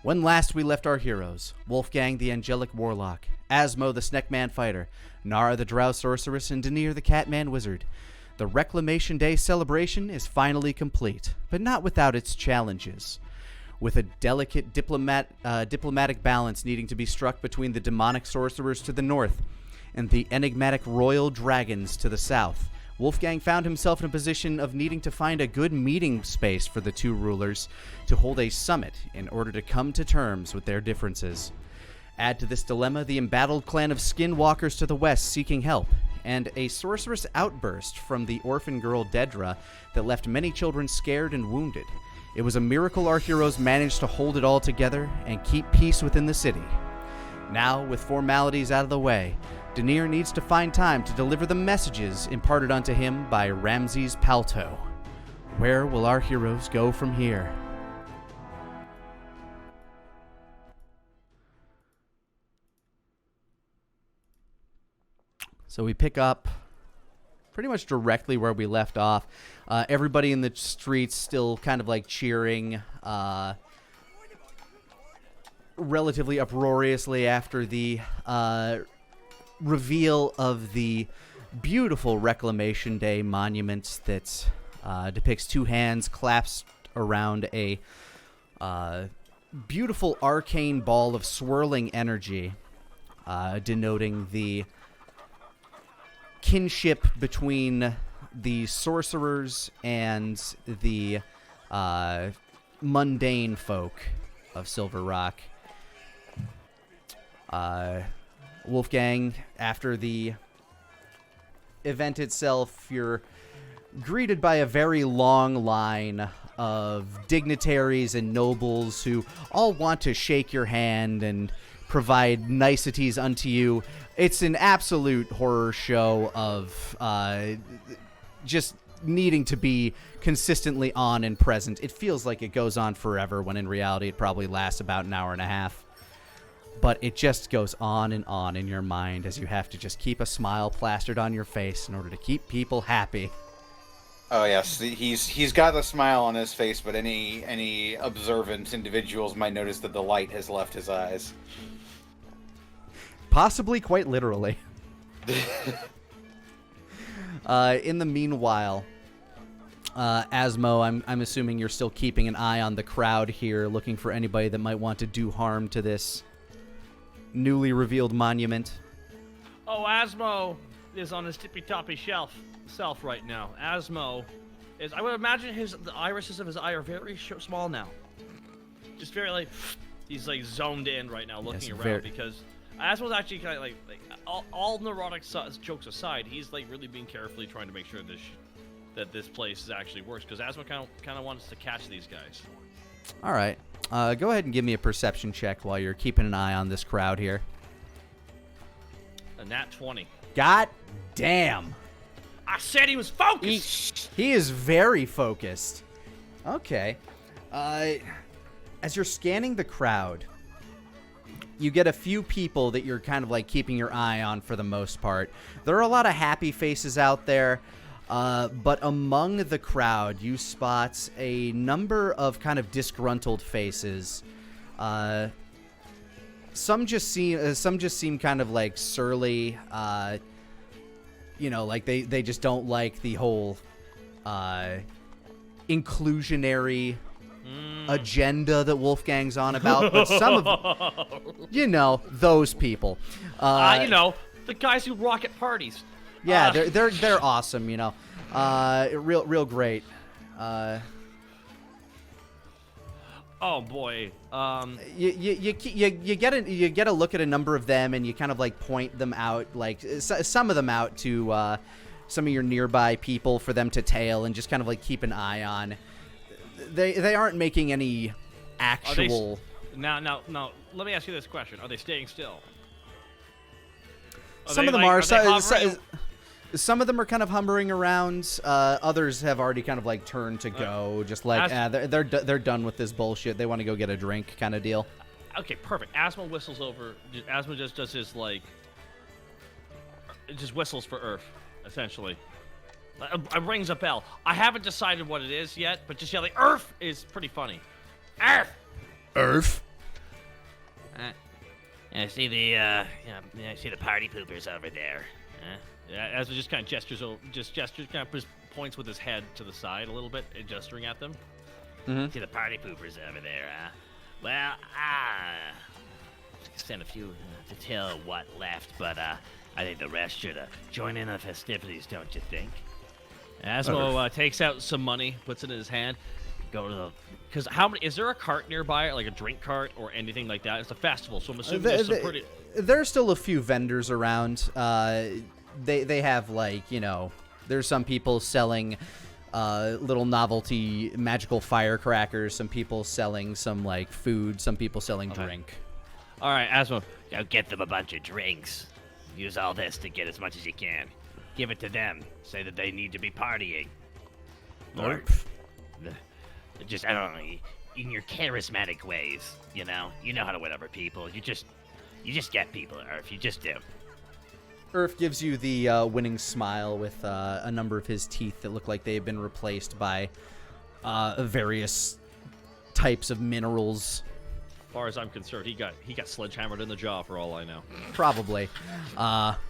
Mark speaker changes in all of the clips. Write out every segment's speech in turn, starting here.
Speaker 1: When last we left our heroes, Wolfgang the Angelic Warlock, Asmo the Snackman Fighter, Nara the Drow Sorceress, and Danir the Catman Wizard, the Reclamation Day celebration is finally complete, but not without its challenges. With a delicate diplomatic balance needing to be struck between the demonic sorcerers to the north and the enigmatic royal dragons to the south, Wolfgang found himself in a position of needing to find a good meeting space for the two rulers to hold a summit in order to come to terms with their differences. Add to this dilemma the embattled clan of skinwalkers to the west seeking help, and a sorceress outburst from the orphan girl Dedra that left many children scared and wounded. It was a miracle our heroes managed to hold it all together and keep peace within the city. Now, with formalities out of the way, Danir needs to find time to deliver the messages imparted unto him by Ramses Palto. Where will our heroes go from here? So we pick up pretty much directly where we left off. Everybody in the streets still kind of like cheering relatively uproariously after the reveal of the beautiful Reclamation Day monument that depicts two hands clasped around a beautiful arcane ball of swirling energy, denoting the kinship between the sorcerers and the mundane folk of Silver Rock. Wolfgang, after the event itself, you're greeted by a very long line of dignitaries and nobles who all want to shake your hand and provide niceties unto you. It's an absolute horror show of just needing to be consistently on and present. It feels like it goes on forever, when in reality it probably lasts about an hour and a half. But it just goes on in your mind as you have to just keep a smile plastered on your face in order to keep people happy.
Speaker 2: Oh yes, he's got a smile on his face, but any observant individuals might notice that the light has left his eyes.
Speaker 1: Possibly quite literally. In the meanwhile, Asmo, I'm assuming you're still keeping an eye on the crowd here, looking for anybody that might want to do harm to this newly revealed monument.
Speaker 3: Oh, Asmo is on his tippy-toppy self right now. Asmo is, I would imagine the irises of his eye are very small now. Just very he's like zoned in right now, looking around because Asmo's actually kind of like all neurotic jokes aside, he's like really being carefully trying to make sure that this place actually works, because Asmo kind of wants to catch these guys.
Speaker 1: All right. Go ahead and give me a perception check while you're keeping an eye on this crowd here.
Speaker 3: A nat 20.
Speaker 1: God damn.
Speaker 3: I said he was focused.
Speaker 1: He is very focused. Okay. As you're scanning the crowd, you get a few people that you're kind of like keeping your eye on for the most part. There are a lot of happy faces out there. But among the crowd, you spot a number of kind of disgruntled faces. Some just seem kind of like surly. Like they just don't like the whole inclusionary agenda that Wolfgang's on about. But some of those people.
Speaker 3: The guys who rock at parties.
Speaker 1: Yeah, they're awesome, real great.
Speaker 3: Oh boy.
Speaker 1: You get a look at a number of them, and you kind of like point them out, like some of them out to some of your nearby people for them to tail and just kind of like keep an eye on. They aren't making any actual.
Speaker 3: Now, let me ask you this question: are they staying still?
Speaker 1: Some of them are. Some of them are kind of humbering around. Others have already kind of like turned to go, just like they're done with this bullshit. They want to go get a drink, kind of deal.
Speaker 3: Okay, perfect. Asmo whistles over. Asmo just does his just whistles for Earth, essentially. It rings a bell. I haven't decided what it is yet, but just yelling "Earth" is pretty funny. Earth.
Speaker 1: Earth.
Speaker 3: I see the I see the party poopers over there. As it just kind of gestures, kind of points with his head to the side a little bit, gesturing at them.
Speaker 1: Mm-hmm.
Speaker 3: See the party poopers over there, huh? Well, sent a few to tell what left, but I think the rest should join in the festivities, don't you think? Asmo takes out some money, puts it in his hand. Go to the... Because how many... Is there a cart nearby, like a drink cart or anything like that? It's a festival, so I'm assuming there's some pretty...
Speaker 1: There are still a few vendors around. They have, like, you know... There's some people selling little novelty magical firecrackers. Some people selling some, like, food. Some people selling drink.
Speaker 3: All right, Asmo, go get them a bunch of drinks. Use all this to get as much as you can. Give it to them. Say that they need to be partying. Or... Just, I don't know, in your charismatic ways, you know how to win over people. You just get people, Earth. You just do.
Speaker 1: Earth gives you the winning smile with a number of his teeth that look like they've been replaced by various types of minerals.
Speaker 3: As far as I'm concerned, he got sledgehammered in the jaw for all I know.
Speaker 1: Probably.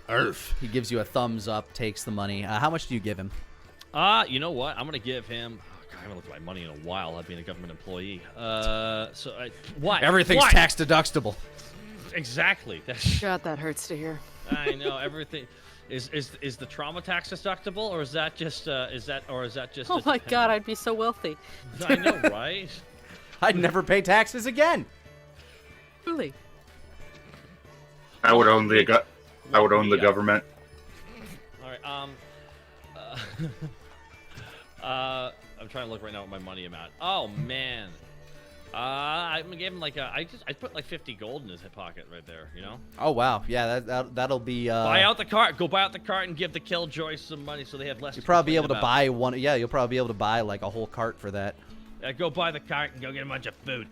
Speaker 1: Earth. He gives you a thumbs up, takes the money. How much do you give him?
Speaker 3: You know what? I'm gonna give him. I haven't looked at my money in a while. I've been a government employee. What?
Speaker 1: Everything's tax deductible.
Speaker 3: Exactly.
Speaker 4: God, that hurts to hear.
Speaker 3: I know everything. Is the trauma tax deductible, or is that just
Speaker 4: Oh my God, I'd be so wealthy.
Speaker 3: I know, right?
Speaker 1: I'd never pay taxes again.
Speaker 4: Truly.
Speaker 5: I would own the government.
Speaker 3: All right. I'm trying to look right now at my money amount. Oh man. I gave him like I put like 50 gold in his hip pocket right there, you know?
Speaker 1: Oh wow, yeah, that'll be
Speaker 3: buy out the cart. Go buy out the cart and give the Killjoy some money so they have less.
Speaker 1: You'll probably be able to buy one. Yeah, you'll probably be able to buy like a whole cart for that.
Speaker 3: Go buy the cart and go get a bunch of food.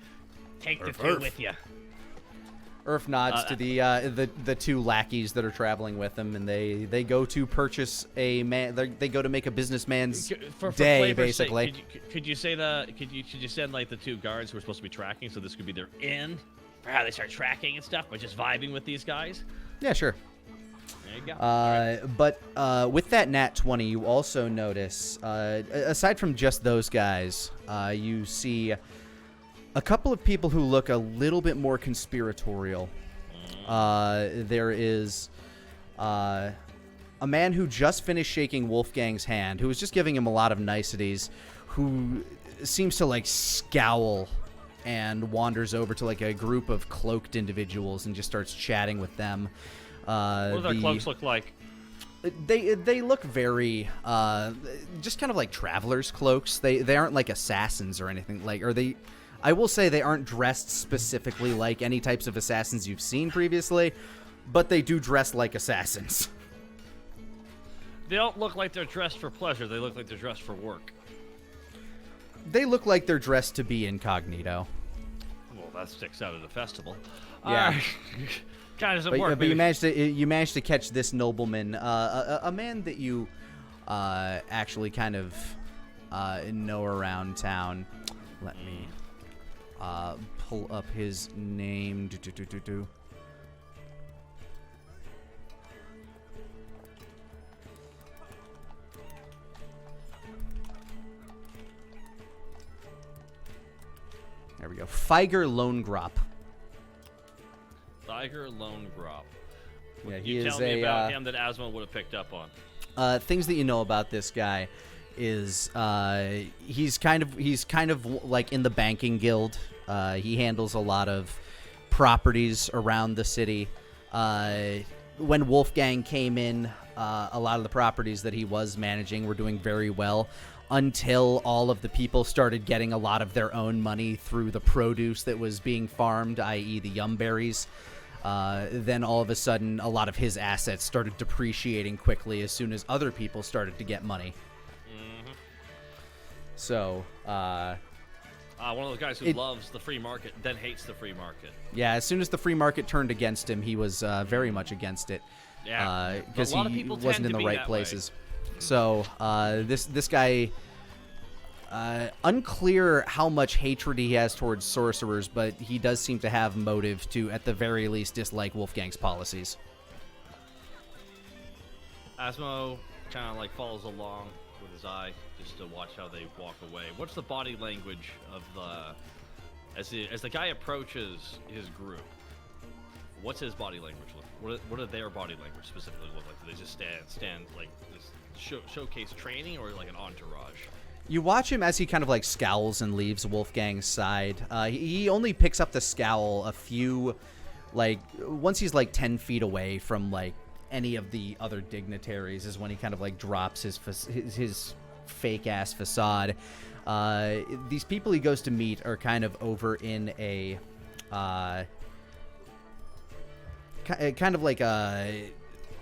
Speaker 3: Take the food with you.
Speaker 1: Earth nods to the two lackeys that are traveling with him, and they go to purchase a man. They go to make a businessman's day, basically.
Speaker 3: Sake, could you send like the two guards who are supposed to be tracking, so this could be their in for how they start tracking and stuff, but just vibing with these guys?
Speaker 1: Yeah, sure.
Speaker 3: There you go.
Speaker 1: But with that nat 20, you also notice, aside from just those guys, you see a couple of people who look a little bit more conspiratorial. There is a man who just finished shaking Wolfgang's hand, who was just giving him a lot of niceties, who seems to like scowl and wanders over to like a group of cloaked individuals and just starts chatting with them.
Speaker 3: What do their cloaks look like?
Speaker 1: They look very just kind of like travelers' cloaks. They aren't like assassins or anything like, or they. I will say they aren't dressed specifically like any types of assassins you've seen previously, but they do dress like assassins.
Speaker 3: They don't look like they're dressed for pleasure. They look like they're dressed for work.
Speaker 1: They look like they're dressed to be incognito.
Speaker 3: Well, that sticks out at a festival.
Speaker 1: Yeah.
Speaker 3: Kind of doesn't work.
Speaker 1: But you managed to catch this nobleman, a man that you actually kind of know around town. Let me pull up his name. There we go. Feiger Lonegrop.
Speaker 3: Tiger Lone Grop.
Speaker 1: Yeah,
Speaker 3: You tell me about him that Asmo would have picked up on.
Speaker 1: Things that you know about this guy is he's kind of like in the banking guild. He handles a lot of properties around the city. When Wolfgang came in, a lot of the properties that he was managing were doing very well until all of the people started getting a lot of their own money through the produce that was being farmed, i.e. the yum berries. Then all of a sudden, a lot of his assets started depreciating quickly as soon as other people started to get money.
Speaker 3: Mm-hmm.
Speaker 1: So,
Speaker 3: one of those guys who loves the free market, then hates the free market.
Speaker 1: Yeah, as soon as the free market turned against him, he was very much against it.
Speaker 3: Yeah,
Speaker 1: because he wasn't in the right places. So this guy Unclear how much hatred he has towards sorcerers, but he does seem to have motive to, at the very least, dislike Wolfgang's policies.
Speaker 3: Asmo kind of like follows along with his eye just to watch how they walk away. What's the body language of the as the guy approaches his group? What's his body language look? What are their body language specifically look like? Do they just stand like this showcase training, or like an entourage?
Speaker 1: You watch him as he kind of like scowls and leaves Wolfgang's side. He only picks up the scowl a few, like once he's like 10 feet away from like any of the other dignitaries is when he kind of like drops his fake ass facade. These people he goes to meet are kind of over in a kind of like a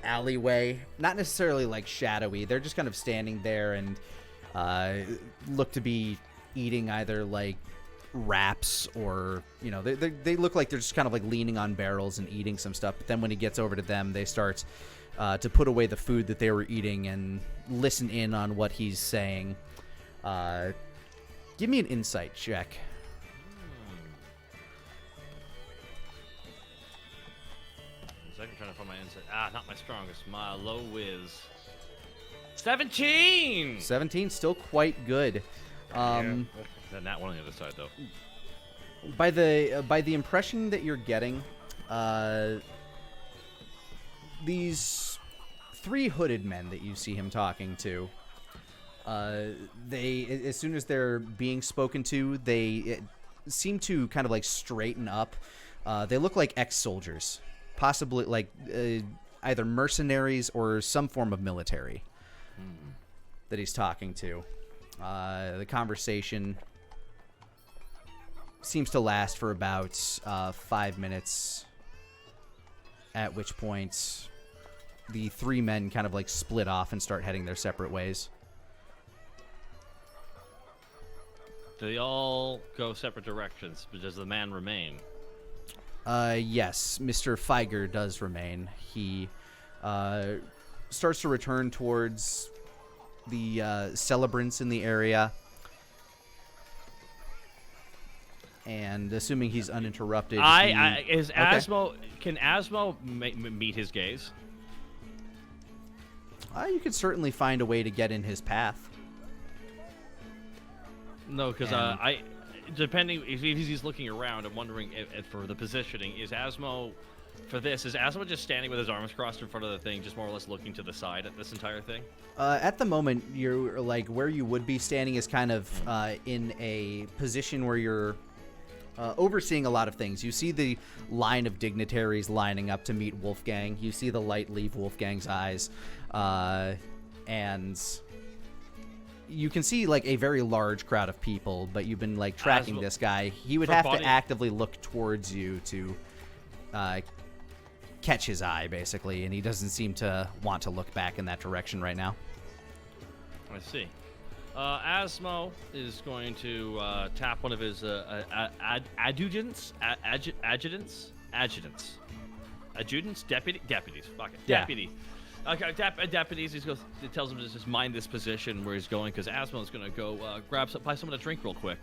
Speaker 1: alleyway, not necessarily like shadowy. They're just kind of standing there and look to be eating either like wraps or, you know, they look like they're just kind of like leaning on barrels and eating some stuff. But then when he gets over to them, they start to put away the food that they were eating and listen in on what he's saying. Give me an insight check.
Speaker 3: I'm trying to find my insight. Not my strongest. My low whiz. 17!
Speaker 1: 17, still quite good.
Speaker 3: Then that one on the other side, though.
Speaker 1: By the impression that you're getting, these 3 hooded men that you see him talking to, they, as soon as they're being spoken to, they seem to kind of like straighten up. They look like ex-soldiers, possibly like either mercenaries or some form of military that he's talking to. The conversation seems to last for about 5 minutes, at which point the 3 men kind of like split off and start heading their separate ways.
Speaker 3: Do they all go separate directions, but does the man remain?
Speaker 1: Yes, Mr. Feiger does remain. He starts to return towards the celebrants in the area, and assuming he's uninterrupted,
Speaker 3: Asmo, can Asmo meet his gaze?
Speaker 1: You could certainly find a way to get in his path.
Speaker 3: No, because depending if he's looking around, I'm wondering if for the positioning, is Asmo just standing with his arms crossed in front of the thing, just more or less looking to the side at this entire thing?
Speaker 1: At the moment, you're like where you would be standing is kind of in a position where you're overseeing a lot of things. You see the line of dignitaries lining up to meet Wolfgang. You see the light leave Wolfgang's eyes, and you can see like a very large crowd of people. But you've been like tracking this guy. He would have to actively look towards you to catch his eye, basically, and he doesn't seem to want to look back in that direction right now.
Speaker 3: I see. Asmo is going to tap one of his adjutants, deputies. Fuck it,
Speaker 1: yeah.
Speaker 3: deputy. Okay, deputies. He tells him to just mind this position where he's going, because Asmo is going to go buy someone to drink real quick.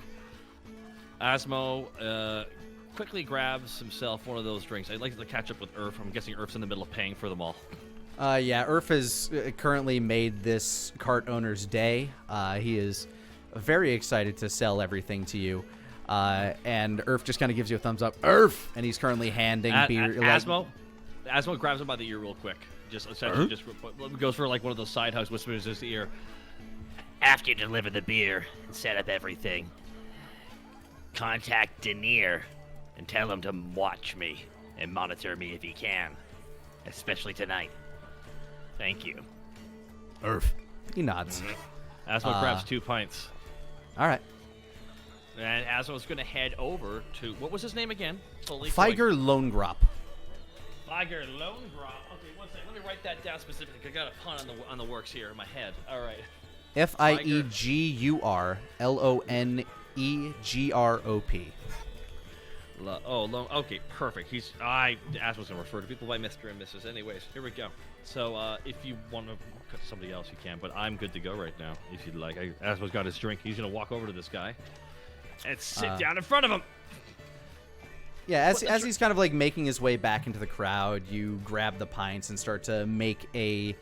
Speaker 3: Asmo quickly grabs himself one of those drinks. I'd like to catch up with Urf. I'm guessing Urf's in the middle of paying for them all.
Speaker 1: Yeah, Urf has currently made this cart owner's day. He is very excited to sell everything to you. And Urf just kind of gives you a thumbs up. Urf! And he's currently handing beer.
Speaker 3: Asmo grabs him by the ear real quick. Just essentially goes for like one of those side hugs, whispers in his ear.
Speaker 6: After you deliver the beer and set up everything, contact Denier and tell him to watch me and monitor me if he can, especially tonight. Thank you.
Speaker 1: Urf. He nods.
Speaker 3: Asmo grabs 2 pints.
Speaker 1: All right.
Speaker 3: And Asmo's going to head over to, what was his name again?
Speaker 1: Feiger Lonegrop.
Speaker 3: Feiger Lonegrop. Okay, one second. Let me write that down specifically. I got a pun on the works here in my head. All right.
Speaker 1: Feigerlonegrop.
Speaker 3: Okay, perfect. Asmo's gonna refer to people by Mr. and Mrs. Anyways, here we go. So, if you want to cut to somebody else, you can, but I'm good to go right now, if you'd like. Asmo's got his drink. He's gonna walk over to this guy and sit down in front of him.
Speaker 1: Yeah, as he's kind of like making his way back into the crowd, you grab the pints and start to make a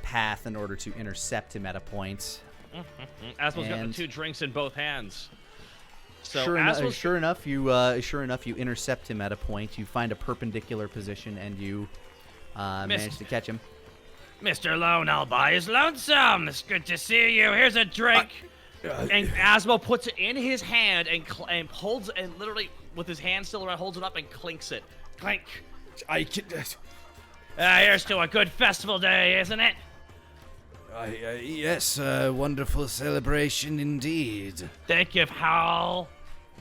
Speaker 1: path in order to intercept him at a point.
Speaker 3: Asmo's got the 2 drinks in both hands. So
Speaker 1: sure enough, you intercept him at a point. You find a perpendicular position and you manage to catch him.
Speaker 6: Mr. Lone All by his lonesome. It's good to see you. Here's a drink.
Speaker 3: And Asmo puts it in his hand and holds, and literally with his hand still around, holds it up and clinks it. Clink. Here's to a good festival day, isn't it?
Speaker 1: Yes, wonderful celebration indeed.
Speaker 6: Think of how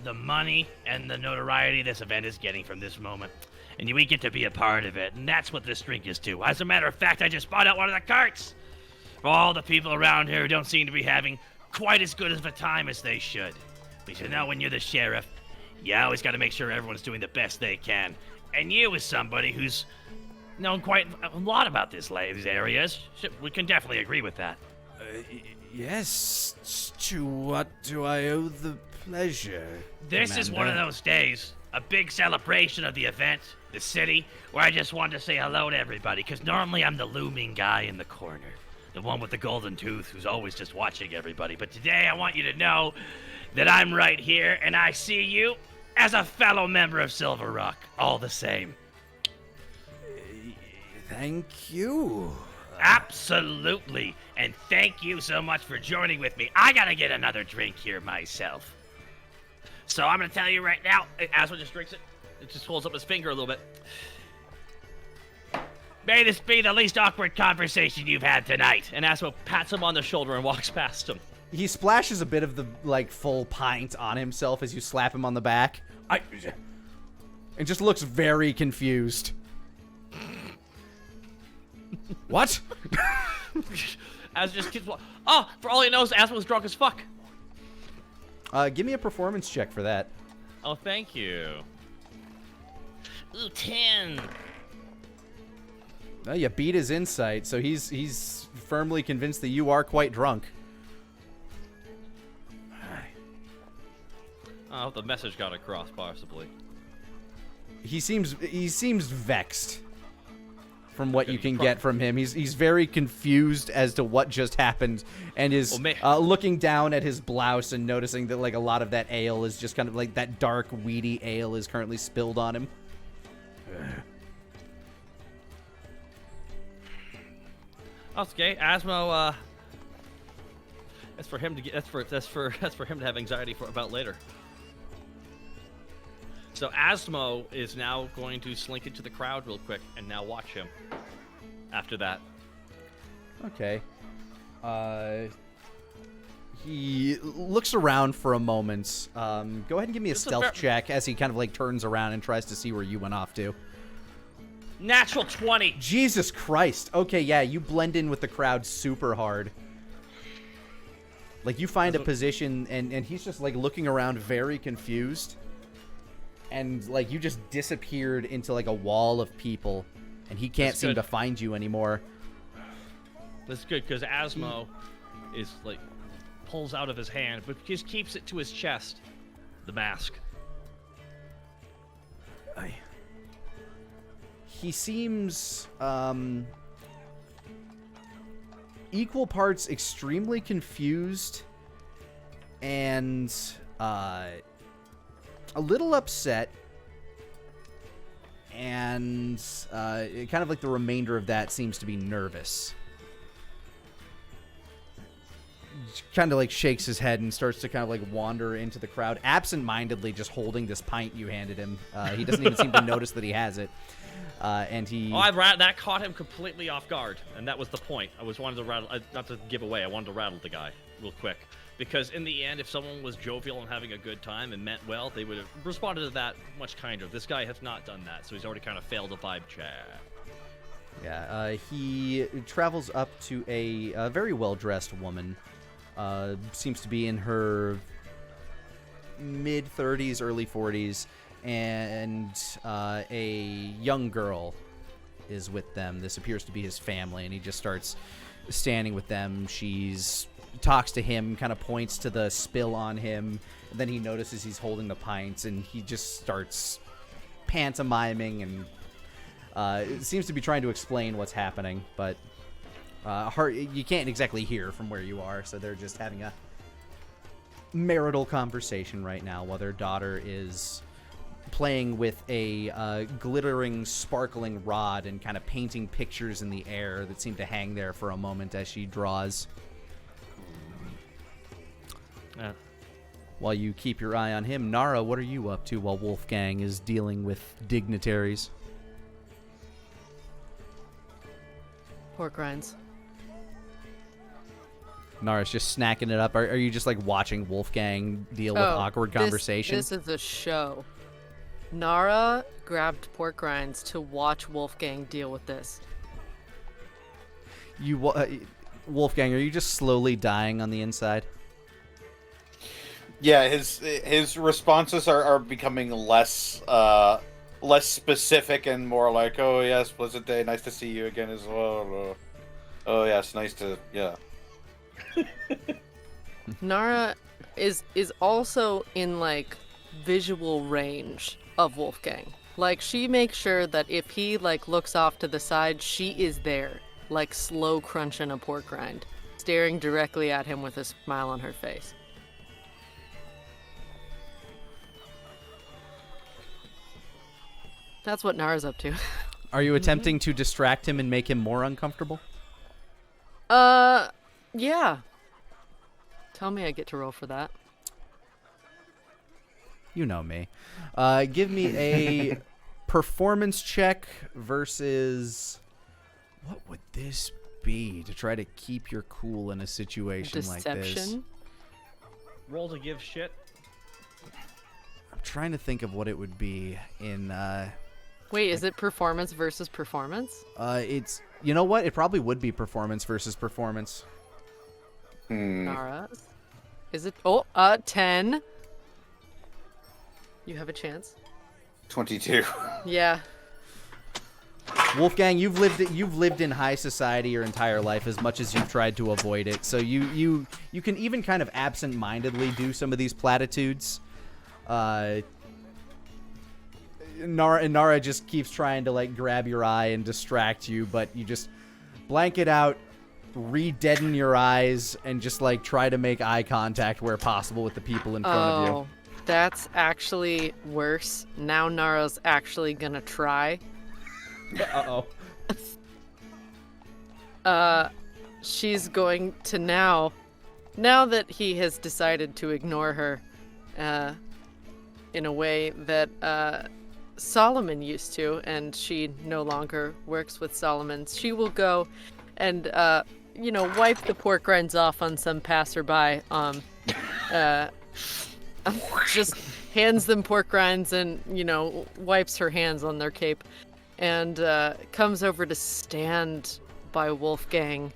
Speaker 6: the money and the notoriety this event is getting from this moment. And we get to be a part of it, and that's what this drink is to. As a matter of fact, I just bought out one of the carts. For all the people around here who don't seem to be having quite as good of a time as they should. Because you know, when you're the sheriff, you always got to make sure everyone's doing the best they can. And you, as somebody who's known quite a lot about these areas, we can definitely agree with that.
Speaker 1: Yes. To what do I owe the pleasure?
Speaker 6: This is one of those days, a big celebration of the event, the city, where I just wanted to say hello to everybody, because normally I'm the looming guy in the corner. The one with the golden tooth who's always just watching everybody. But today I want you to know that I'm right here, and I see you as a fellow member of Silver Rock, all the same.
Speaker 1: Thank you.
Speaker 6: Absolutely. And thank you so much for joining with me. I gotta get another drink here myself. So I'm gonna tell you right now, Asmo just drinks it. It just holds up his finger a little bit. May this be the least awkward conversation you've had tonight.
Speaker 3: And Asmo pats him on the shoulder and walks past him.
Speaker 1: He splashes a bit of the full pint on himself as you slap him on the back. And just looks very confused. What?
Speaker 3: As just keeps. Oh, for all he knows, Asmo was drunk as fuck.
Speaker 1: Give me a performance check for that.
Speaker 3: Oh, thank you.
Speaker 6: Ooh, 10.
Speaker 1: You beat his insight, so he's firmly convinced that you are quite drunk.
Speaker 3: I hope the message got across, possibly.
Speaker 1: He seems vexed from what you can get from him. He's very confused as to what just happened, and is looking down at his blouse and noticing that a lot of that ale is just kind of that dark, weedy ale is currently spilled on him.
Speaker 3: Okay, Asmo. That's for him to get. That's for him to have anxiety about later. So Asmo is now going to slink into the crowd real quick and now watch him. After that.
Speaker 1: Okay. He looks around for a moment. Go ahead and give me a stealth check as he kind of turns around and tries to see where you went off to.
Speaker 3: Natural 20.
Speaker 1: Jesus Christ. Okay, yeah, you blend in with the crowd super hard. You find a position, and he's just, looking around very confused. And, you just disappeared into, a wall of people. And he can't seem to find you anymore.
Speaker 3: That's good, because Asmo is, pulls out of his hand, but just keeps it to his chest. The mask.
Speaker 1: He seems equal parts extremely confused and a little upset, and kind of the remainder of that seems to be nervous. Kind of shakes his head and starts to kind of wander into the crowd, absent-mindedly just holding this pint you handed him. He doesn't even seem to notice that he has it. And he...
Speaker 3: that caught him completely off guard, and that was the point. I wanted to rattle, not to give away, I wanted to rattle the guy real quick. Because in the end, if someone was jovial and having a good time and meant well, they would have responded to that much kinder. This guy has not done that, so he's already kind of failed a vibe check.
Speaker 1: Yeah, he travels up to a very well-dressed woman seems to be in her mid-30s, early 40s, and a young girl is with them. This appears to be his family, and he just starts standing with them. She's talks to him, kind of points to the spill on him, and then he notices he's holding the pints, and he just starts pantomiming, and it seems to be trying to explain what's happening, but you can't exactly hear from where you are, so they're just having a marital conversation right now while their daughter is playing with a glittering, sparkling rod and kind of painting pictures in the air that seem to hang there for a moment as she draws. While you keep your eye on him, Nara, what are you up to while Wolfgang is dealing with dignitaries?
Speaker 4: Pork rinds.
Speaker 1: Nara's just snacking it up. Are you just like watching Wolfgang deal with awkward conversation?
Speaker 4: This is a show. Nara grabbed pork rinds to watch Wolfgang deal with this.
Speaker 1: Wolfgang, are you just slowly dying on the inside?
Speaker 2: Yeah, his responses are becoming less specific and more like, oh yes, pleasant day, nice to see you again as well. Oh yes, nice to, yeah.
Speaker 4: Nara is also in like visual range of Wolfgang. Like she makes sure that if he like looks off to the side, she is there, like slow crunching a pork rind, staring directly at him with a smile on her face. That's what Nara's up to.
Speaker 1: Are you attempting to distract him and make him more uncomfortable?
Speaker 4: Yeah. Tell me I get to roll for that.
Speaker 1: You know me. Give me a performance check versus... What would this be to try to keep your cool in a situation like this?
Speaker 4: Deception?
Speaker 3: Roll to give shit.
Speaker 1: I'm trying to think of what it would be in...
Speaker 4: Wait, is it performance versus performance?
Speaker 1: It's... You know what? It probably would be performance versus performance.
Speaker 4: Nara? Is it... 10. You have a chance.
Speaker 2: 22.
Speaker 4: Yeah.
Speaker 1: Wolfgang, you've lived in high society your entire life as much as you've tried to avoid it. So you can even kind of absent-mindedly do some of these platitudes. Nara just keeps trying to like grab your eye and distract you, but you just blank it out, re-deaden your eyes, and just like try to make eye contact where possible with the people in front of you.
Speaker 4: That's actually worse. Now Nara's actually gonna try.
Speaker 1: Uh-oh.
Speaker 4: She's going to now that he has decided to ignore her, in a way that, Solomon used to, and she no longer works with Solomon, she will go and, wipe the pork rinds off on some passerby, just hands them pork rinds and, wipes her hands on their cape, and comes over to stand by Wolfgang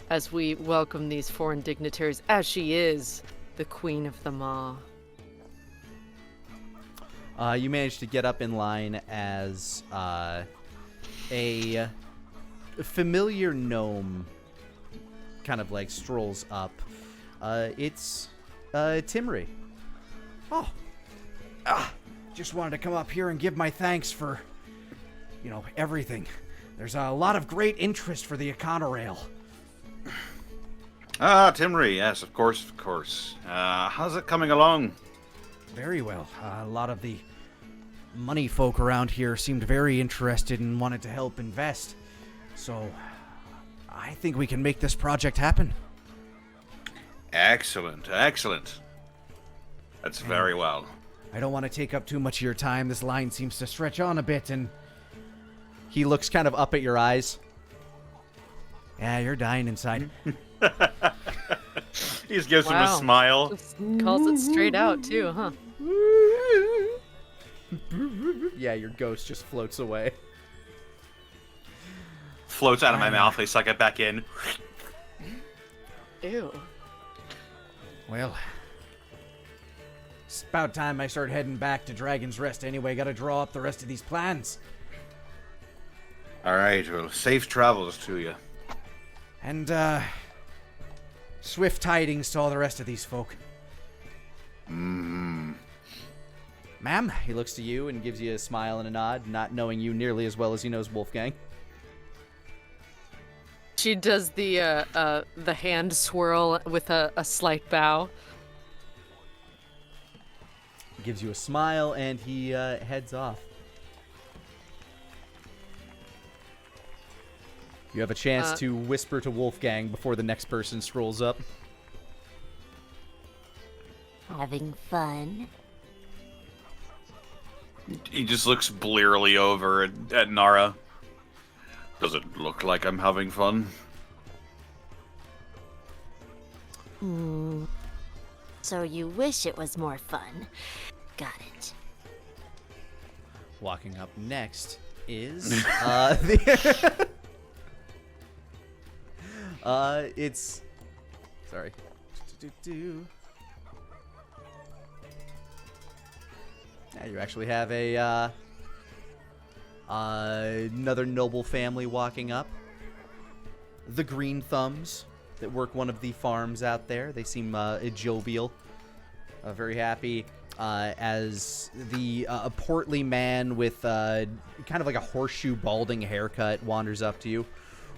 Speaker 4: as we welcome these foreign dignitaries, as she is the queen of them all.
Speaker 1: You managed to get up in line as a familiar gnome kind of like strolls up. It's Timry.
Speaker 7: Just wanted to come up here and give my thanks for, everything. There's a lot of great interest for the Econorail.
Speaker 5: Timry, yes, of course. How's it coming along?
Speaker 7: Very well. A lot of the money folk around here seemed very interested and wanted to help invest. So, I think we can make this project happen.
Speaker 5: Excellent. That's very well.
Speaker 7: I don't want to take up too much of your time. This line seems to stretch on a bit, and...
Speaker 1: He looks kind of up at your eyes.
Speaker 7: Yeah, you're dying inside.
Speaker 5: He just gives him a smile.
Speaker 4: Just calls it straight out, too, huh?
Speaker 1: Yeah, your ghost just floats away.
Speaker 5: Floats out of my mouth. I suck it back in.
Speaker 4: Ew.
Speaker 7: Well, it's about time I start heading back to Dragon's Rest anyway. Gotta draw up the rest of these plans.
Speaker 5: Alright, well, safe travels to you.
Speaker 7: And, swift tidings to all the rest of these folk.
Speaker 5: Mmm.
Speaker 1: Ma'am, he looks to you and gives you a smile and a nod, not knowing you nearly as well as he knows Wolfgang.
Speaker 4: She does the hand swirl with a slight bow.
Speaker 1: Gives you a smile, and he heads off. You have a chance to whisper to Wolfgang before the next person strolls up.
Speaker 8: Having fun?
Speaker 5: He just looks blearily over at Nara. Does it look like I'm having fun?
Speaker 8: So you wish it was more fun. Got it.
Speaker 1: Walking up next is it's sorry. Yeah, you actually have a another noble family walking up. The Green Thumbs that work one of the farms out there. They seem jovial, very happy. As the a portly man with kind of like a horseshoe balding haircut wanders up to you.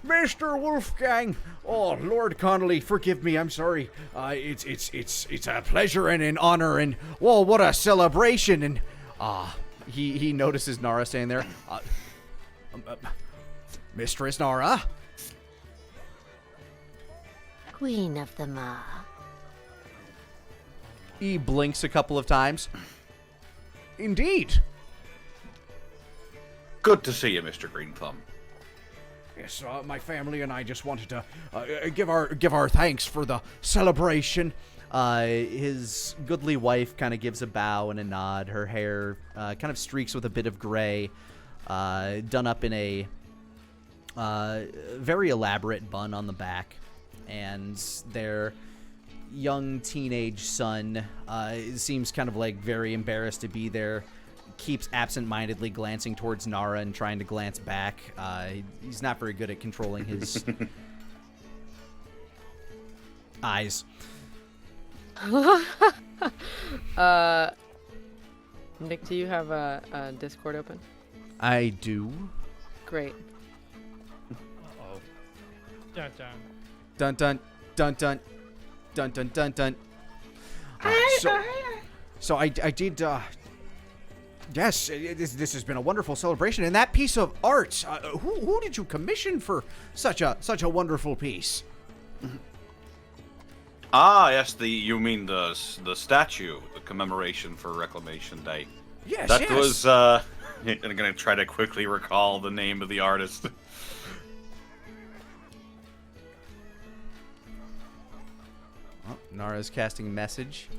Speaker 1: Mr. Wolfgang! Oh, Lord Connolly, forgive me, I'm sorry. It's a pleasure and an honor, and whoa, what a celebration! And he notices Nara standing there. Mistress Nara?
Speaker 8: Queen of the Ma.
Speaker 1: He blinks a couple of times.
Speaker 7: Indeed.
Speaker 5: Good to see you, Mr. Green Thumb.
Speaker 7: Yes, my family and I just wanted to give our thanks for the celebration.
Speaker 1: His goodly wife kind of gives a bow and a nod. Her hair kind of streaks with a bit of gray, done up in a very elaborate bun on the back. And their young teenage son seems kind of like very embarrassed to be there. Keeps absent-mindedly glancing towards Nara and trying to glance back. He's not very good at controlling his eyes.
Speaker 4: Nick, do you have a Discord open?
Speaker 1: I do.
Speaker 4: Great.
Speaker 3: Uh-oh. Dun dun.
Speaker 1: Dun dun dun dun dun dun dun dun.
Speaker 7: So I did. Yes, this has been a wonderful celebration, and that piece of art. Who did you commission for such a wonderful piece?
Speaker 5: Ah, yes, you mean the statue, the commemoration for Reclamation Day.
Speaker 7: Yes,
Speaker 5: That
Speaker 7: yes.
Speaker 5: was, I'm gonna try to quickly recall the name of the artist.
Speaker 1: Oh, Nara's casting a message.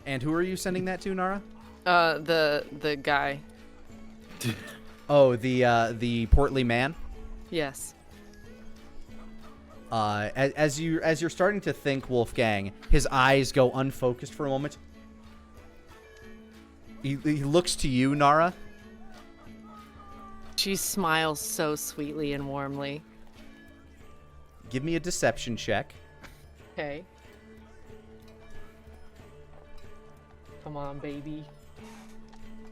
Speaker 1: And who are you sending that to, Nara?
Speaker 4: The guy.
Speaker 1: Oh, the portly man.
Speaker 4: Yes.
Speaker 1: As you're starting to think, Wolfgang, his eyes go unfocused for a moment. He looks to you, Nara.
Speaker 4: She smiles so sweetly and warmly.
Speaker 1: Give me a deception check.
Speaker 4: Okay. Come on, baby.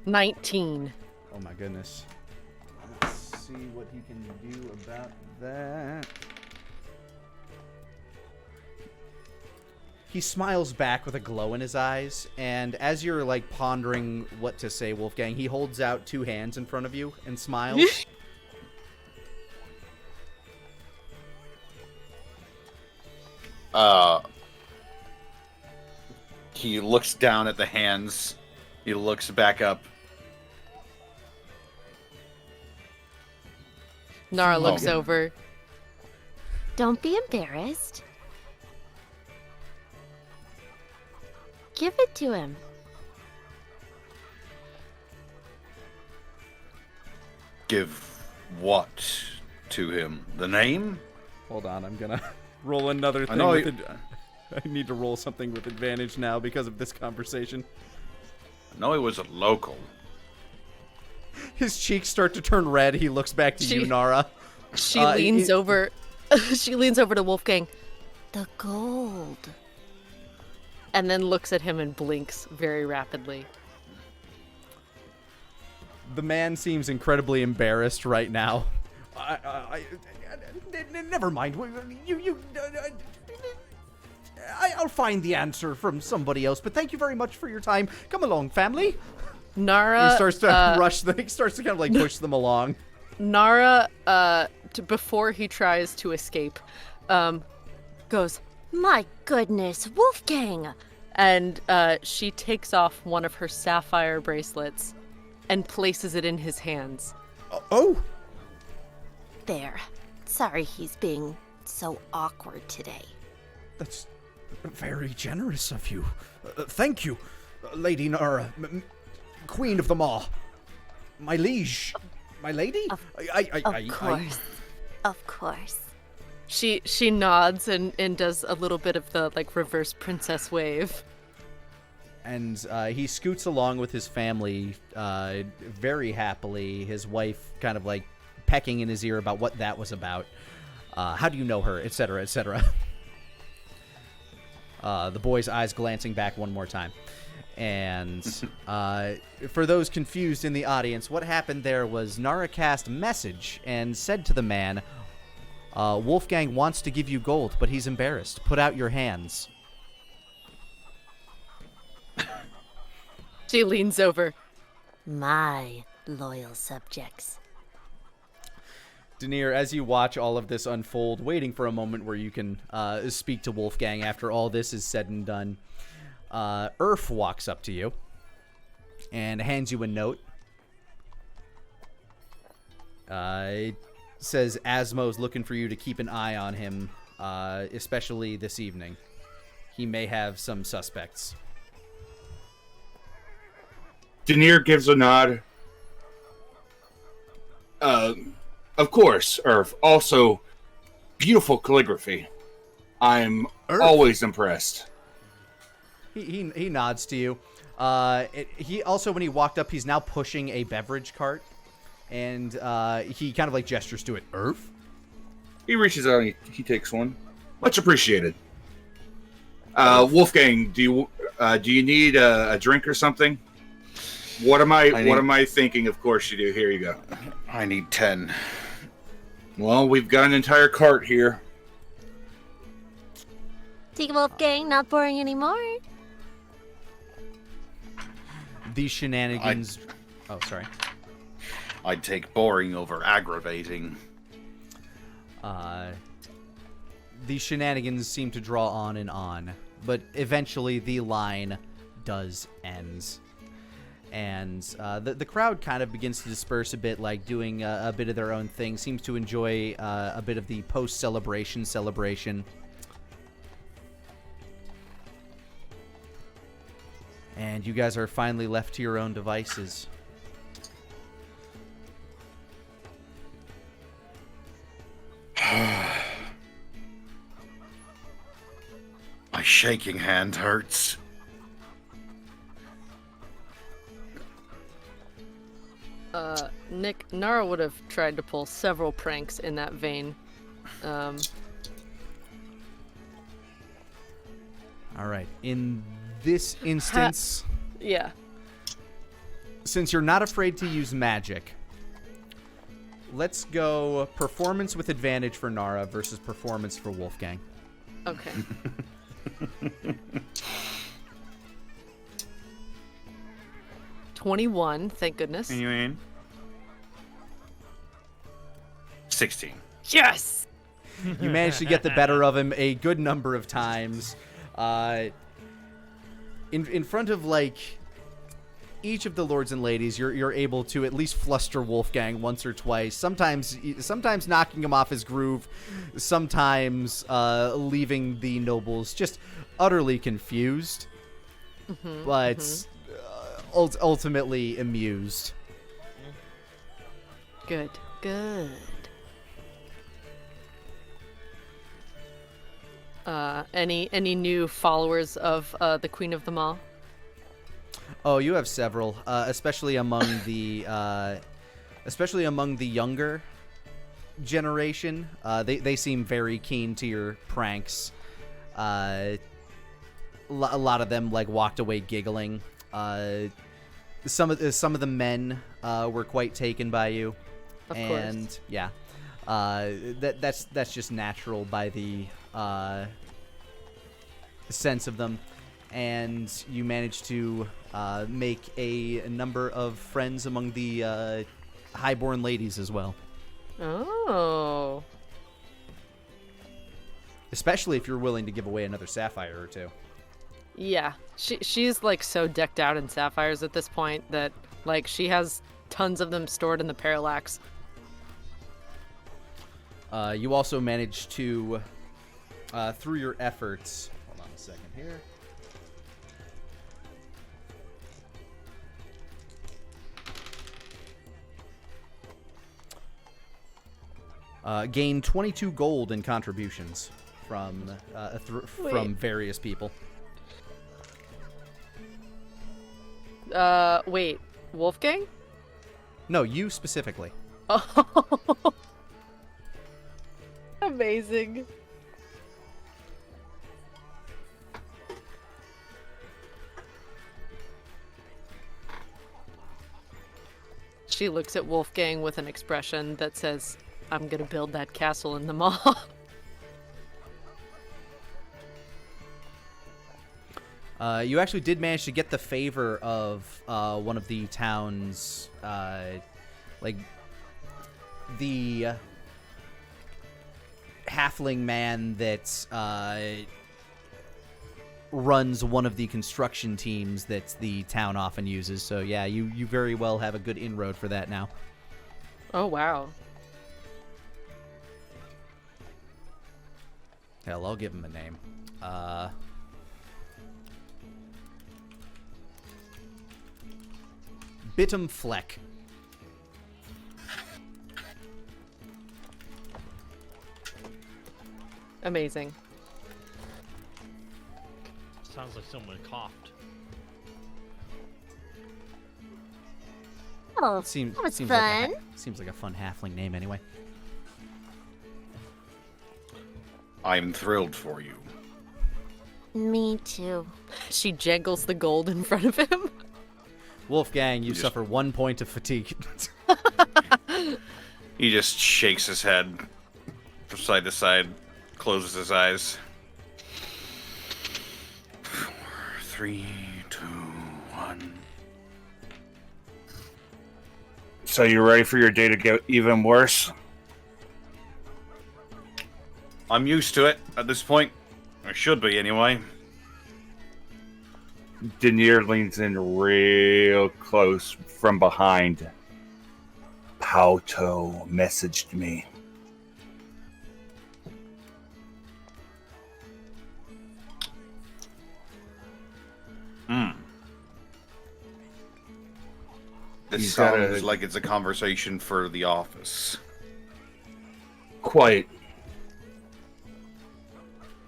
Speaker 4: 19.
Speaker 1: Oh my goodness. Let's see what he can do about that. He smiles back with a glow in his eyes, and as you're like pondering what to say, Wolfgang, he holds out two hands in front of you and smiles.
Speaker 5: He looks down at the hands. He looks back up.
Speaker 4: Nara looks
Speaker 5: Oh.
Speaker 4: over.
Speaker 8: Don't be embarrassed. Give it to him.
Speaker 5: Give What to him? The name?
Speaker 1: Hold on, I'm gonna roll another thing. I need to roll something with advantage now because of this conversation.
Speaker 5: I know he was a local.
Speaker 1: His cheeks start to turn red. He looks back to you, Nara.
Speaker 4: She leans over. She leans over to Wolfgang.
Speaker 8: The gold.
Speaker 4: And then looks at him and blinks very rapidly.
Speaker 1: The man seems incredibly embarrassed right now. Never mind. I'll find the answer from somebody else. But thank you very much for your time. Come along, family.
Speaker 4: Nara.
Speaker 1: He starts to rush them. He starts to kind of like push them along.
Speaker 4: Nara, before he tries to escape, goes,
Speaker 8: My goodness, Wolfgang!
Speaker 4: and she takes off one of her sapphire bracelets and places it in his hands.
Speaker 1: Oh!
Speaker 8: There. Sorry he's being so awkward today.
Speaker 7: That's very generous of you. Thank you, Lady Nara, Queen of them all. My liege. My lady?
Speaker 8: Of course. Of course.
Speaker 4: She nods and does a little bit of the like reverse princess wave.
Speaker 1: And he scoots along with his family very happily, his wife kind of like pecking in his ear about what that was about. How do you know her, etc., etc. The boy's eyes glancing back one more time. And for those confused in the audience, what happened there was Nara cast message and said to the man, Wolfgang wants to give you gold, but he's embarrassed. Put out your hands.
Speaker 4: She leans over.
Speaker 8: My loyal subjects.
Speaker 1: Denier, as you watch all of this unfold, waiting for a moment where you can speak to Wolfgang after all this is said and done, Urf walks up to you and hands you a note. It says Asmo's looking for you to keep an eye on him, especially this evening. He may have some suspects.
Speaker 5: Denier gives a nod. Of course, Irv. Also, beautiful calligraphy. I'm always impressed.
Speaker 1: He nods to you. He also, when he walked up, he's now pushing a beverage cart, and he kind of like gestures to it. Irv?
Speaker 5: He reaches out and he takes one. Much appreciated. Wolfgang, do you need a drink or something? What am I thinking? Of course you do. Here you go.
Speaker 2: I need 10.
Speaker 5: Well, we've got an entire cart here.
Speaker 8: See, Wolfgang, not boring anymore.
Speaker 1: These shenanigans... Oh, sorry.
Speaker 5: I'd take boring over aggravating.
Speaker 1: These shenanigans seem to draw on, but eventually the line does end. And the crowd kind of begins to disperse a bit, like doing a bit of their own thing. Seems to enjoy a bit of the post-celebration celebration. And you guys are finally left to your own devices.
Speaker 5: My shaking hand hurts.
Speaker 4: Nick, Nara would have tried to pull several pranks in that vein.
Speaker 1: All right. In this instance,
Speaker 4: yeah.
Speaker 1: Since you're not afraid to use magic, let's go performance with advantage for Nara versus performance for Wolfgang.
Speaker 4: Okay. $21, thank goodness.
Speaker 5: You mean? 16.
Speaker 4: Yes!
Speaker 1: You managed to get the better of him a good number of times. In front of, like, each of the lords and ladies, you're able to at least fluster Wolfgang once or twice. Sometimes knocking him off his groove. Sometimes leaving the nobles just utterly confused. But ultimately amused.
Speaker 4: Good. Good. Any new followers of the Queen of them all?
Speaker 1: Oh, you have several, especially among the younger generation. They seem very keen to your pranks. A lot of them like walked away giggling. Some of the men were quite taken by you,
Speaker 4: Of
Speaker 1: and
Speaker 4: course.
Speaker 1: yeah, that's just natural by the sense of them. And you managed to make a number of friends among the highborn ladies as well.
Speaker 4: Oh.
Speaker 1: Especially if you're willing to give away another sapphire or two.
Speaker 4: Yeah. She's like so decked out in sapphires at this point that like she has tons of them stored in the parallax.
Speaker 1: You also managed to, through your efforts... Hold on a second here. Gain 22 gold in contributions from various people.
Speaker 4: Wait. Wolfgang?
Speaker 1: No, you specifically.
Speaker 4: Oh. Amazing. She looks at Wolfgang with an expression that says, I'm gonna build that castle in the mall.
Speaker 1: You actually did manage to get the favor of one of the town's, like, the halfling man that runs one of the construction teams that the town often uses. So yeah, you very well have a good inroad for that now.
Speaker 4: Oh, wow.
Speaker 1: Hell, I'll give him a name. Bitum Fleck.
Speaker 4: Amazing.
Speaker 3: Sounds like someone coughed.
Speaker 8: Oh,
Speaker 1: Seems
Speaker 8: that was
Speaker 1: seems
Speaker 8: fun.
Speaker 1: like seems like a fun halfling name anyway.
Speaker 5: I'm thrilled for you.
Speaker 8: Me too.
Speaker 4: She jangles the gold in front of him.
Speaker 1: Wolfgang, you
Speaker 5: Just-
Speaker 1: suffer 1 point of fatigue.
Speaker 5: He just shakes his head from side to side, closes his eyes. 4, 3, 2, 1.
Speaker 9: So you ready for your day to get even worse?
Speaker 5: I'm used to it at this point. I should be, anyway.
Speaker 9: Denier leans in real close from behind. Pauto messaged me.
Speaker 5: This
Speaker 9: He's got
Speaker 5: sounds
Speaker 9: a-
Speaker 5: like it's a conversation for the office.
Speaker 9: Quite.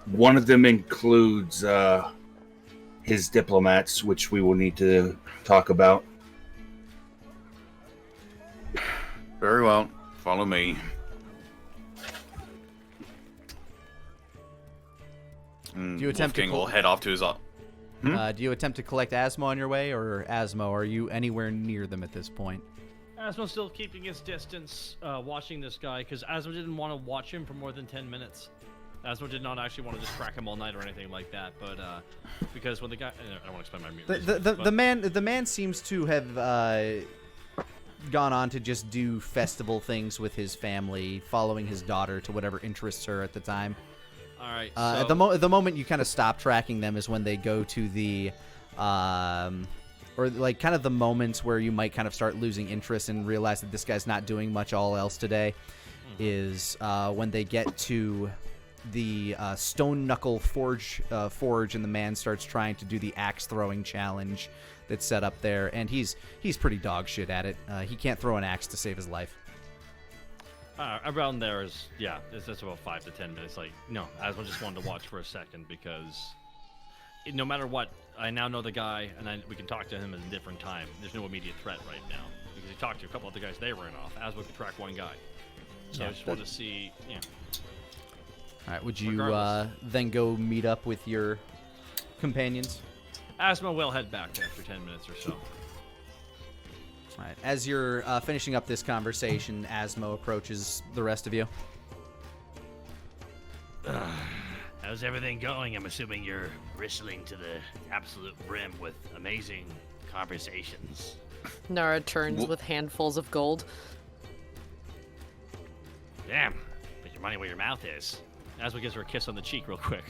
Speaker 9: One of them includes his diplomats, which we will need to talk about.
Speaker 5: Very well. Follow me.
Speaker 1: Do you attempt to
Speaker 5: Wolfgang will head off to his
Speaker 1: do you attempt to collect Asmo on your way, or Asmo, are you anywhere near them at this point?
Speaker 3: Asmo's still keeping his distance, watching this guy, because Asmo didn't want to watch him for more than 10 minutes. Asmo did not actually want to just track him all night or anything like that, but because when the guy, I don't want to explain my reasons,
Speaker 1: The man seems to have gone on to just do festival things with his family, following his daughter to whatever interests her at the time.
Speaker 3: All right.
Speaker 1: At the moment you kind of stop tracking them is when they go to the, or like kind of the moments where you might kind of start losing interest and realize that this guy's not doing much all else today, is when they get to the stone knuckle forge, and the man starts trying to do the axe throwing challenge that's set up there, and he's pretty dog shit at it. He can't throw an axe to save his life.
Speaker 3: Around there is, yeah, it's about 5 to 10 minutes. Like, no, Asmo just wanted to watch for a second because no matter what, I now know the guy, and we can talk to him at a different time. There's no immediate threat right now because he talked to a couple of the guys they ran off. Asmo could track one guy. So I just wanted to see, yeah.
Speaker 1: All right, would you
Speaker 3: Regardless.
Speaker 1: then go meet up with your companions?
Speaker 3: Asmo will head back after 10 minutes or so.
Speaker 1: All right, as you're finishing up this conversation, Asmo approaches the rest of you.
Speaker 6: How's everything going? I'm assuming you're bristling to the absolute brim with amazing conversations.
Speaker 4: Nara turns with handfuls of gold.
Speaker 6: Damn, put your money where your mouth is.
Speaker 3: Asmo gives her a kiss on the cheek real quick.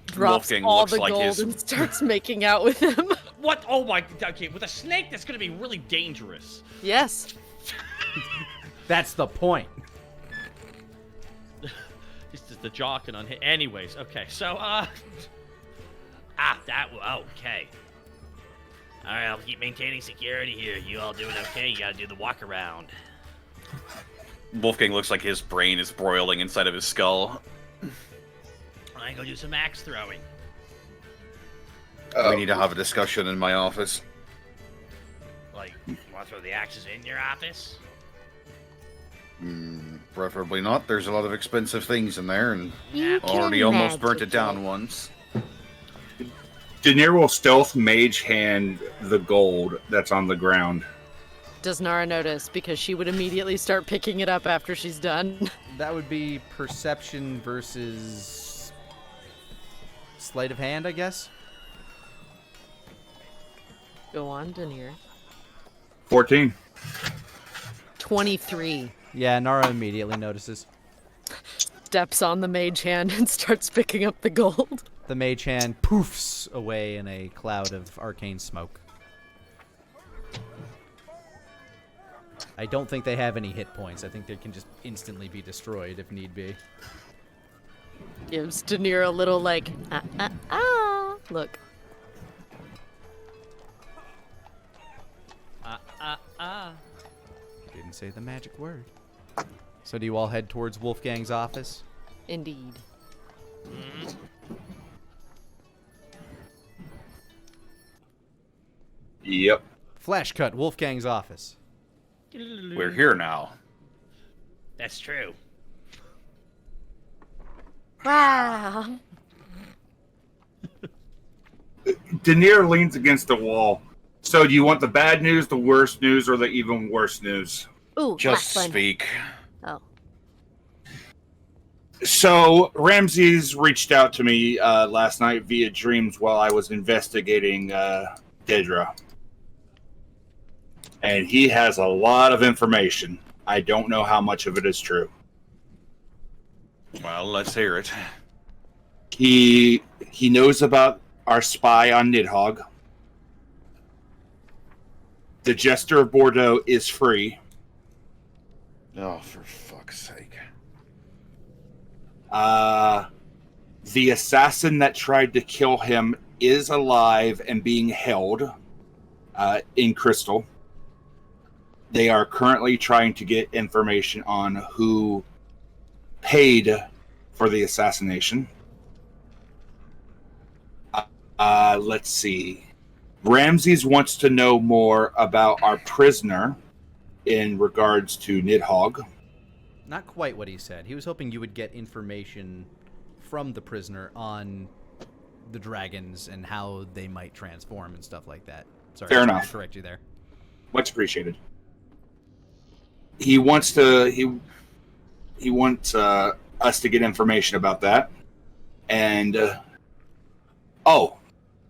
Speaker 4: Drops
Speaker 5: Wolfgang
Speaker 4: all
Speaker 5: looks
Speaker 4: the
Speaker 5: like
Speaker 4: gold
Speaker 5: his-
Speaker 4: and starts making out with him.
Speaker 3: What? Oh my, okay, with a snake that's gonna be really dangerous.
Speaker 4: Yes.
Speaker 1: That's the point.
Speaker 3: It's just the jock and unhit. Anyways, okay, so,
Speaker 6: Okay. Alright, I'll keep maintaining security here. You all doing okay? You gotta do the walk around.
Speaker 5: Wolfgang looks like his brain is broiling inside of his skull.
Speaker 6: I go do some axe throwing.
Speaker 5: We need to have a discussion in my office.
Speaker 6: Like, you wanna throw the axes in your office?
Speaker 5: Preferably not. There's a lot of expensive things in there, and
Speaker 8: You
Speaker 5: already
Speaker 8: can
Speaker 5: almost burnt it
Speaker 8: magic
Speaker 5: down once.
Speaker 9: Daenerys will stealth mage hand the gold that's on the ground.
Speaker 4: Does Nara notice? Because she would immediately start picking it up after she's done.
Speaker 1: That would be perception versus sleight of hand, I guess.
Speaker 4: Go on, Daenerys.
Speaker 9: 14.
Speaker 4: 23.
Speaker 1: Yeah, Nara immediately notices.
Speaker 4: Steps on the mage hand and starts picking up the gold.
Speaker 1: The mage hand poofs away in a cloud of arcane smoke. I don't think they have any hit points. I think they can just instantly be destroyed if need be.
Speaker 4: Gives Daenerys a little like, look.
Speaker 1: Didn't say the magic word. So do you all head towards Wolfgang's office?
Speaker 4: Indeed.
Speaker 9: Yep.
Speaker 1: Flash cut, Wolfgang's office.
Speaker 5: We're here now.
Speaker 6: That's true.
Speaker 8: Wow.
Speaker 9: Daenerys leans against the wall. So do you want the bad news, the worst news, or the even worse news?
Speaker 8: Ooh,
Speaker 5: Just
Speaker 8: last one.
Speaker 5: speak.
Speaker 8: Oh.
Speaker 9: So Ramses reached out to me last night via dreams while I was investigating Dedra. And he has a lot of information. I don't know how much of it is true.
Speaker 5: Well, let's hear it.
Speaker 9: He knows about our spy on Nidhogg. The Jester of Bordeaux is free.
Speaker 5: Oh, for fuck's sake.
Speaker 9: The assassin that tried to kill him is alive and being held in Crystal. They are currently trying to get information on who paid for the assassination. Let's see. Ramses wants to know more about our prisoner in regards to Nidhogg.
Speaker 1: Not quite what he said. He was hoping you would get information from the prisoner on the dragons and how they might transform and stuff like that. Sorry,
Speaker 9: Fair
Speaker 1: I
Speaker 9: enough.
Speaker 1: correct you there.
Speaker 9: Much appreciated. He wants to. He wants us to get information about that, and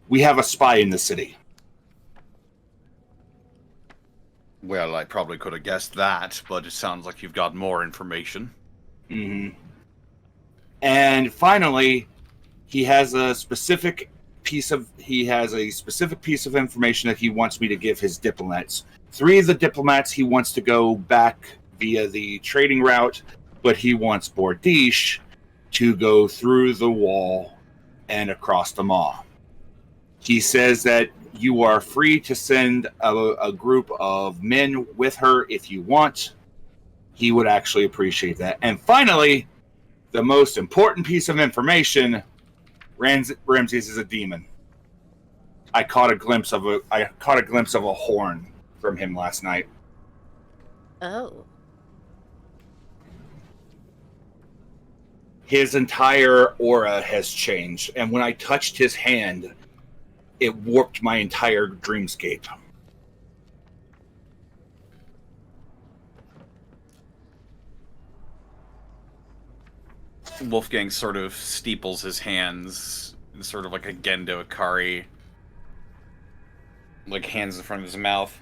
Speaker 9: we have a spy in the city.
Speaker 5: Well, I probably could have guessed that, but it sounds like you've got more information.
Speaker 9: Mm-hmm. And finally, he has a specific piece of information that he wants me to give his diplomats. 3 of the diplomats he wants to go back via the trading route, but he wants Bordish to go through the wall and across the maw. He says that you are free to send a group of men with her if you want, he would actually appreciate that. And finally, the most important piece of information: Ramses is a demon. I caught a glimpse of a horn from him last night.
Speaker 4: Oh.
Speaker 9: His entire aura has changed, and when I touched his hand, it warped my entire dreamscape.
Speaker 5: Wolfgang sort of steeples his hands, sort of like a Gendo Ikari, like hands in front of his mouth.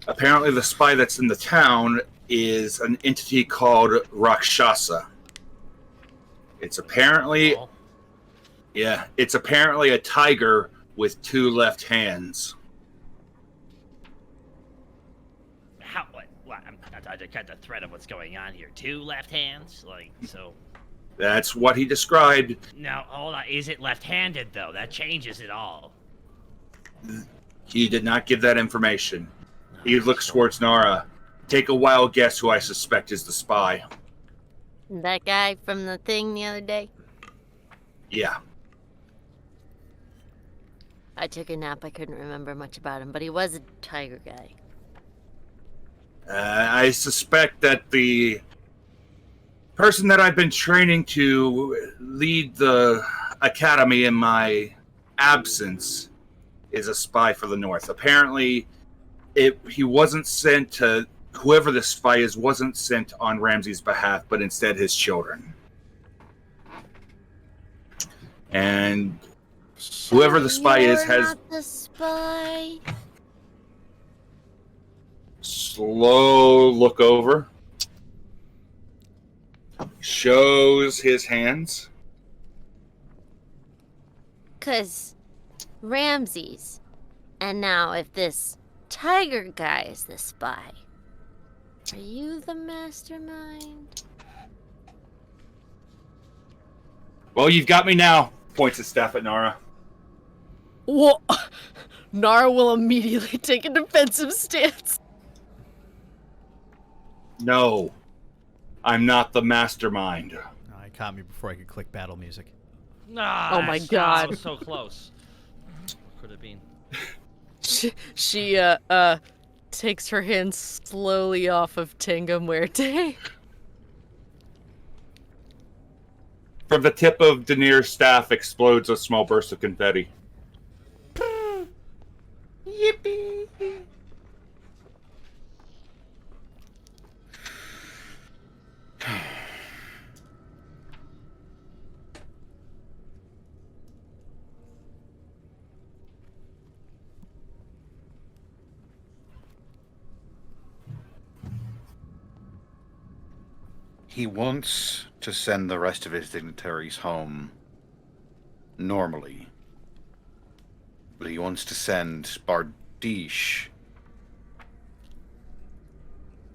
Speaker 9: Apparently, the spy that's in the town is an entity called Rakshasa. It's apparently, it's apparently a tiger with 2 left hands.
Speaker 6: I got the thread of what's going on here. 2 left hands? Like, so...
Speaker 9: That's what he described.
Speaker 6: Now, hold on. Is it left-handed, though? That changes it all.
Speaker 9: He did not give that information. He looks towards Nara. Take a wild guess who I suspect is the spy.
Speaker 8: That guy from the thing the other day?
Speaker 9: Yeah.
Speaker 8: I took a nap. I couldn't remember much about him, but he was a tiger guy.
Speaker 9: I suspect that the person that I've been training to lead the academy in my absence is a spy for the North. Apparently, he wasn't sent to... Whoever the spy is wasn't sent on Ramses' behalf, but instead his children. And whoever the spy is has...
Speaker 8: Not the spy.
Speaker 9: Slow look over. Shows his hands.
Speaker 8: 'Cause Ramses. And now if this tiger guy is the spy, are you the mastermind?
Speaker 9: Well, you've got me now. Points his staff at Nara.
Speaker 4: Well, Nara will immediately take a defensive stance.
Speaker 9: No, I'm not the mastermind.
Speaker 1: Oh, it caught me before I could click battle music.
Speaker 3: Nah,
Speaker 4: Oh my God.
Speaker 3: so close. Could have been.
Speaker 4: She takes her hand slowly off of Tenga Muerte.
Speaker 9: From the tip of Daenerys' staff explodes a small burst of confetti. Yippee!
Speaker 2: He wants to send the rest of his dignitaries home normally. But he wants to send Bardiche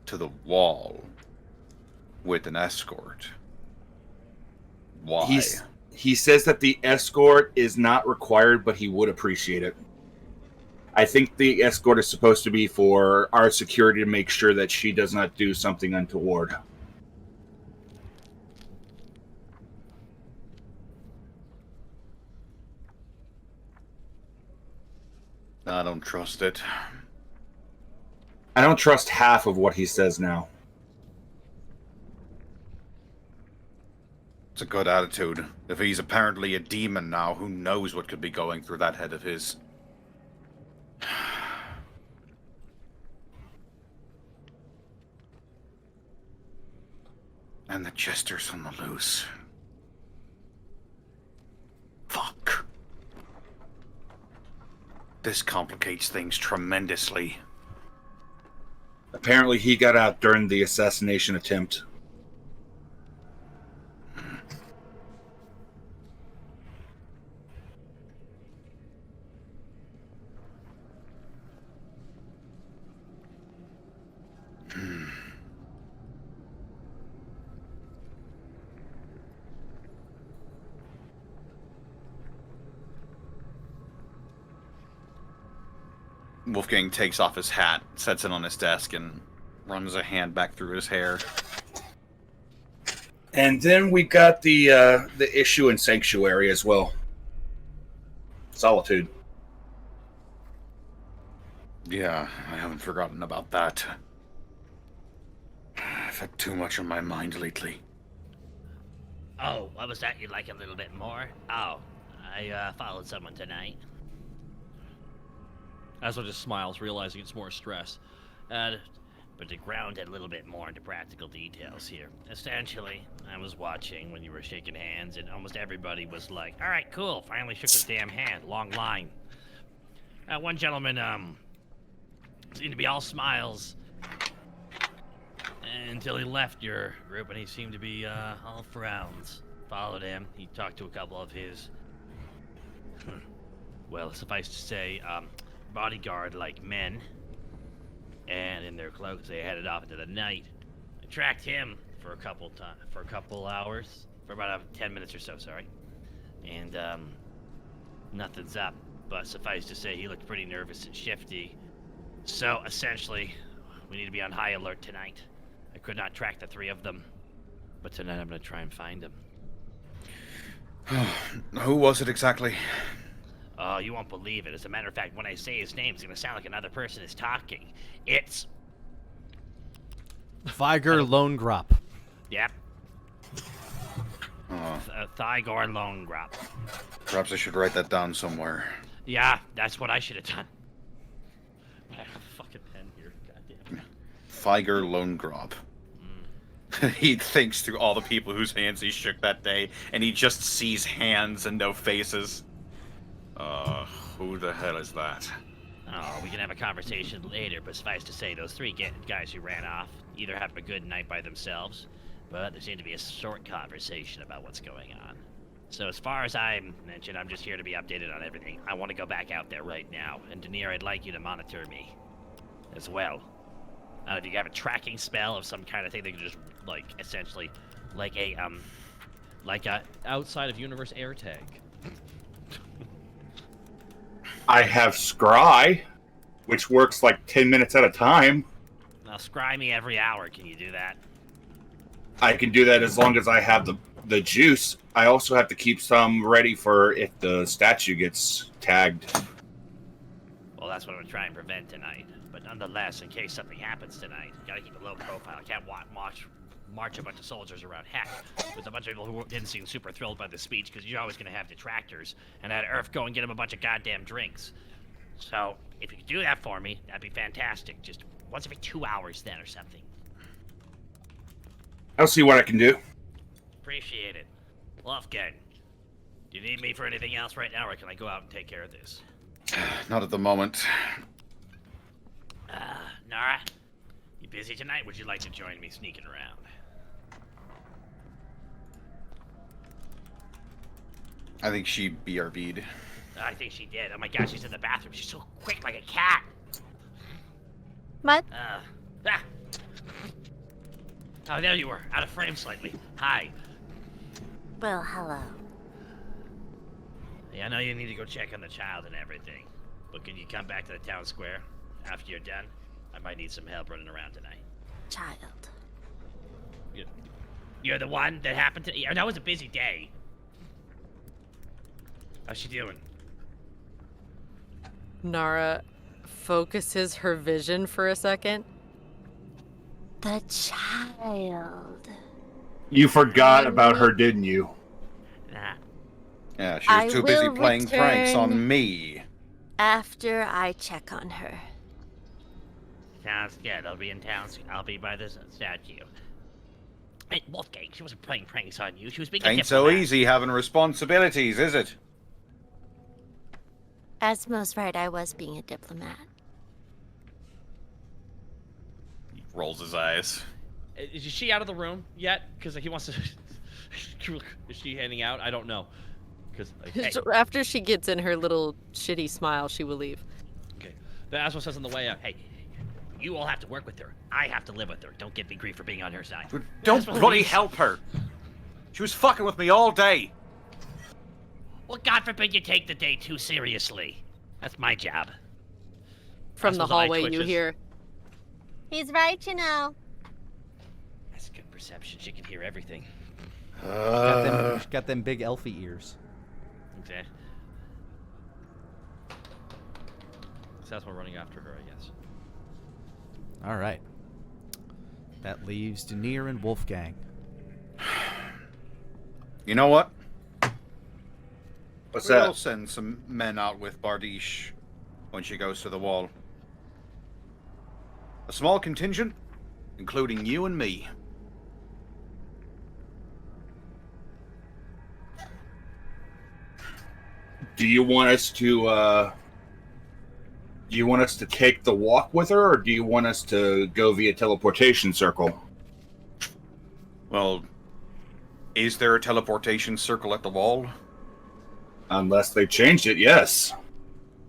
Speaker 2: to the wall with an escort. Why?
Speaker 9: He says that the escort is not required, but he would appreciate it. I think the escort is supposed to be for our security to make sure that she does not do something untoward.
Speaker 2: I don't trust it.
Speaker 9: I don't trust half of what he says now.
Speaker 2: It's a good attitude. If he's apparently a demon now, who knows what could be going through that head of his. And the jester's on the loose. Fuck. This complicates things tremendously.
Speaker 9: Apparently he got out during the assassination attempt.
Speaker 5: Wolfgang takes off his hat, sets it on his desk, and runs a hand back through his hair.
Speaker 9: And then we got the issue in Sanctuary as well. Solitude.
Speaker 5: Yeah, I haven't forgotten about that. I've had too much on my mind lately.
Speaker 6: Oh, what was that? You'd like a little bit more? Oh, I followed someone tonight.
Speaker 3: Asmo just smiles, realizing it's more stress.
Speaker 6: But to ground it a little bit more into practical details here. Essentially, I was watching when you were shaking hands, and almost everybody was like, all right, cool, finally shook the damn hand. Long line. One gentleman, seemed to be all smiles until he left your group, and he seemed to be, all frowns. Followed him. He talked to a couple of his, well, suffice to say, bodyguard-like men. And in their cloaks, they headed off into the night. I tracked him for a couple hours, for about 10 minutes or so, sorry. And nothing's up. But suffice to say, he looked pretty nervous and shifty. So essentially, we need to be on high alert tonight. I could not track the three of them, but tonight I'm gonna try and find them.
Speaker 5: Who was it exactly?
Speaker 6: Oh, you won't believe it. As a matter of fact, when I say his name, it's gonna sound like another person is talking. It's...
Speaker 1: Viger Lonegrop.
Speaker 6: Yep. Thygor Lone Grop.
Speaker 5: Perhaps I should write that down somewhere.
Speaker 6: Yeah, that's what I should have done. I have a fucking pen here. Goddamn.
Speaker 5: Figer Lonegrop. He thinks through all the people whose hands he shook that day, and he just sees hands and no faces. Who the hell is that?
Speaker 6: Oh, we can have a conversation later, but suffice to say, those three guys who ran off either have a good night by themselves, but there seemed to be a short conversation about what's going on. So as far as I'm mentioned, I'm just here to be updated on everything. I want to go back out there right now, and Denier, I'd like you to monitor me as well. If you have a tracking spell of some kind of thing that can just, like, essentially, like a
Speaker 3: Outside of universe air tag.
Speaker 9: I have Scry, which works like 10 minutes at a time.
Speaker 6: Now, scry me every hour. Can you do that?
Speaker 9: I can do that as long as I have the juice. I also have to keep some ready for if the statue gets tagged.
Speaker 6: Well, that's what I'm going to try and prevent tonight. But nonetheless, in case something happens tonight, you gotta keep a low profile. I can't march a bunch of soldiers around. Heck, there's a bunch of people who didn't seem super thrilled by the speech, because you're always gonna have detractors, and I had Earth go and get him a bunch of goddamn drinks. So, if you could do that for me, that'd be fantastic. Just once every 2 hours then or something.
Speaker 9: I'll see what I can do.
Speaker 6: Appreciate it. Wolfgang, do you need me for anything else right now, or can I go out and take care of this?
Speaker 5: Not at the moment.
Speaker 6: Nara, you busy tonight? Would you like to join me sneaking around?
Speaker 5: I think she BRB'd.
Speaker 6: I think she did. Oh my gosh, she's in the bathroom. She's so quick like a cat.
Speaker 8: What?
Speaker 6: Oh, there you were. Out of frame slightly. Hi.
Speaker 8: Well, hello.
Speaker 6: Yeah, I know you need to go check on the child and everything. But can you come back to the town square after you're done? I might need some help running around tonight.
Speaker 8: Child.
Speaker 6: You're the one that happened to... Yeah, that was a busy day. How's she doing?
Speaker 4: Nara focuses her vision for a second.
Speaker 8: The child.
Speaker 9: You forgot about her, didn't you?
Speaker 6: Nah.
Speaker 5: Yeah, she was too busy playing pranks
Speaker 8: return
Speaker 5: on me.
Speaker 8: After I check on her.
Speaker 6: Sounds good. I'll be in town. I'll be by this statue. Hey, Wolfgang, she wasn't playing pranks on you. She was being a
Speaker 5: Ain't so
Speaker 6: diplomat.
Speaker 5: easy having responsibilities, is it?
Speaker 8: Asmo's right, I was being a diplomat.
Speaker 5: He rolls his eyes.
Speaker 3: Is she out of the room yet? Because he wants to... Is she heading out? I don't know. Because hey.
Speaker 4: So after she gets in her little shitty smile, she will leave.
Speaker 3: Okay. The Asmo says on the way out,
Speaker 6: Hey, you all have to work with her. I have to live with her. Don't give me grief for being on her side.
Speaker 5: But don't bloody help her. She was fucking with me all day.
Speaker 6: Well, God forbid you take the day too seriously. That's my job.
Speaker 4: From the
Speaker 3: Asmo's eye
Speaker 4: hallway, you
Speaker 3: twitches.
Speaker 4: hear,
Speaker 8: He's right, you know.
Speaker 6: That's good perception. She can hear everything.
Speaker 1: Got them big elfy ears.
Speaker 3: Okay. So that's running after her, I guess.
Speaker 1: All right. That leaves Daenerys and Wolfgang.
Speaker 5: You know what?
Speaker 9: What's
Speaker 5: We'll
Speaker 9: that?
Speaker 5: send some men out with Bardiche when she goes to the wall. A small contingent, including you and me.
Speaker 9: Do you want us to take the walk with her, or do you want us to go via teleportation circle?
Speaker 5: Well, is there a teleportation circle at the wall?
Speaker 9: Unless they changed it, yes.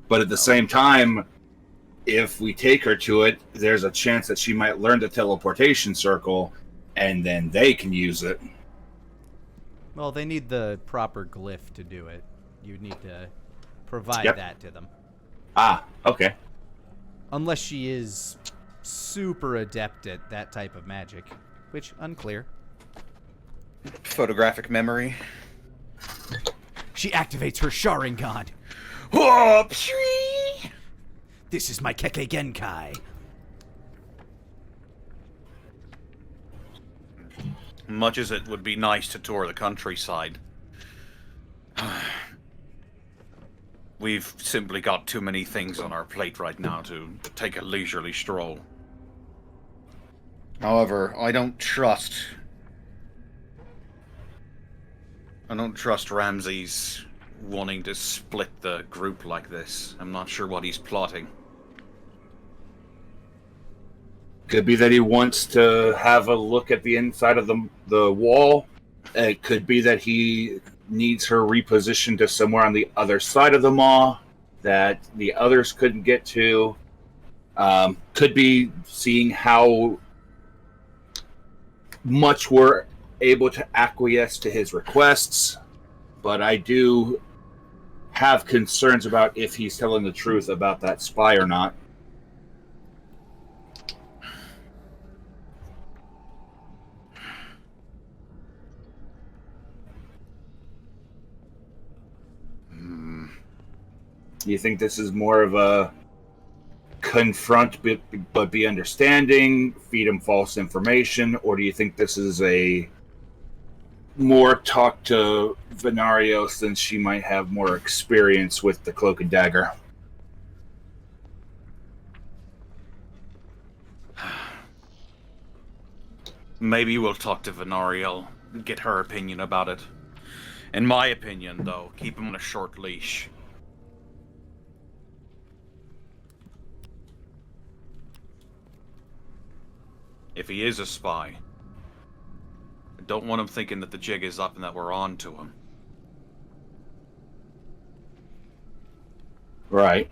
Speaker 9: But at the same time, if we take her to it, there's a chance that she might learn the teleportation circle, and then they can use it.
Speaker 1: Well, they need the proper glyph to do it. You need to provide
Speaker 9: Yep.
Speaker 1: that to them.
Speaker 9: Ah, okay.
Speaker 1: Unless she is super adept at that type of magic, which unclear.
Speaker 5: Photographic memory.
Speaker 1: She activates her Sharingan.
Speaker 5: Whoop!
Speaker 1: This is my Keke Genkai.
Speaker 5: Much as it would be nice to tour the countryside, we've simply got too many things on our plate right now to take a leisurely stroll. However, I don't trust Ramses wanting to split the group like this. I'm not sure what he's plotting.
Speaker 9: Could be that he wants to have a look at the inside of the wall. It could be that he needs her repositioned to somewhere on the other side of the maw that the others couldn't get to. Could be seeing how much we're able to acquiesce to his requests. But I do have concerns about if he's telling the truth about that spy or not. Do you think this is more of a confront but be understanding, feed him false information, or do you think this is a more talk to Venario since she might have more experience with the cloak and dagger?
Speaker 5: Maybe we'll talk to Venario and get her opinion about it. In my opinion, though, keep him on a short leash. If he is a spy, I don't want him thinking that the jig is up and that we're on to him.
Speaker 9: Right.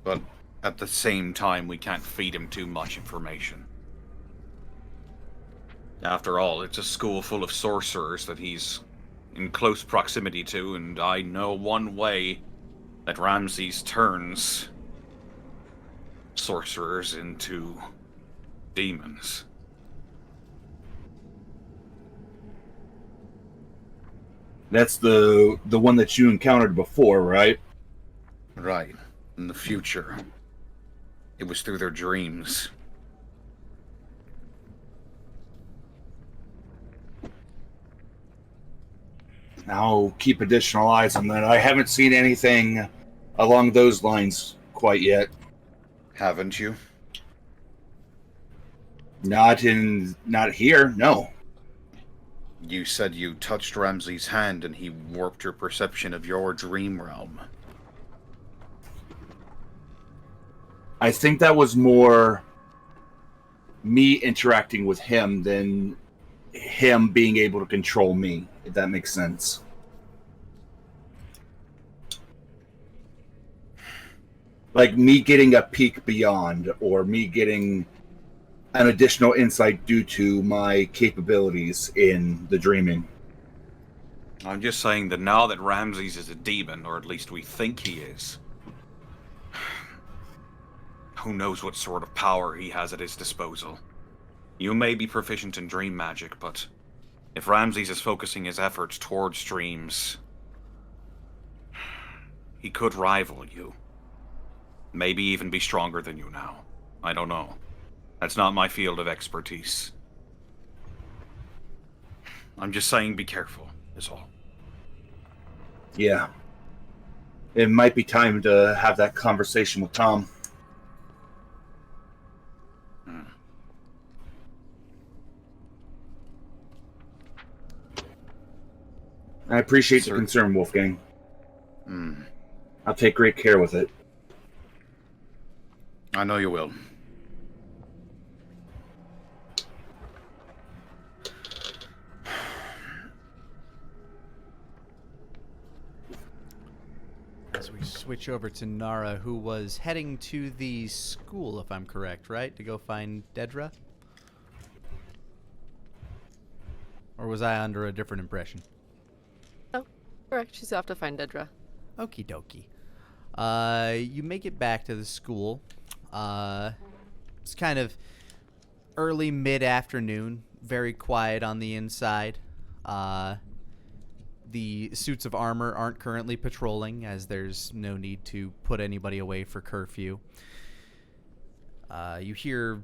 Speaker 5: But at the same time, we can't feed him too much information. After all, it's a school full of sorcerers that he's in close proximity to, and I know one way that Ramses turns sorcerers into demons.
Speaker 9: That's the one that you encountered before, right?
Speaker 5: Right. In the future. It was through their dreams.
Speaker 9: I'll keep additional eyes on that. I haven't seen anything along those lines quite yet.
Speaker 5: Haven't you?
Speaker 9: Not here, no.
Speaker 5: You said you touched Ramses' hand and he warped your perception of your dream realm.
Speaker 9: I think that was more me interacting with him than him being able to control me, if that makes sense. Like me getting a peek beyond, or me getting an additional insight due to my capabilities in the dreaming.
Speaker 5: I'm just saying that now that Ramses is a demon, or at least we think he is, Who knows what sort of power he has at his disposal? You may be proficient in dream magic, but if Ramses is focusing his efforts towards dreams, he could rival you. Maybe even be stronger than you now. I don't know. That's not my field of expertise. I'm just saying be careful, is all.
Speaker 9: Yeah. It might be time to have that conversation with Tom. I appreciate the concern, Wolfgang. I'll take great care with it.
Speaker 5: I know you will.
Speaker 1: As we switch over to Nara, who was heading to the school, if I'm correct, right? To go find Dedra? Or was I under a different impression?
Speaker 4: Oh, correct. She's off to find Dedra.
Speaker 1: Okie dokie. You make it back to the school. It's kind of early mid-afternoon, very quiet on the inside. The suits of armor aren't currently patrolling, as there's no need to put anybody away for curfew. You hear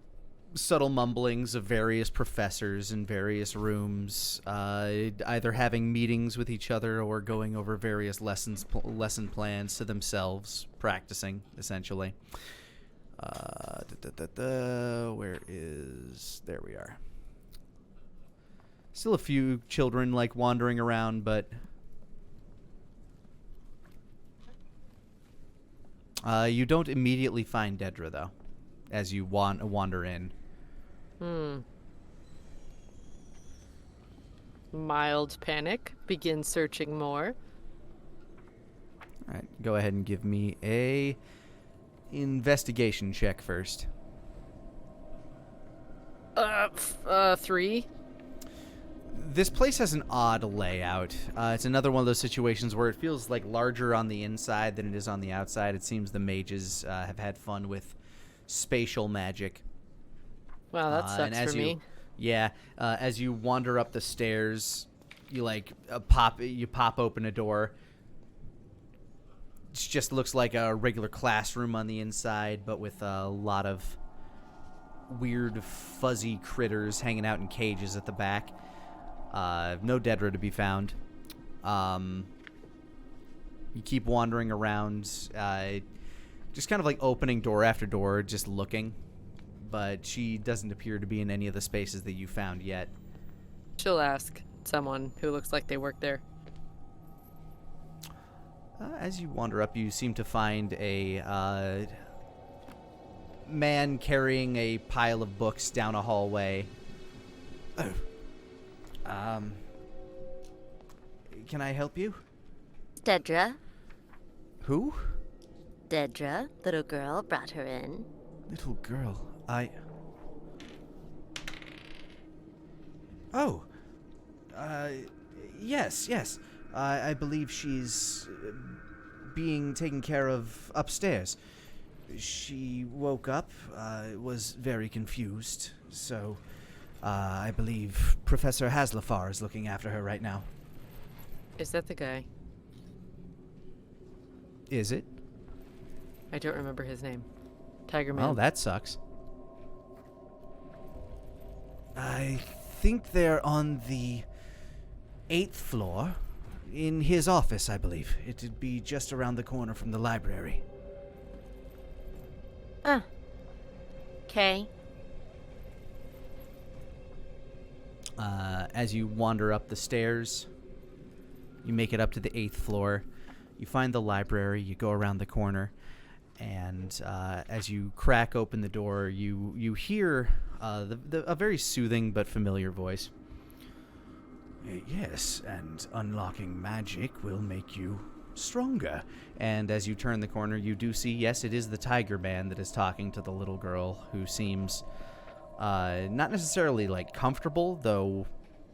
Speaker 1: subtle mumblings of various professors in various rooms, either having meetings with each other or going over various lesson plans to themselves, practicing, essentially. Where is... There we are. Still a few children, like, wandering around, but... you don't immediately find Dedra, though, as you wander in.
Speaker 4: Mild panic. Begin searching more.
Speaker 1: Alright, go ahead and give me a investigation check first.
Speaker 4: 3.
Speaker 1: This place has an odd layout. It's another one of those situations where it feels like larger on the inside than it is on the outside. It seems the mages have had fun with spatial magic.
Speaker 4: Wow, that sucks for me.
Speaker 1: Yeah, as you wander up the stairs, you pop open a door. It just looks like a regular classroom on the inside, but with a lot of weird fuzzy critters hanging out in cages at the back. No Dedra to be found. You keep wandering around, just kind of like opening door after door, just looking. But she doesn't appear to be in any of the spaces that you found yet.
Speaker 4: She'll ask someone who looks like they work there.
Speaker 1: As you wander up, you seem to find a man carrying a pile of books down a hallway. Oh. Can I help you?
Speaker 8: Dedra.
Speaker 1: Who?
Speaker 8: Dedra, little girl, brought her in.
Speaker 1: Little girl, Oh. Yes. I believe she's being taken care of upstairs. She woke up, was very confused, so I believe Professor Haslafar is looking after her right now.
Speaker 4: Is that the guy?
Speaker 1: Is it?
Speaker 4: I don't remember his name. Tiger Man.
Speaker 1: Oh, that sucks. I think they're on the 8th floor. In his office, I believe. It'd be just around the corner from the library.
Speaker 8: Okay.
Speaker 1: As you wander up the stairs, you make it up to the 8th floor. You find the library, you go around the corner, and as you crack open the door, you hear a very soothing but familiar voice. Yes, and unlocking magic will make you stronger. And as you turn the corner, you do see, yes, it is the Tiger Man that is talking to the little girl, who seems not necessarily, comfortable, though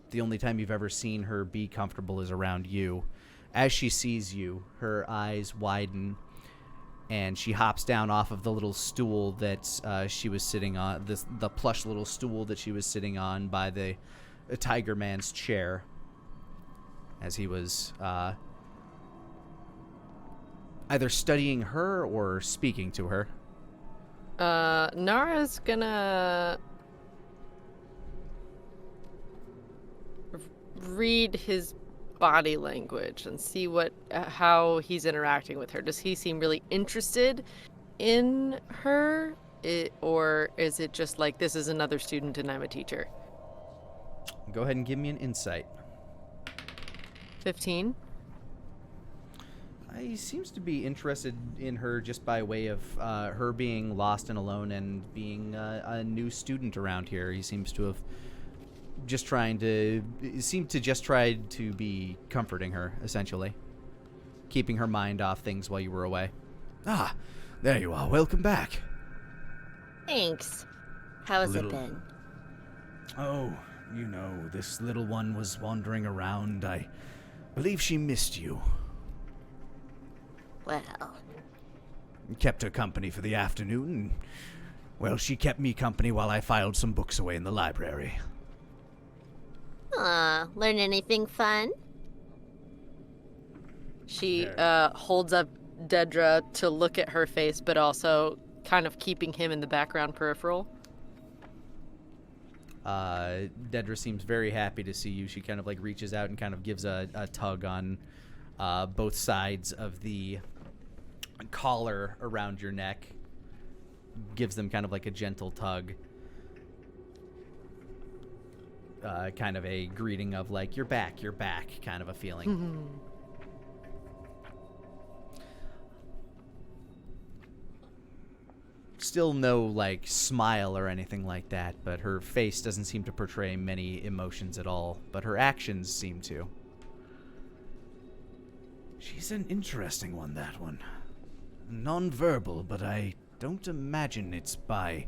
Speaker 1: the only time you've ever seen her be comfortable is around you. As she sees you, her eyes widen, and she hops down off of the little stool that she was sitting on, the plush little stool that she was sitting on by the Tiger Man's chair, as he was either studying her or speaking to her.
Speaker 4: Nara's gonna read his body language and see how he's interacting with her. Does he seem really interested in her, or is it just like, this is another student and I'm a teacher?
Speaker 1: Go ahead and give me an insight.
Speaker 4: 15.
Speaker 1: He seems to be interested in her just by way of her being lost and alone and being a new student around here. He seems to have just try to be comforting her, essentially. Keeping her mind off things while you were away.
Speaker 7: Ah, there you are. Welcome back.
Speaker 8: Thanks. How has it been?
Speaker 7: Oh, you know, this little one was wandering around. I believe she missed you.
Speaker 8: Well,
Speaker 7: Kept her company for the afternoon. And, well, she kept me company while I filed some books away in the library.
Speaker 8: learn anything fun?
Speaker 4: She holds up Dedra to look at her face, but also kind of keeping him in the background peripheral.
Speaker 1: Dedra seems very happy to see you. She kind of like reaches out and kind of gives a tug on both sides of the collar around your neck. Gives them kind of like a gentle tug. Kind of a greeting of like, you're back, kind of a feeling.
Speaker 4: Mm-hmm.
Speaker 1: Still no, like, smile or anything like that, but her face doesn't seem to portray many emotions at all, but her actions seem to.
Speaker 7: She's an interesting one, that one. Non-verbal, but I don't imagine it's by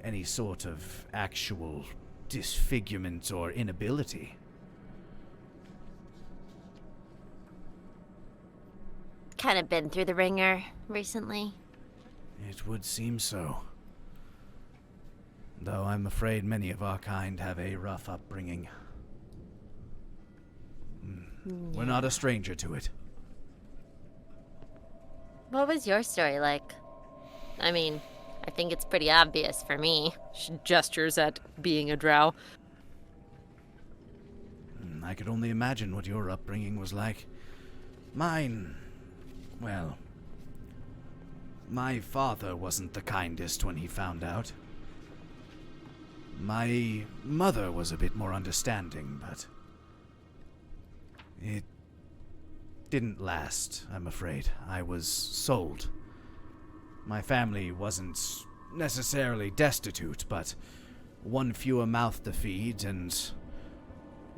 Speaker 7: any sort of actual disfigurement or inability.
Speaker 8: Kind of been through the ringer recently.
Speaker 7: It would seem so. Though I'm afraid many of our kind have a rough upbringing. We're not a stranger to it.
Speaker 8: What was your story like? I mean, I think it's pretty obvious for me.
Speaker 4: She gestures at being a drow.
Speaker 7: I could only imagine what your upbringing was like. Mine, well, my father wasn't the kindest when he found out. My mother was a bit more understanding, but it didn't last, I'm afraid. I was sold. My family wasn't necessarily destitute, but one fewer mouth to feed, and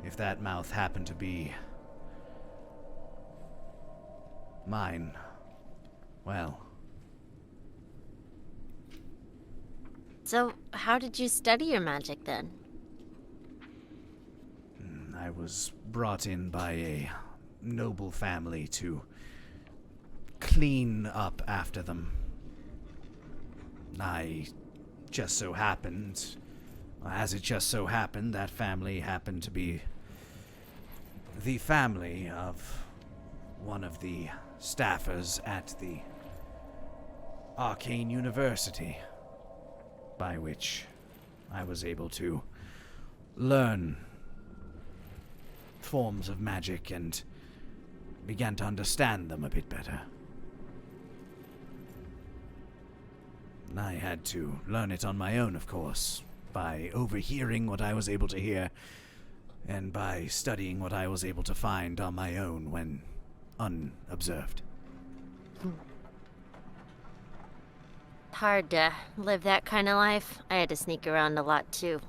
Speaker 7: if that mouth happened to be mine, well.
Speaker 8: So, how did you study your magic then?
Speaker 7: I was brought in by a noble family to clean up after them. As it just so happened, that family happened to be the family of one of the staffers at the Arcane University, by which I was able to learn forms of magic and began to understand them a bit better. I had to learn it on my own, of course, by overhearing what I was able to hear, and by studying what I was able to find on my own when unobserved.
Speaker 8: Hard to live that kind of life. I had to sneak around a lot too.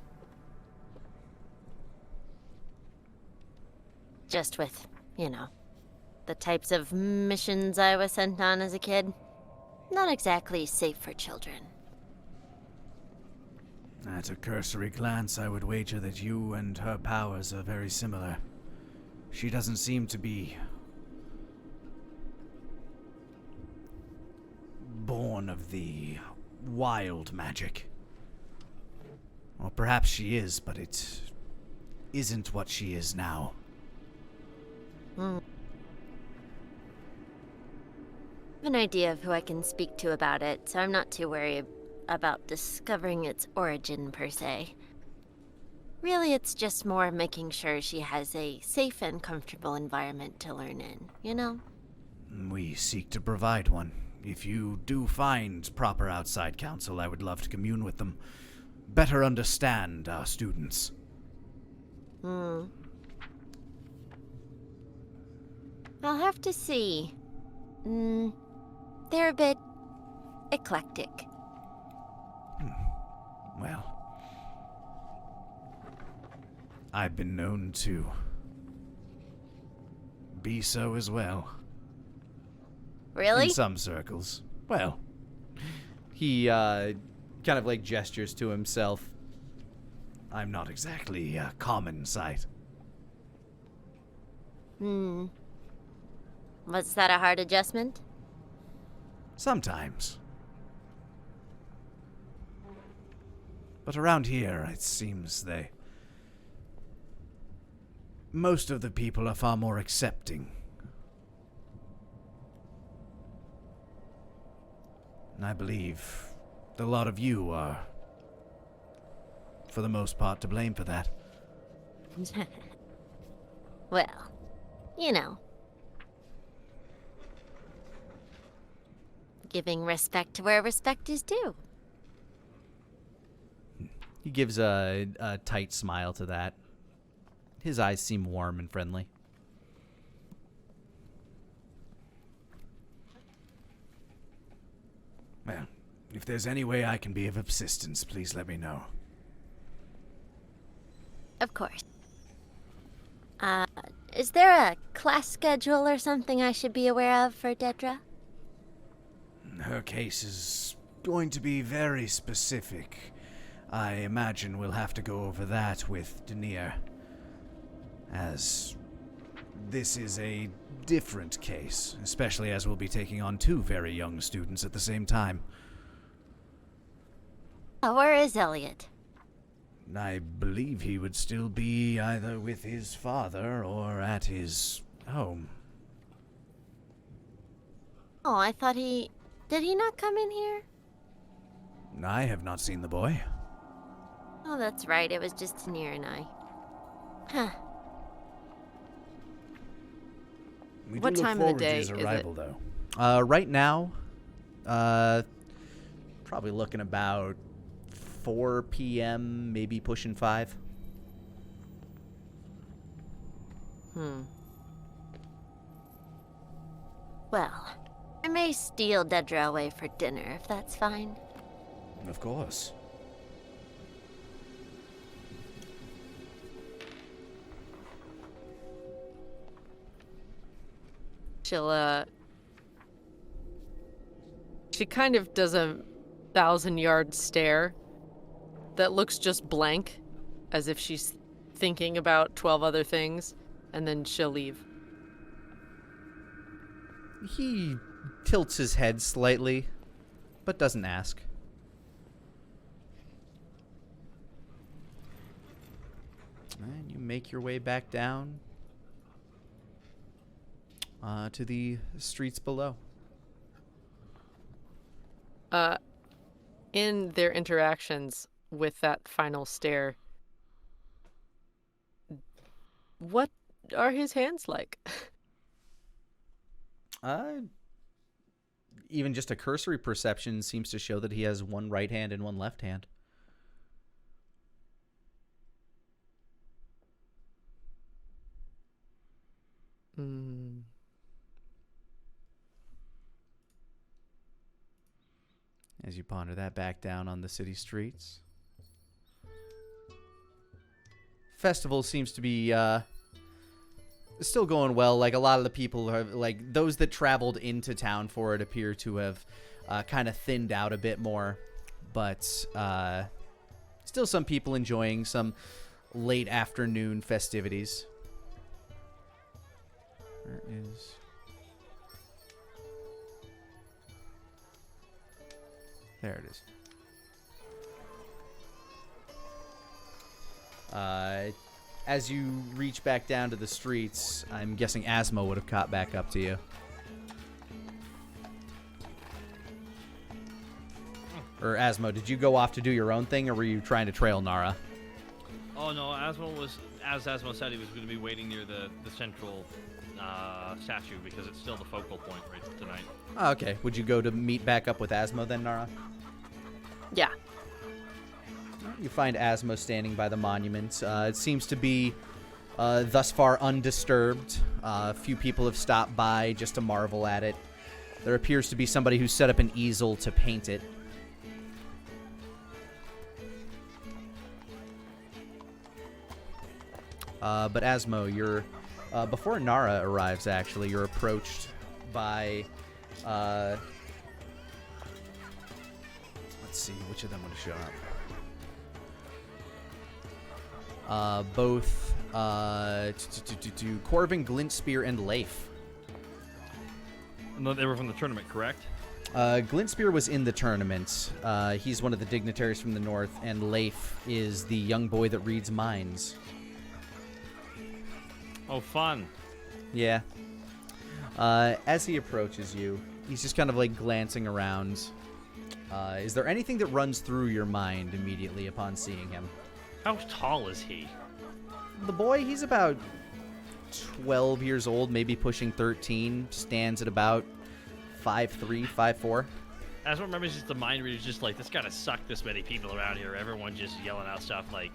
Speaker 8: Just with, the types of missions I was sent on as a kid. Not exactly safe for children.
Speaker 7: At a cursory glance, I would wager that you and her powers are very similar. She doesn't seem to be one of the wild magic. Or perhaps she is, but it isn't what she is now.
Speaker 8: Hmm. I have an idea of who I can speak to about it, so I'm not too worried about discovering its origin per se. Really, it's just more making sure she has a safe and comfortable environment to learn in, you know?
Speaker 7: We seek to provide one. If you do find proper outside counsel, I would love to commune with them. Better understand our students.
Speaker 8: I'll have to see. They're a bit eclectic.
Speaker 7: Well, I've been known to be so as well.
Speaker 8: Really?
Speaker 7: In some circles. Well,
Speaker 1: He kind of like gestures to himself.
Speaker 7: I'm not exactly a common sight.
Speaker 8: Was that a hard adjustment?
Speaker 7: Sometimes. But around here, it seems most of the people are far more accepting. And I believe a lot of you are, for the most part, to blame for that.
Speaker 8: Well, you know. Giving respect to where respect is due.
Speaker 1: He gives a tight smile to that. His eyes seem warm and friendly.
Speaker 7: Well, if there's any way I can be of assistance, please let me know.
Speaker 8: Of course. Is there a class schedule or something I should be aware of for Dedra?
Speaker 7: Her case is going to be very specific. I imagine we'll have to go over that with Denier, as this is a different case, especially as we'll be taking on 2 very young students at the same time.
Speaker 8: Oh, where is Elliot?
Speaker 7: I believe he would still be either with his father or at his home.
Speaker 8: Oh, I thought he... Did he not come in here?
Speaker 7: I have not seen the boy.
Speaker 8: Oh, that's right. It was just Tanir and I. Huh.
Speaker 7: We
Speaker 4: What
Speaker 7: do look
Speaker 4: time of the
Speaker 7: forward to
Speaker 4: day
Speaker 7: his
Speaker 4: is it?
Speaker 7: arrival, though.
Speaker 1: Right now, probably looking about 4 p.m., maybe pushing 5.
Speaker 8: Well, I may steal Dedra away for dinner, if that's fine.
Speaker 7: Of course.
Speaker 4: She kind of does a 1,000-yard stare that looks just blank, as if she's thinking about 12 other things, and then she'll leave.
Speaker 1: He tilts his head slightly, but doesn't ask. And you make your way back down to the streets below.
Speaker 4: In their interactions with that final stare, what are his hands like?
Speaker 1: Even just a cursory perception seems to show that he has one right hand and one left hand. As you ponder that back down on the city streets. Festival seems to be still going well. Like, a lot of the people are, like, those that traveled into town for it appear to have kind of thinned out a bit more. But still some people enjoying some late afternoon festivities. Where is... There it is. As you reach back down to the streets, I'm guessing Asmo would have caught back up to you. Or Asmo, did you go off to do your own thing, or were you trying to trail Nara?
Speaker 3: Oh no, Asmo was, as Asmo said, he was going to be waiting near the central statue because it's still the focal point right tonight.
Speaker 1: Oh, okay. Would you go to meet back up with Asmo then, Nara?
Speaker 4: Yeah.
Speaker 1: You find Asmo standing by the monument. It seems to be thus far undisturbed. A few people have stopped by just to marvel at it. There appears to be somebody who set up an easel to paint it. But Asmo, you're before Nara arrives. Actually, you're approached by. Let's see, which of them would show up? Both Corvin, Glintspear, and Leif.
Speaker 3: No, they were from the tournament, correct?
Speaker 1: Glintspear was in the tournament. He's one of the dignitaries from the north, and Leif is the young boy that reads minds.
Speaker 3: Oh, fun.
Speaker 1: Yeah. As he approaches you, he's just kind of like glancing around. Is there anything that runs through your mind immediately upon seeing him?
Speaker 3: How tall is he?
Speaker 1: The boy, he's about 12 years old, maybe pushing 13, stands at about 5'3", 5'4".
Speaker 3: As one remembers, just the mind reader's just like, this gotta suck this many people around here. Everyone just yelling out stuff like,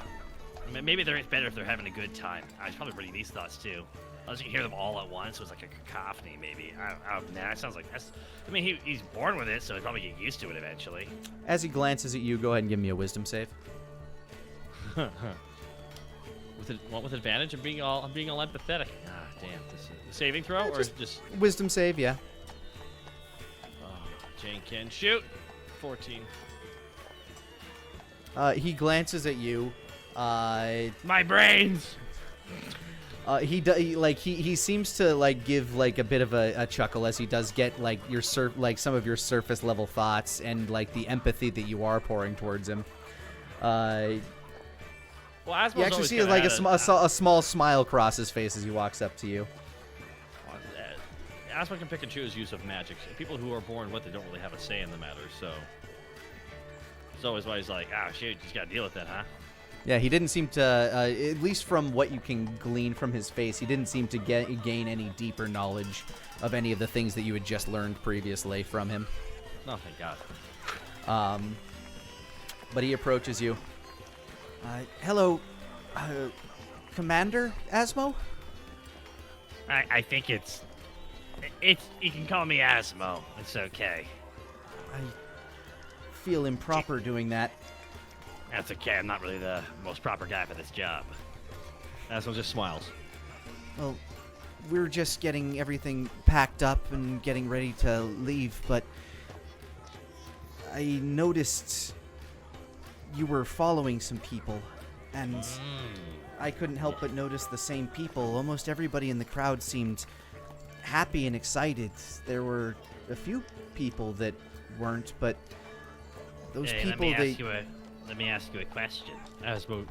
Speaker 3: maybe it's better if they're having a good time. I was probably reading these thoughts too. Unless you can hear them all at once, it was like a cacophony maybe. Nah, it sounds like that's, I mean, he's born with it, so he'll probably get used to it eventually.
Speaker 1: As he glances at you, go ahead and give me a wisdom save.
Speaker 3: with advantage? I'm being all empathetic. Ah, damn. This is a saving throw or just
Speaker 1: Wisdom save, yeah.
Speaker 3: Jane can shoot. 14.
Speaker 1: He glances at you.
Speaker 3: My brains.
Speaker 1: He seems to like give like a bit of a chuckle as he does get like your some of your surface level thoughts and like the empathy that you are pouring towards him.
Speaker 3: Well, Asmo's
Speaker 1: you actually see like a small smile cross his face as he walks up to you.
Speaker 3: Asmo can pick and choose use of magic. People who are born with it don't really have a say in the matter, so it's always why he's like, shit, you just gotta deal with that, huh?
Speaker 1: Yeah, he didn't seem to, at least from what you can glean from his face, he didn't seem to gain any deeper knowledge of any of the things that you had just learned previously from him.
Speaker 3: Oh, thank God.
Speaker 1: But he approaches you. Hello, Commander Asmo?
Speaker 6: I think it's you can call me Asmo. It's okay.
Speaker 1: I feel improper doing that.
Speaker 6: That's okay. I'm not really the most proper guy for this job.
Speaker 3: Asmo just smiles.
Speaker 1: Well, we're just getting everything packed up and getting ready to leave, but I noticed you were following some people, and I couldn't help but notice the same people. Almost everybody in the crowd seemed happy and excited. There were a few people that weren't, but those people,
Speaker 6: let me ask you a question. Asmo,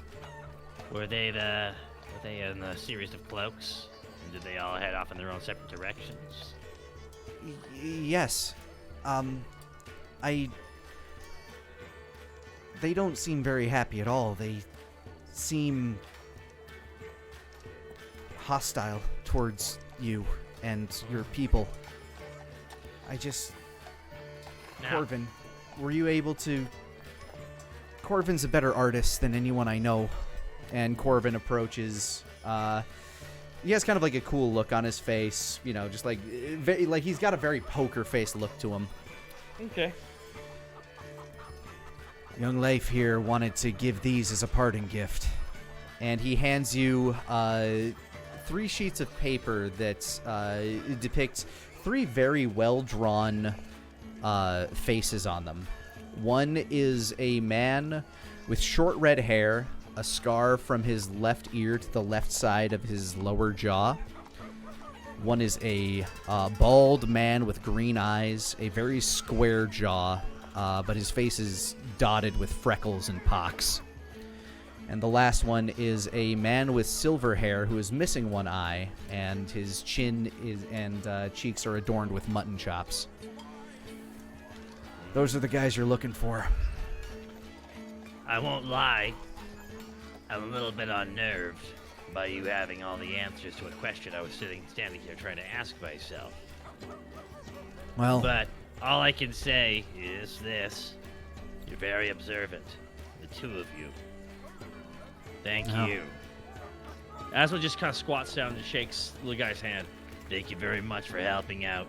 Speaker 6: were they in the series of cloaks? And did they all head off in their own separate directions?
Speaker 1: Yes. They don't seem very happy at all. They seem hostile towards you and your people. Corvin, were you able to... Corvin's a better artist than anyone I know. And Corvin approaches... he has kind of like a cool look on his face. You know, just like he's got a very poker face look to him.
Speaker 3: Okay.
Speaker 1: Young Leif here wanted to give these as a parting gift. And he hands you 3 sheets of paper that depict 3 very well-drawn faces on them. One is a man with short red hair, a scar from his left ear to the left side of his lower jaw. One is a bald man with green eyes, a very square jaw, but his face is dotted with freckles and pocks. And the last one is a man with silver hair who is missing one eye, and his chin and cheeks are adorned with mutton chops. Those are the guys you're looking for.
Speaker 6: I won't lie. I'm a little bit unnerved by you having all the answers to a question I was standing here trying to ask myself.
Speaker 1: Well,
Speaker 6: But all I can say is this. You're very observant. The two of you. Thank
Speaker 1: Oh.
Speaker 6: you.
Speaker 3: Asmo just kind of squats down and shakes the guy's hand.
Speaker 6: Thank you very much for helping out.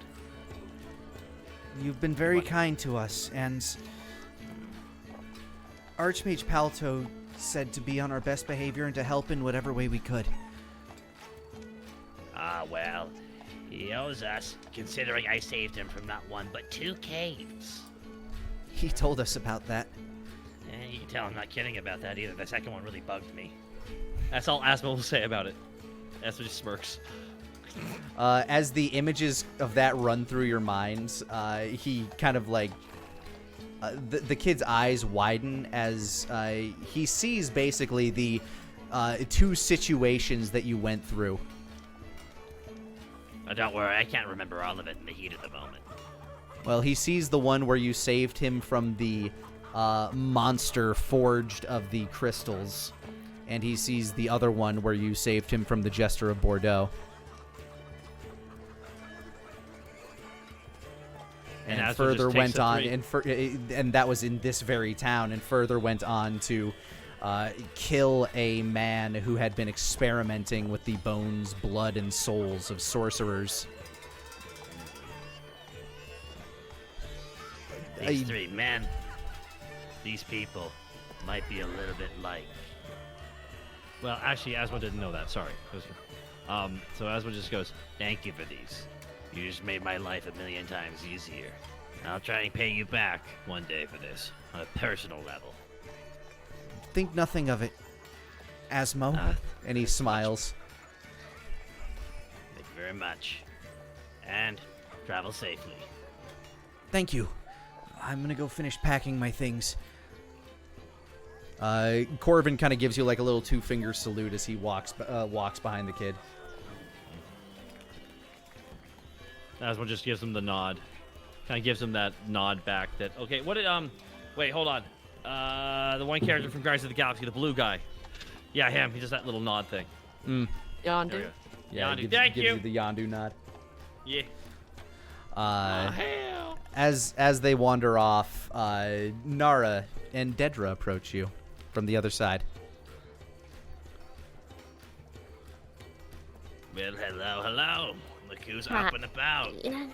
Speaker 7: You've been very kind to us, and Archmage Palto said to be on our best behavior and to help in whatever way we could.
Speaker 6: Ah, well, he owes us, considering I saved him from not one but 2 caves.
Speaker 7: He told us about that.
Speaker 6: And you can tell I'm not kidding about that either. The second one really bugged me.
Speaker 3: That's all Asmo will say about it. Asmo just smirks.
Speaker 1: as the images of that run through your minds, he kind of like the kid's eyes widen as he sees basically the 2 situations that you went through.
Speaker 6: Oh, don't worry, I can't remember all of it in the heat of the moment.
Speaker 1: Well, he sees the one where you saved him from the monster forged of the crystals, and he sees the other one where you saved him from the Jester of Bordeaux.
Speaker 3: And
Speaker 1: And
Speaker 3: Asmo
Speaker 1: further
Speaker 3: just
Speaker 1: went
Speaker 3: takes
Speaker 1: on,
Speaker 3: the
Speaker 1: and that was in this very town, and further went on to kill a man who had been experimenting with the bones, blood, and souls of sorcerers.
Speaker 6: These 3 men, these people, might be a little bit like.
Speaker 3: Well, actually, Asmo didn't know that. Sorry. So Asmo just goes,
Speaker 6: Thank you for these. You just made my life a million times easier. I'll try and pay you back one day for this, on a personal level.
Speaker 7: Think nothing of it, Asmo.
Speaker 1: And he smiles.
Speaker 6: Thank you very much. And travel safely.
Speaker 7: Thank you. I'm gonna go finish packing my things.
Speaker 1: Corbin kind of gives you like a little 2-finger salute as he walks behind the kid.
Speaker 3: Asmo just gives him the nod. Kind of gives him that nod back that, okay, what did, wait, hold on. The one character from Guardians of the Galaxy, the blue guy. Yeah, him. He does that little nod thing.
Speaker 4: Yondu.
Speaker 1: Yeah,
Speaker 3: Yondu,
Speaker 1: gives,
Speaker 3: thank
Speaker 1: gives
Speaker 3: you.
Speaker 1: the Yondu nod.
Speaker 3: Yeah.
Speaker 6: Hell.
Speaker 1: As they wander off, Nara and Dedra approach you from the other side.
Speaker 6: Well, hello. Look who's
Speaker 8: Ah,
Speaker 6: up and about.
Speaker 8: Yeah.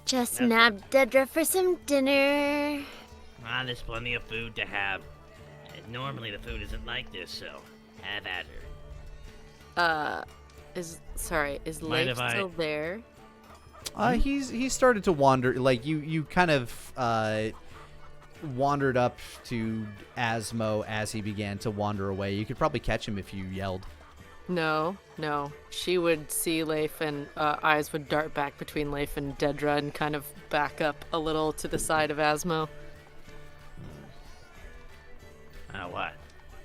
Speaker 8: Just nabbed Dedra for some dinner.
Speaker 6: Ah, there's plenty of food to have. And normally the food isn't like this, so have at her.
Speaker 4: Is
Speaker 6: Mind
Speaker 4: Leif
Speaker 6: if I-
Speaker 4: still there?
Speaker 1: He's started to wander. Like you kind of wandered up to Asmo as he began to wander away. You could probably catch him if you yelled.
Speaker 4: No. She would see Leif, and eyes would dart back between Leif and Dedra and kind of back up a little to the side of Asmo.
Speaker 6: What?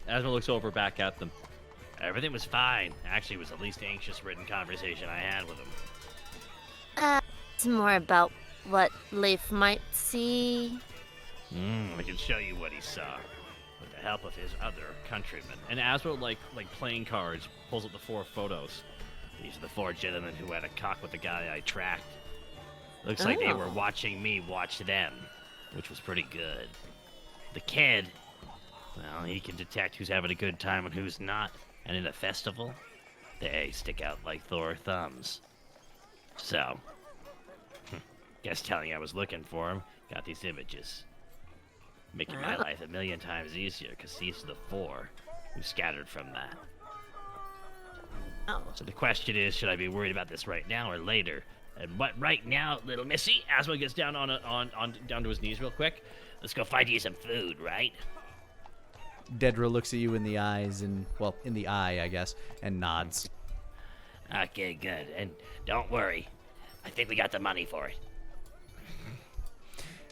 Speaker 3: Asmo looks over back at them.
Speaker 6: Everything was fine. Actually, it was the least anxious-ridden conversation I had with him.
Speaker 8: It's more about what Leif might see.
Speaker 6: I can show you what he saw. With the help of his other countrymen.
Speaker 3: And Asmo, like playing cards, pulls up the 4 photos.
Speaker 6: These are the 4 gentlemen who had a cock with the guy I tracked. Looks like they were watching me watch them, which was pretty good. The kid, well, he can detect who's having a good time and who's not. And in a festival, they stick out like Thor thumbs. So, guess telling I was looking for him, got these images. Making my life a million times easier, because these are the 4 who scattered from that.
Speaker 8: Oh.
Speaker 6: So the question is, should I be worried about this right now or later? And what right now, little missy?
Speaker 3: Asmo gets down down to his knees real quick.
Speaker 6: Let's go find you some food, right?
Speaker 1: Dedra looks at you in the eyes and, well, in the eye, I guess, and nods.
Speaker 6: Okay, good. And don't worry. I think we got the money for it.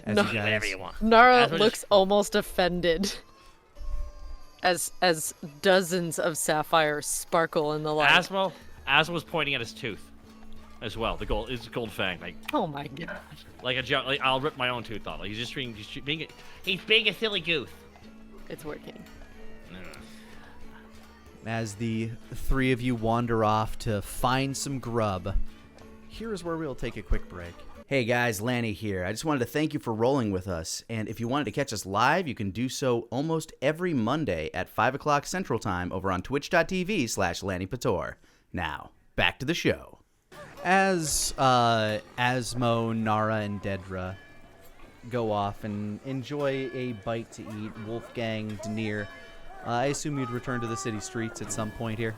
Speaker 1: as
Speaker 4: No.
Speaker 1: you
Speaker 6: Whatever
Speaker 1: guys.
Speaker 6: you want.
Speaker 4: Nara
Speaker 3: Asmo
Speaker 4: looks almost offended as dozens of sapphires sparkle in the light.
Speaker 3: Asmo was pointing at his tooth as well. His gold fang. Like
Speaker 4: Oh my god.
Speaker 3: like I'll rip my own tooth off. Like he's just being a silly goose.
Speaker 4: It's working.
Speaker 1: As the three of you wander off to find some grub, here is where we'll take a quick break. Hey guys, Lani here. I just wanted to thank you for rolling with us. And if you wanted to catch us live, you can do so almost every Monday at 5 o'clock Central Time over on twitch.tv/Lanipator. Now, back to the show. As Asmo, Nara, and Dedra go off and enjoy a bite to eat, Wolfgang, Denier, I assume you'd return to the city streets at some point here.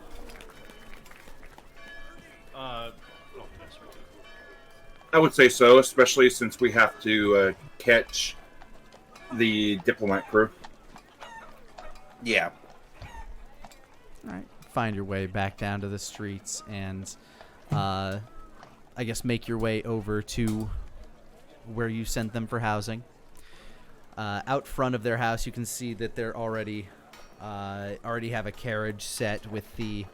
Speaker 9: I would say so, especially since we have to catch the diplomat crew.
Speaker 5: Yeah.
Speaker 1: All right. Find your way back down to the streets and, I guess, make your way over to where you sent them for housing. Out front of their house, you can see that they're already have a carriage set with the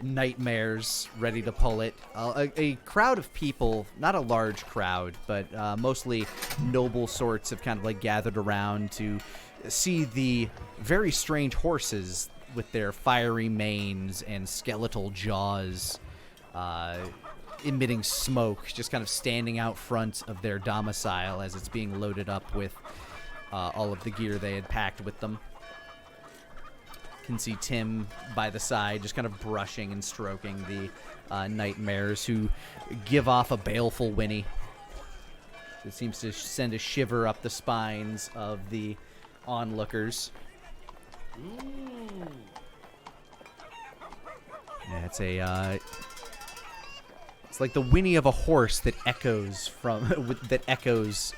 Speaker 1: nightmares ready to pull it. A crowd of people, not a large crowd, but mostly noble sorts have kind of like gathered around to see the very strange horses with their fiery manes and skeletal jaws emitting smoke, just kind of standing out front of their domicile as it's being loaded up with all of the gear they had packed with them. Can see Tim by the side just kind of brushing and stroking the nightmares, who give off a baleful whinny. It seems to send a shiver up the spines of the onlookers. Yeah, it's like the whinny of a horse that echoes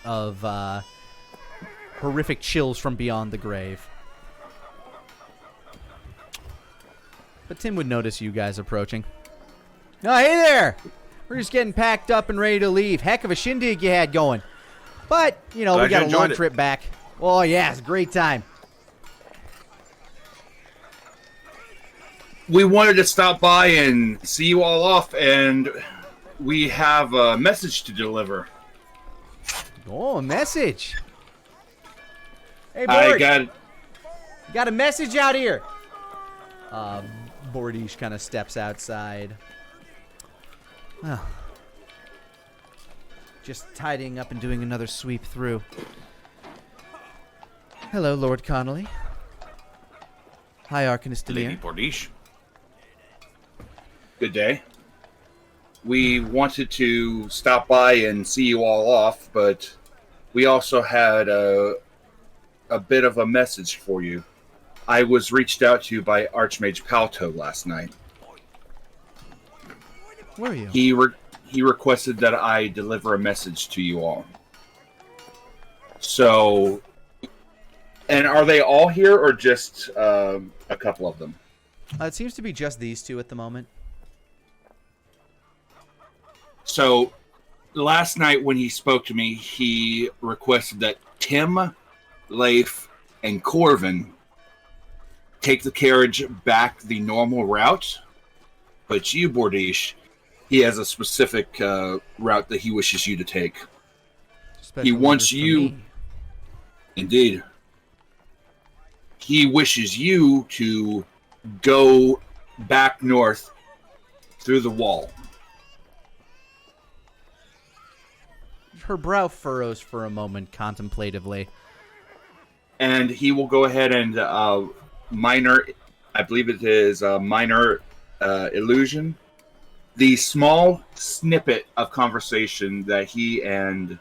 Speaker 1: of horrific chills from beyond the grave. But Tim would notice you guys approaching. Oh, hey there! We're just getting packed up and ready to leave. Heck of a shindig you had going. But, you know, we
Speaker 5: Glad you
Speaker 1: got a long
Speaker 5: enjoyed it.
Speaker 1: trip back. Oh, yeah, it's a great time.
Speaker 9: We wanted to stop by and see you all off, and we have a message to deliver.
Speaker 1: Oh, a message. Hey,
Speaker 9: I
Speaker 1: Bort,
Speaker 9: got
Speaker 1: a message out here. Bordish kind of steps outside. Well, just tidying up and doing another sweep through. Hello, Lord Connolly. Hi, Arcanist
Speaker 5: Lady
Speaker 1: Demir.
Speaker 5: Bordish.
Speaker 9: good day. We wanted to stop by and see you all off, but we also had a bit of a message for you. I was reached out to by Archmage Palto last night.
Speaker 1: Where are you?
Speaker 9: He requested that I deliver a message to you all. So, and are they all here or just a couple of them?
Speaker 1: It seems to be just these two at the moment.
Speaker 9: So, last night when he spoke to me, he requested that Tim, Leif, and Corvin take the carriage back the normal route. But you, Bordish, he has a specific route that he wishes you to take.
Speaker 1: Special
Speaker 9: wants
Speaker 1: orders for
Speaker 9: you-
Speaker 1: me.
Speaker 9: Indeed. He wishes you to go back north through the wall.
Speaker 1: Her brow furrows for a moment contemplatively.
Speaker 9: And he will go ahead and minor, I believe it is a minor illusion. The small snippet of conversation that he and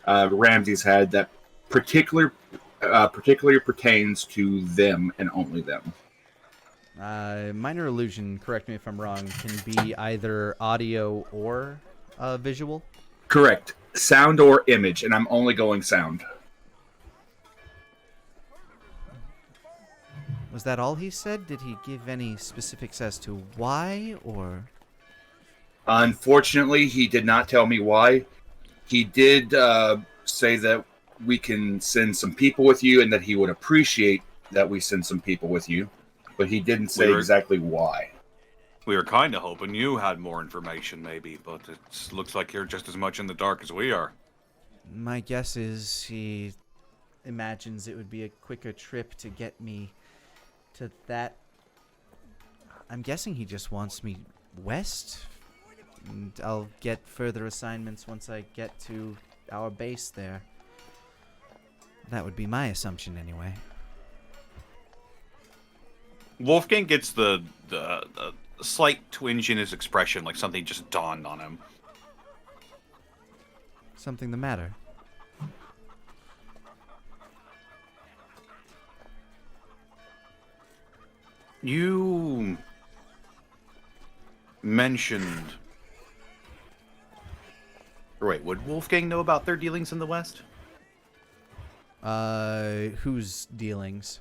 Speaker 9: Ramses had that particularly pertains to them and only them.
Speaker 1: Minor illusion, correct me if I'm wrong, can be either audio or visual.
Speaker 9: Correct. Sound or image, and I'm only going sound.
Speaker 1: Was that all he said? Did he give any specifics as to why, or?
Speaker 9: Unfortunately, he did not tell me why. He did say that we can send some people with you and that he would appreciate that we send some people with you, but he didn't say exactly why.
Speaker 5: We were kind of hoping you had more information, maybe, but it looks like you're just as much in the dark as we are.
Speaker 7: My guess is he imagines it would be a quicker trip to get me to that. I'm guessing he just wants me west. And I'll get further assignments once I get to our base there. That would be my assumption anyway.
Speaker 5: Wolfgang gets the slight twinge in his expression, like something just dawned on him.
Speaker 7: Something the matter?
Speaker 5: You mentioned... Wait, would Wolfgang know about their dealings in the West?
Speaker 7: Whose dealings?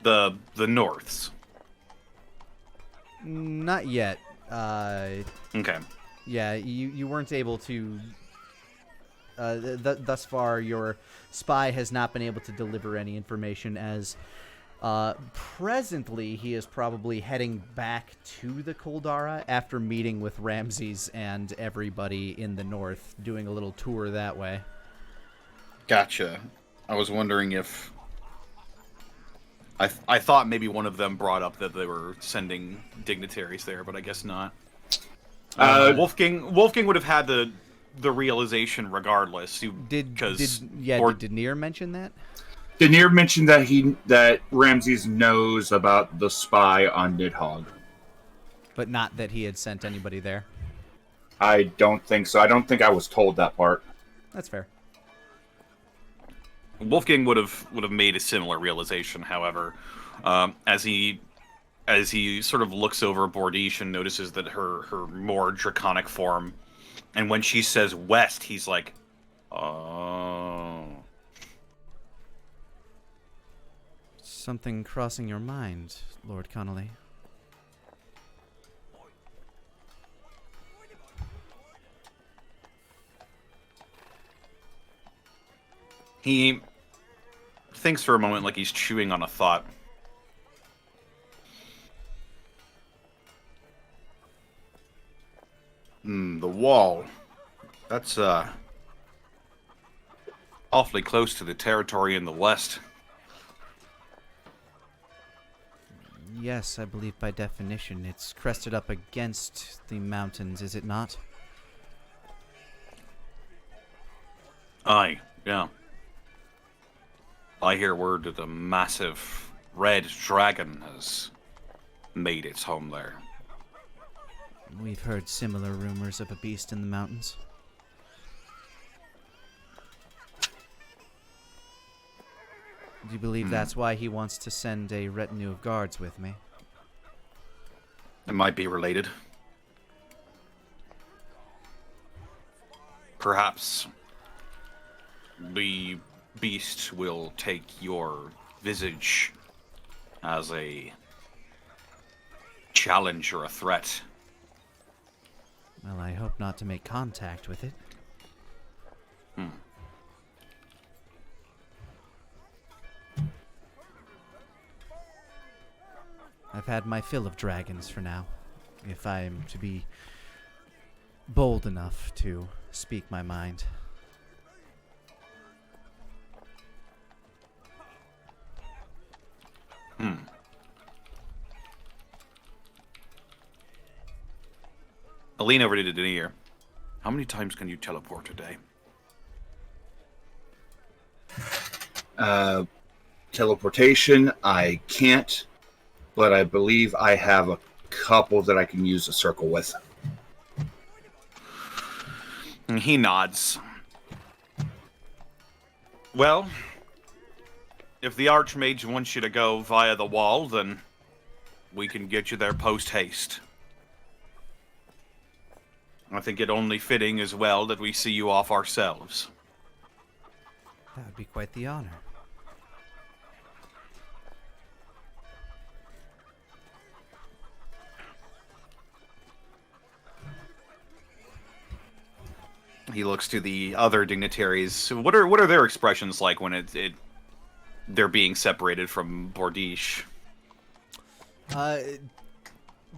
Speaker 5: The Norths.
Speaker 7: Not yet.
Speaker 5: Okay.
Speaker 7: Yeah, you weren't able to... thus far, your spy has not been able to deliver any information as... presently, he is probably heading back to the Koldara after meeting with Ramses and everybody in the north, doing a little tour that way.
Speaker 5: Gotcha. I was wondering if... I thought maybe one of them brought up that they were sending dignitaries there, but I guess not. Wolfgang would have had the realization regardless.
Speaker 7: Did Nier mention that?
Speaker 9: Daenerys mentioned that Ramses knows about the spy on Nidhogg.
Speaker 7: But not that he had sent anybody there?
Speaker 9: I don't think so. I don't think I was told that part.
Speaker 7: That's fair.
Speaker 5: Wolfgang would have made a similar realization, however, as he sort of looks over Bordiche and notices that her more draconic form, and when she says west, he's like, oh.
Speaker 7: Something crossing your mind, Lord Connolly?
Speaker 5: He thinks for a moment like he's chewing on a thought. The wall. That's, awfully close to the territory in the west.
Speaker 7: Yes, I believe by definition it's crested up against the mountains, is it not?
Speaker 5: Aye, yeah. I hear word that a massive red dragon has made its home there.
Speaker 7: We've heard similar rumors of a beast in the mountains. Do you believe that's why he wants to send a retinue of guards with me?
Speaker 5: It might be related. Perhaps the beast will take your visage as a challenge or a threat.
Speaker 7: Well, I hope not to make contact with it. I've had my fill of dragons for now, if I am to be bold enough to speak my mind.
Speaker 5: I lean over to Denier. How many times can you teleport a day?
Speaker 9: Teleportation, I can't, but I believe I have a couple that I can use a circle with.
Speaker 5: And he nods. Well, if the Archmage wants you to go via the wall, then we can get you there post-haste. I think it only fitting as well that we see you off ourselves.
Speaker 7: That would be quite the honor.
Speaker 5: He He looks to the other dignitaries. What are their expressions like when they're being separated from Bordish?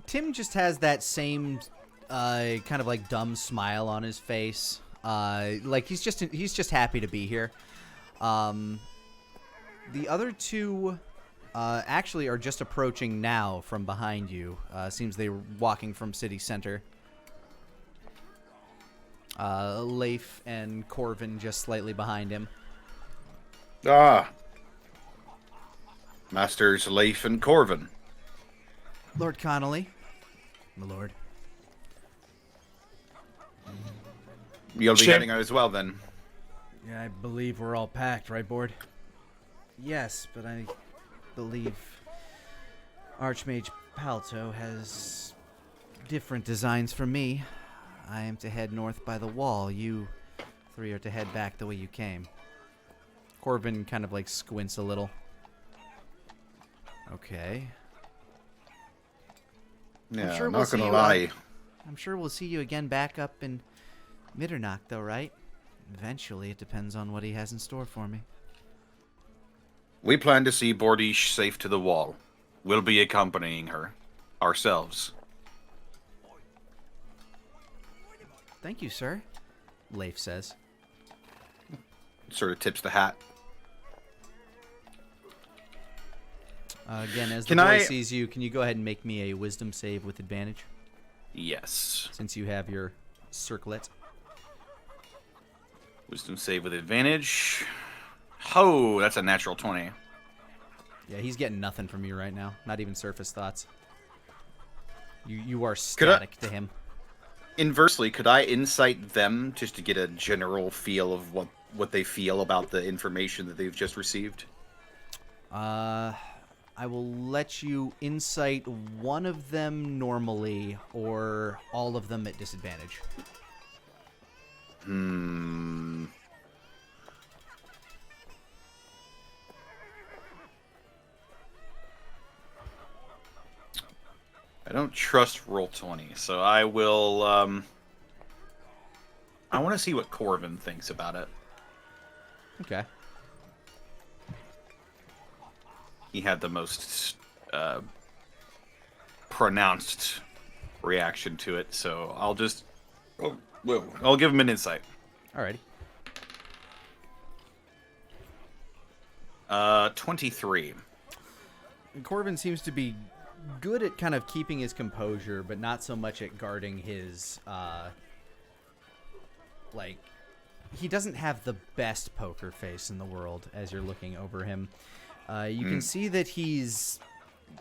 Speaker 1: Tim just has that same kind of like dumb smile on his face. Like he's just happy to be here. The other two actually are just approaching now from behind you. Seems they were walking from city center. Leif and Corvin just slightly behind him.
Speaker 5: Ah. Masters Leif and Corvin.
Speaker 1: Lord Connolly. My lord.
Speaker 5: You'll be heading out as well, then.
Speaker 1: Yeah, I believe we're all packed, right, Board? Yes, but I believe Archmage Palto has different designs for me. I am to head north by the wall. You three are to head back the way you came. Corvin kind of like squints a little. Okay.
Speaker 5: Yeah,
Speaker 1: sure
Speaker 5: I'm
Speaker 1: we'll
Speaker 5: not
Speaker 1: see
Speaker 5: gonna
Speaker 1: you,
Speaker 5: lie.
Speaker 1: I'm sure we'll see you again back up in Mitternacht, though, right? Eventually, it depends on what he has in store for me.
Speaker 5: We plan to see Bordish safe to the wall. We'll be accompanying her. Ourselves.
Speaker 1: Thank you, sir, Leif says.
Speaker 5: Sort of tips the hat.
Speaker 1: Again, as the
Speaker 5: Can
Speaker 1: boy
Speaker 5: I-
Speaker 1: sees you, can you go ahead and make me a wisdom save with advantage?
Speaker 5: Yes.
Speaker 1: Since you have your circlet.
Speaker 5: Wisdom save with advantage. Oh, that's a natural 20.
Speaker 1: Yeah, he's getting nothing from you right now. Not even surface thoughts. You are
Speaker 5: Could I-
Speaker 1: static to him.
Speaker 5: Inversely, could I insight them just to get a general feel of what they feel about the information that they've just received?
Speaker 1: I will let you insight one of them normally, or all of them at disadvantage.
Speaker 5: I don't trust Roll20, so I will, I want to see what Corvin thinks about it.
Speaker 1: Okay.
Speaker 5: He had the most, pronounced reaction to it, so I'll just... I'll give him an insight.
Speaker 1: Alrighty.
Speaker 5: 23.
Speaker 1: Corvin seems to be good at kind of keeping his composure, but not so much at guarding his, like, he doesn't have the best poker face in the world as you're looking over him. You can see that he's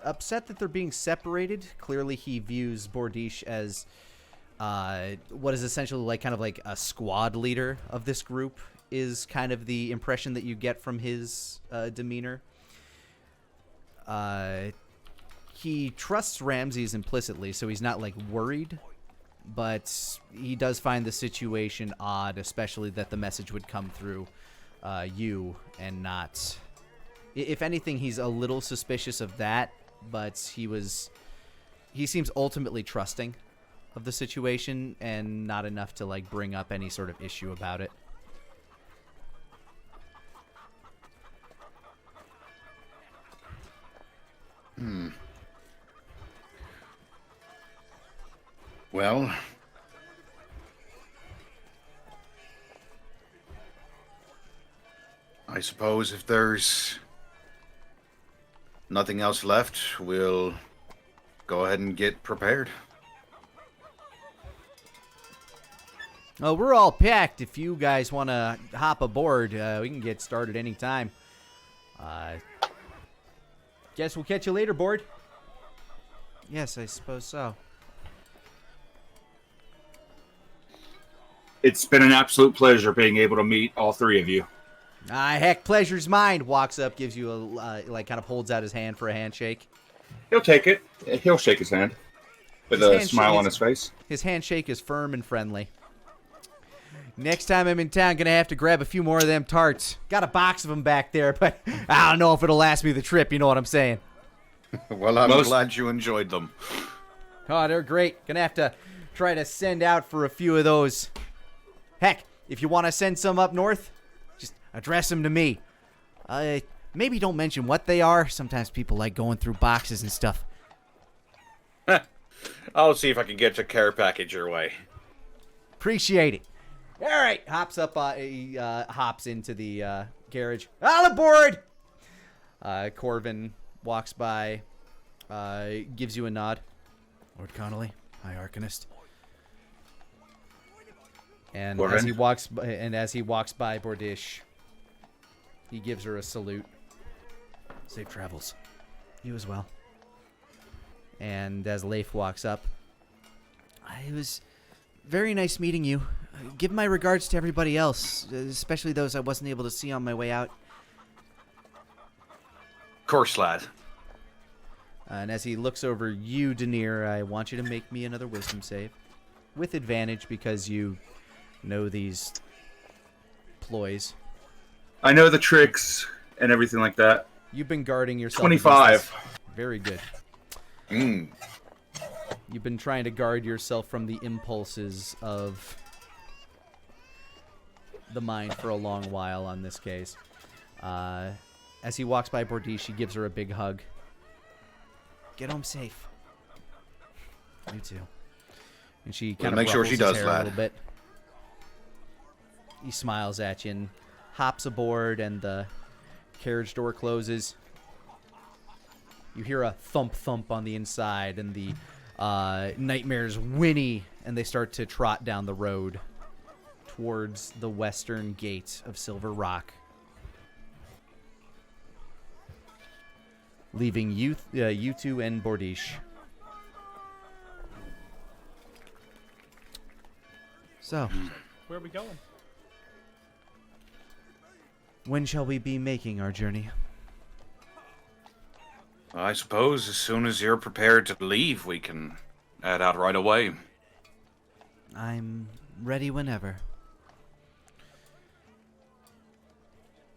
Speaker 1: upset that they're being separated. Clearly he views Bordish as what is essentially like kind of like a squad leader of this group is kind of the impression that you get from his demeanor. He trusts Ramses implicitly, so he's not like worried, but he does find the situation odd, especially that the message would come through you and not... If anything, he's a little suspicious of that, but he seems ultimately trusting of the situation and not enough to like bring up any sort of issue about it.
Speaker 5: Well... I suppose if there's nothing else left, we'll go ahead and get prepared.
Speaker 1: Well, we're all packed. If you guys want to hop aboard, we can get started anytime. Guess we'll catch you later, Board. Yes, I suppose so.
Speaker 9: It's been an absolute pleasure being able to meet all three of you.
Speaker 1: Heck, pleasure's mine. Walks up, gives you a, like, kind of holds out his hand for a handshake.
Speaker 9: He'll take it. He'll shake his hand with a smile on his face.
Speaker 1: His handshake is firm and friendly. Next time I'm in town, gonna have to grab a few more of them tarts. Got a box of them back there, but I don't know if it'll last me the trip, you know what I'm saying?
Speaker 5: Well, I'm glad you enjoyed them.
Speaker 1: Oh, they're great. Gonna have to try to send out for a few of those. Heck, If you want to send some up north, just address them to me. Maybe don't mention what they are. Sometimes people like going through boxes and stuff.
Speaker 5: I'll see if I can get a care package your way.
Speaker 1: Appreciate it. All right, hops up. He hops into the carriage. All aboard! Corvin walks by, gives you a nod.
Speaker 7: Lord Connolly, High Arcanist.
Speaker 1: And
Speaker 9: Corvin?
Speaker 1: as he walks by Bordish, he gives her a salute.
Speaker 7: Safe travels.
Speaker 1: You as well. And as Leif walks up, it was very nice meeting you. Give my regards to everybody else, especially those I wasn't able to see on my way out.
Speaker 5: Of course, lad.
Speaker 1: And as he looks over you, Denier, I want you to make me another wisdom save. With advantage because you know these ploys.
Speaker 9: I know the tricks and everything like that.
Speaker 1: You've been guarding yourself.
Speaker 9: 25.
Speaker 1: against this. Very good.
Speaker 5: Mm.
Speaker 1: You've been trying to guard yourself from the impulses of the mind for a long while on this case. As he walks by Bordish, he gives her a big hug. Get home safe. You too. And she kind of
Speaker 5: make sure she does,
Speaker 1: hair
Speaker 5: lad.
Speaker 1: a little bit. He smiles at you and hops aboard, and the carriage door closes. You hear a thump thump on the inside, and the nightmares whinny, and they start to trot down the road towards the western gate of Silver Rock, leaving you two and Bordish. So,
Speaker 3: Where are we going?
Speaker 1: when shall we be making our journey?
Speaker 5: I suppose as soon as you're prepared to leave, we can head out right away.
Speaker 1: I'm ready whenever.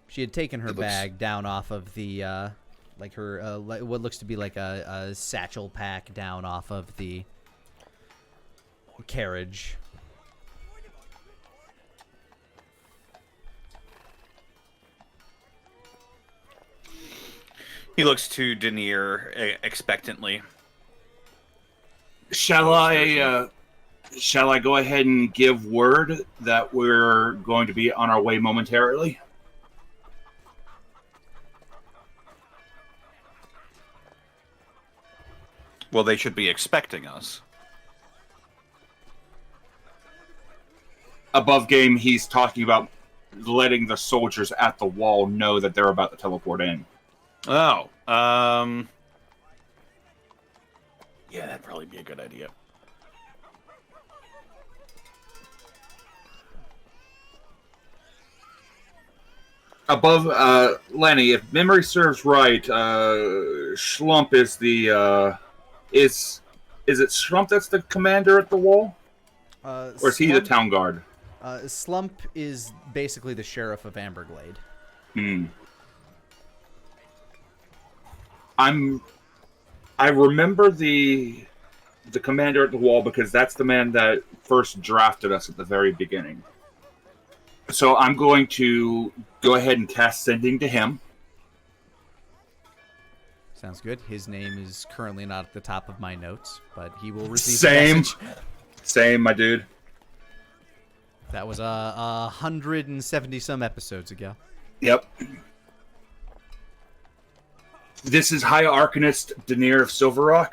Speaker 1: She had taken her bag down off of the, what looks to be like a satchel pack down off of the carriage.
Speaker 5: He looks to Denier expectantly.
Speaker 9: Shall I go ahead and give word that we're going to be on our way momentarily?
Speaker 5: Well, they should be expecting us.
Speaker 9: Above game, he's talking about letting the soldiers at the wall know that they're about to teleport in.
Speaker 5: Oh, yeah, that'd probably be a good idea.
Speaker 9: Above, Lenny, if memory serves right, Schlump is the, is it Schlump that's the commander at the wall? Or is he the town guard?
Speaker 1: Slump is basically the sheriff of Amberglade.
Speaker 9: I remember the commander at the wall because that's the man that first drafted us at the very beginning. So I'm going to go ahead and cast sending to him.
Speaker 1: Sounds good. His name is currently not at the top of my notes, but he will receive
Speaker 9: Same.
Speaker 1: the message.
Speaker 9: Same, my dude.
Speaker 1: That was 170 some episodes ago.
Speaker 9: Yep. This is High Arcanist Denier of Silver Rock.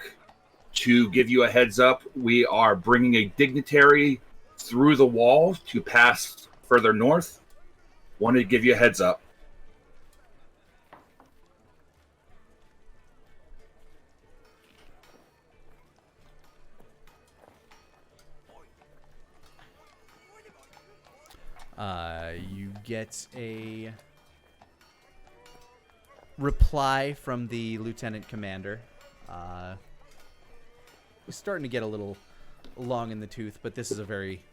Speaker 9: To give you a heads up, we are bringing a dignitary through the wall to pass further north. Wanted to give you a heads up.
Speaker 1: You get a reply from the lieutenant commander. It's starting to get a little long in the tooth, but this is a very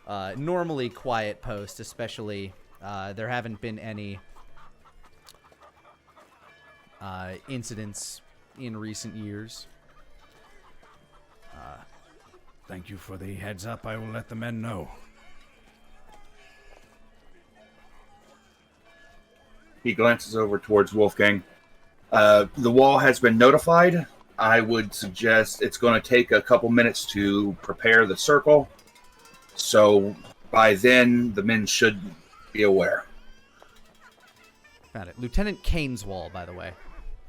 Speaker 1: normally quiet post, especially there haven't been any incidents in recent years.
Speaker 7: Thank you for the heads up. I will let the men know.
Speaker 9: He glances over towards Wolfgang. The wall has been notified. I would suggest it's going to take a couple minutes to prepare the circle. So by then, the men should be aware.
Speaker 1: Got it. Lieutenant Caneswall, by the way.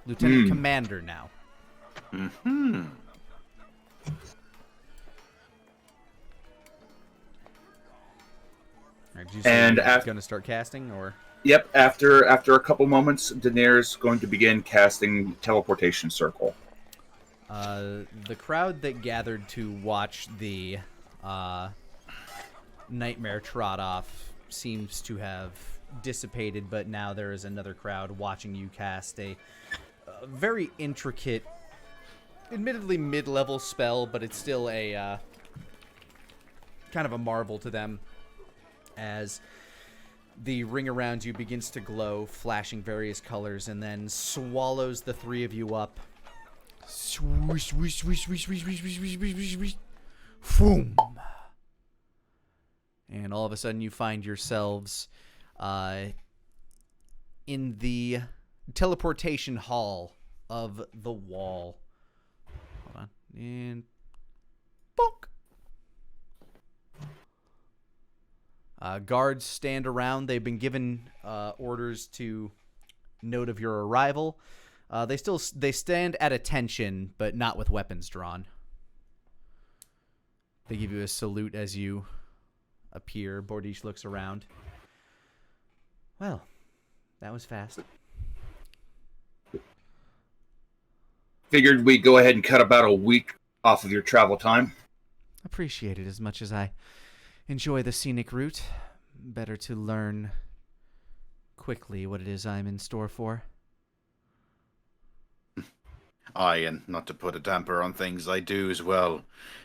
Speaker 1: Lieutenant Commander now.
Speaker 5: Mm-hmm.
Speaker 1: Right, did you say
Speaker 9: And
Speaker 1: you're going to start casting, or?
Speaker 9: Yep, after a couple moments, Daenerys going to begin casting Teleportation Circle.
Speaker 1: The crowd that gathered to watch the Nightmare trot off seems to have dissipated, but now there is another crowd watching you cast a very intricate, admittedly mid-level spell, but it's still a kind of a marvel to them as the ring around you begins to glow, flashing various colors, and then swallows the three of you up. Swish, swish, swish, swish, swish, swish, swish, swish, swish, swish. Boom. And all of a sudden you find yourselves in the teleportation hall of the wall. Hold on. And bonk. Guards stand around. They've been given orders to note of your arrival. They stand at attention, but not with weapons drawn. They give you a salute as you appear. Bordish looks around. Well, that was fast.
Speaker 9: Figured we'd go ahead and cut about a week off of your travel time.
Speaker 1: Appreciate it as much as I enjoy the scenic route. Better to learn quickly what it is I'm in store for.
Speaker 5: Aye, and not to put a damper on things, I do as well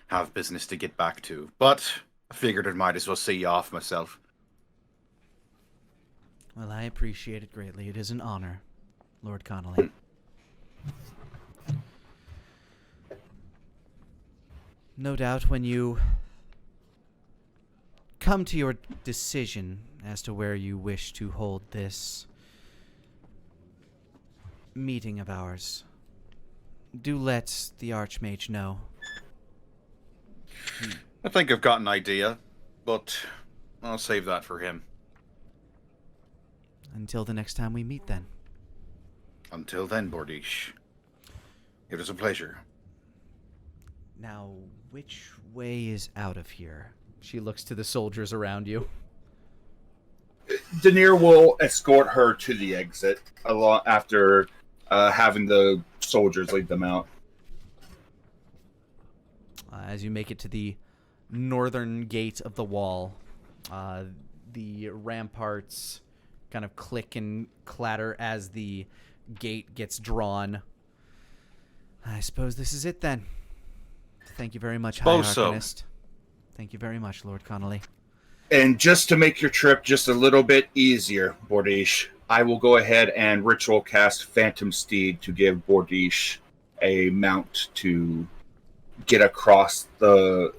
Speaker 5: have business to get back to. But I figured I might as well see you off myself.
Speaker 1: Well, I appreciate it greatly. It is an honor, Lord Connolly. No doubt when you come to your decision as to where you wish to hold this meeting of ours, do let the Archmage know.
Speaker 5: I think I've got an idea, but I'll save that for him.
Speaker 1: Until the next time we meet, then.
Speaker 5: Until then, Bordish. It was a pleasure.
Speaker 1: Now, which way is out of here? She looks to the soldiers around you.
Speaker 9: Daenerys will escort her to the exit after having the soldiers lead them out.
Speaker 1: As you make it to the northern gate of the wall, the ramparts kind of click and clatter as the gate gets drawn. I suppose this is it then. Thank you very much, High Arcanist. Thank you very much, Lord Connolly.
Speaker 9: And just to make your trip just a little bit easier, Bordish, I will go ahead and ritual cast Phantom Steed to give Bordish a mount to get across the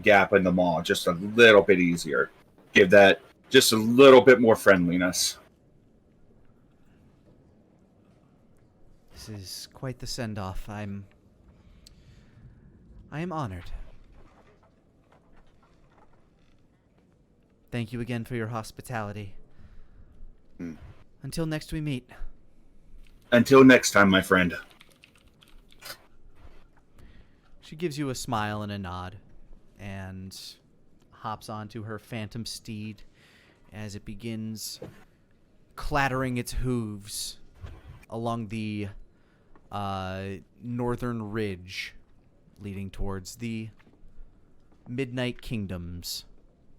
Speaker 9: gap in the mall just a little bit easier. Give that just a little bit more friendliness.
Speaker 1: This is quite the send-off. I am honored. Thank you again for your hospitality. Until next we meet.
Speaker 9: Until next time, my friend.
Speaker 1: She gives you a smile and a nod and hops onto her phantom steed as it begins clattering its hooves along the northern ridge leading towards the Midnight Kingdom's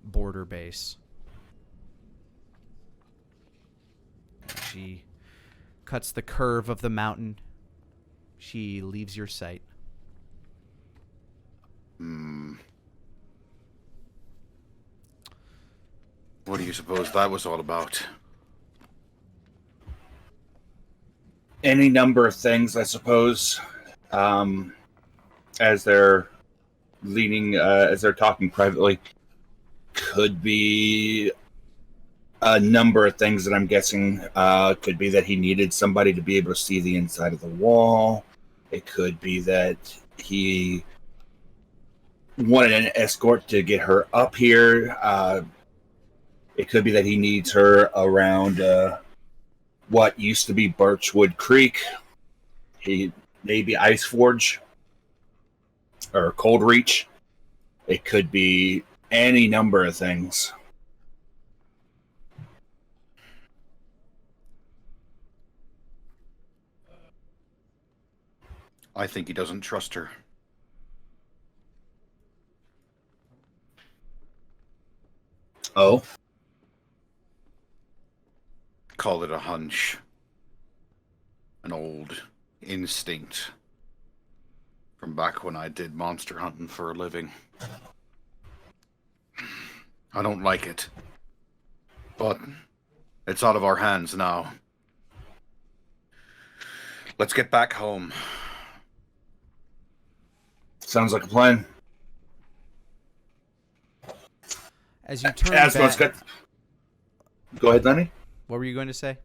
Speaker 1: border base. She cuts the curve of the mountain. She leaves your sight.
Speaker 5: What do you suppose that was all about?
Speaker 9: Any number of things, I suppose. As they're as they're talking privately, could be a number of things that I'm guessing. Could be that he needed somebody to be able to see the inside of the wall. It could be that he wanted an escort to get her up here. It could be that he needs her around what used to be Birchwood Creek. He maybe Ice Forge or Cold Reach. It could be any number of things.
Speaker 5: I think he doesn't trust her.
Speaker 9: Oh?
Speaker 5: Call it a hunch. An old instinct from back when I did monster hunting for a living. I don't like it. But it's out of our hands now. Let's get back home.
Speaker 9: Sounds like a plan.
Speaker 1: As you turn
Speaker 9: Asmo's
Speaker 1: back...
Speaker 9: got... Go ahead, Lenny.
Speaker 1: What were you going to say?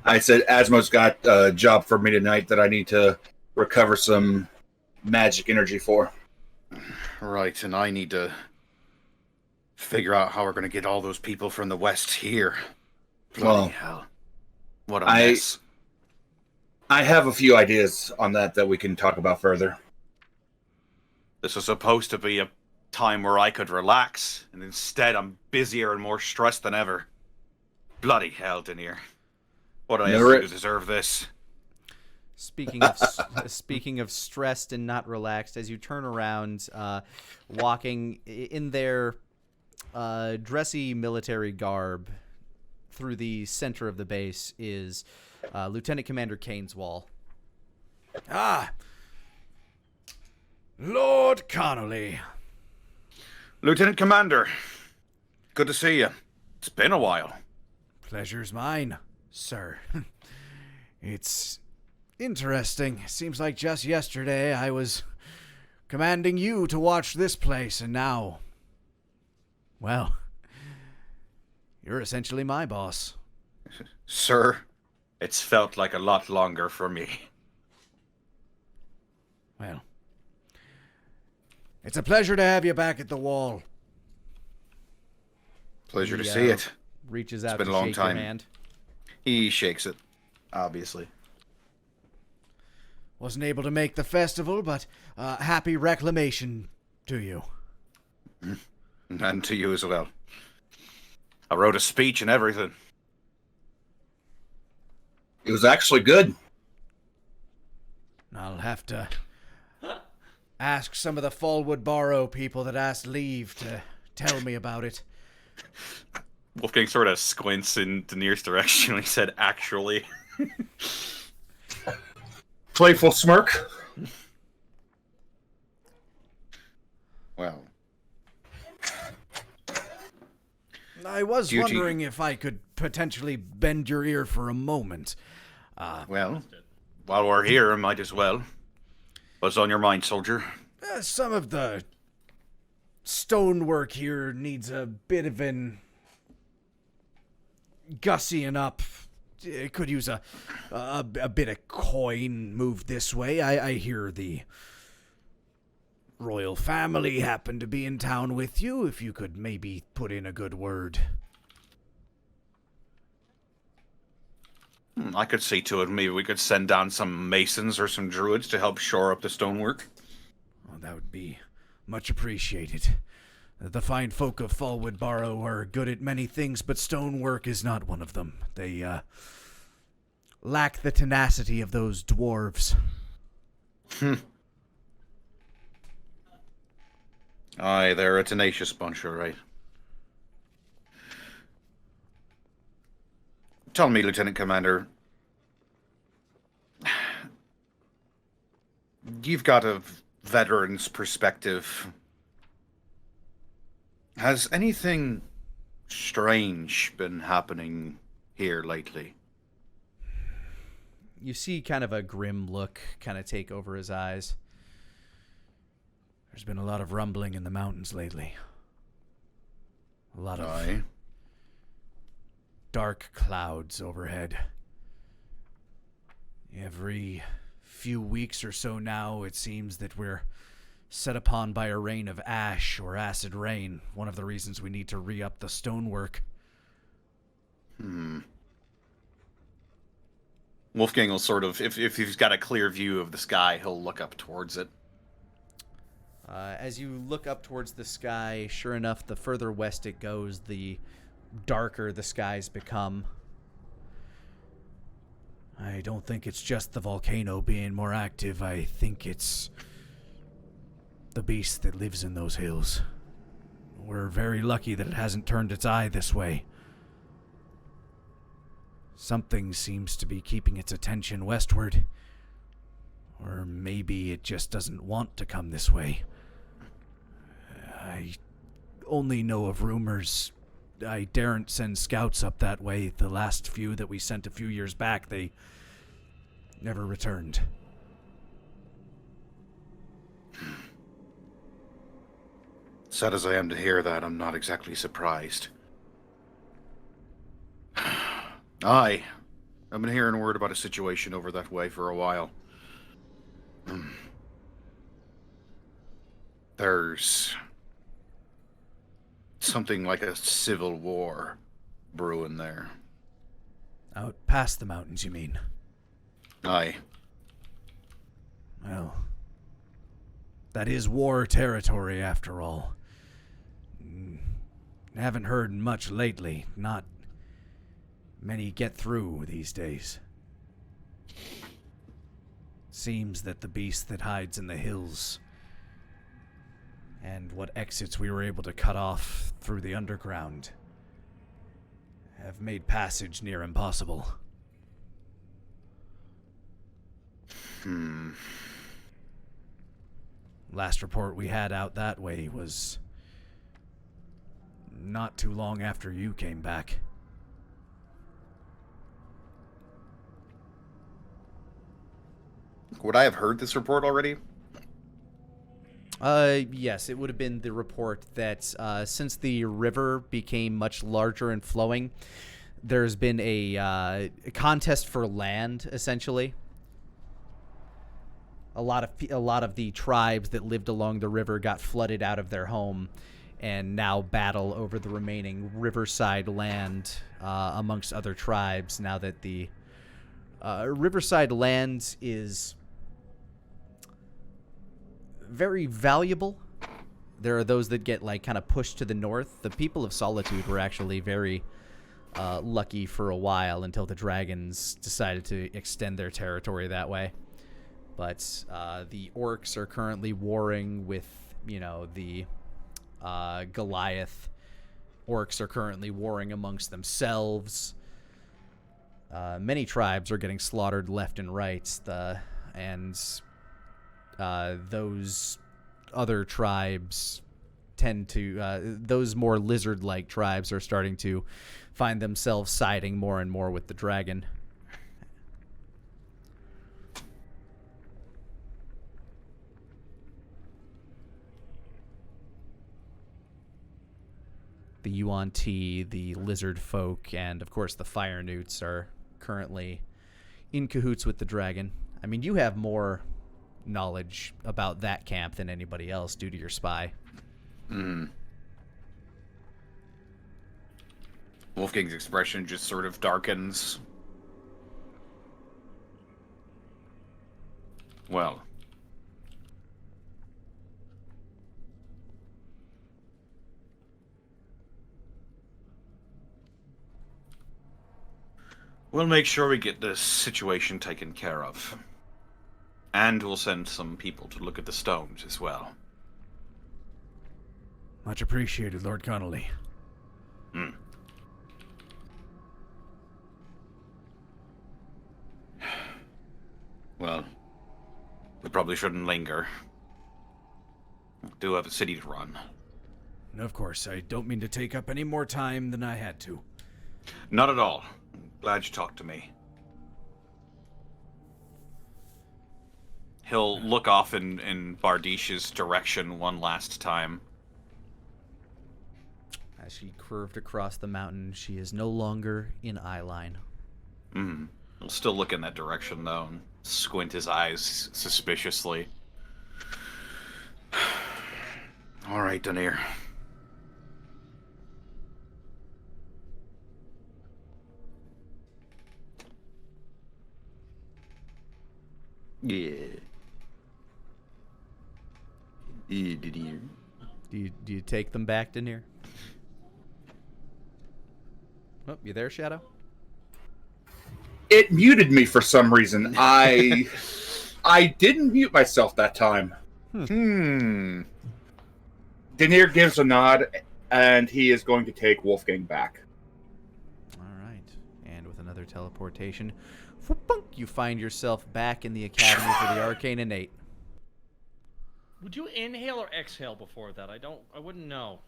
Speaker 9: I said Asmo's got a job for me tonight that I need to recover some magic energy for.
Speaker 5: Right, and I need to figure out how we're going to get all those people from the west here. Bloody hell. What a mess.
Speaker 9: I have a few ideas on that we can talk about further.
Speaker 5: This was supposed to be a time where I could relax, and instead I'm busier and more stressed than ever. Bloody hell, Denier. What do I have to do to deserve this?
Speaker 1: Speaking of stressed and not relaxed, as you turn around, walking in their dressy military garb through the center of the base is Lieutenant Commander Caneswall.
Speaker 7: Ah, Lord Connolly.
Speaker 5: Lieutenant Commander, good to see you. It's been a while.
Speaker 7: Pleasure's mine, sir. It's interesting. Seems like just yesterday I was commanding you to watch this place, and now, well, you're essentially my boss.
Speaker 5: Sir, it's felt like a lot longer for me.
Speaker 7: Well, it's a pleasure to have you back at the wall.
Speaker 5: Pleasure to see it.
Speaker 1: Reaches out
Speaker 5: been
Speaker 1: to
Speaker 5: a long
Speaker 1: shake
Speaker 5: time.
Speaker 1: your hand.
Speaker 5: He shakes it, obviously.
Speaker 7: Wasn't able to make the festival, but happy reclamation to you.
Speaker 5: And to you as well. I wrote a speech and everything.
Speaker 9: It was actually good.
Speaker 7: I'll have to ask some of the Fallwood Barrow people that asked leave to tell me about it.
Speaker 5: Wolfgang sort of squints in Denier's direction when he said, actually.
Speaker 9: Playful smirk.
Speaker 5: Well.
Speaker 7: I was
Speaker 5: Duty.
Speaker 7: wondering if I could potentially bend your ear for a moment.
Speaker 5: Well, while we're here, might as well. What's on your mind, soldier?
Speaker 7: Some of the stonework here needs a bit of an gussying up. It could use a bit of coin moved this way. I hear the royal family happened to be in town with you. If you could maybe put in a good word.
Speaker 5: I could see to it. Maybe we could send down some masons or some druids to help shore up the stonework.
Speaker 7: Oh, that would be much appreciated. The fine folk of Fallwood Barrow are good at many things, but stonework is not one of them. They lack the tenacity of those dwarves.
Speaker 5: Aye, they're a tenacious bunch, all right. Tell me, Lieutenant Commander, you've got a veteran's perspective. Has anything strange been happening here lately?
Speaker 1: You see kind of a grim look kind of take over his eyes.
Speaker 7: There's been a lot of rumbling in the mountains lately. A lot of
Speaker 5: Aye.
Speaker 7: dark clouds overhead. Every few weeks or so now, it seems that we're set upon by a rain of ash or acid rain. One of the reasons we need to re-up the stonework.
Speaker 5: Wolfgang will sort of, if he's got a clear view of the sky, he'll look up towards it.
Speaker 1: As you look up towards the sky, sure enough, the further west it goes, the darker the skies become.
Speaker 7: I don't think it's just the volcano being more active. I think it's the beast that lives in those hills. We're very lucky that it hasn't turned its eye this way. Something seems to be keeping its attention westward. Or maybe it just doesn't want to come this way. I only know of rumors. I daren't send scouts up that way. The last few that we sent a few years back, they never returned.
Speaker 5: Sad as I am to hear that, I'm not exactly surprised. I've been hearing word about a situation over that way for a while. There's something like a civil war brewing there.
Speaker 7: Out past the mountains, you mean?
Speaker 5: Aye.
Speaker 7: Well, that is war territory after all. Haven't heard much lately. Not many get through these days. Seems that the beast that hides in the hills and what exits we were able to cut off through the underground have made passage near impossible. Last report we had out that way was not too long after you came back.
Speaker 5: Would I have heard this report already?
Speaker 1: Yes, it would have been the report that since the river became much larger and flowing, there's been a contest for land, essentially. A lot of the tribes that lived along the river got flooded out of their home and now battle over the remaining riverside land amongst other tribes now that the riverside land is very valuable. There are those that get like kind of pushed to the north. The people of Solitude were actually very lucky for a while until the dragons decided to extend their territory that way. But the orcs are currently warring with, the Goliath. Orcs are currently warring amongst themselves. Many tribes are getting slaughtered left and right. Those other tribes tend to... those more lizard-like tribes are starting to find themselves siding more and more with the dragon. The Yuan-Ti, the lizard folk, and of course the fire newts are currently in cahoots with the dragon. I mean, you have more knowledge about that camp than anybody else due to your spy.
Speaker 5: Wolfgang's expression just sort of darkens. Well, we'll make sure we get this situation taken care of. And we'll send some people to look at the stones as well.
Speaker 7: Much appreciated, Lord Connolly.
Speaker 5: Well, we probably shouldn't linger. We do have a city to run.
Speaker 7: And of course, I don't mean to take up any more time than I had to.
Speaker 5: Not at all. Glad you talked to me. He'll look off in Bardish's direction one last time.
Speaker 1: As she curved across the mountain, she is no longer in eye line.
Speaker 5: He'll still look in that direction, though, and squint his eyes suspiciously. All right, Denier. Yeah. Denier.
Speaker 1: Do you take them back, Denier? Oh, you there, Shadow?
Speaker 9: It muted me for some reason. I didn't mute myself that time. Denier gives a nod, and he is going to take Wolfgang back.
Speaker 1: All right. And with another teleportation, whoop-bunk, you find yourself back in the Academy for the Arcane Innate.
Speaker 3: Would you inhale or exhale before that? I wouldn't know.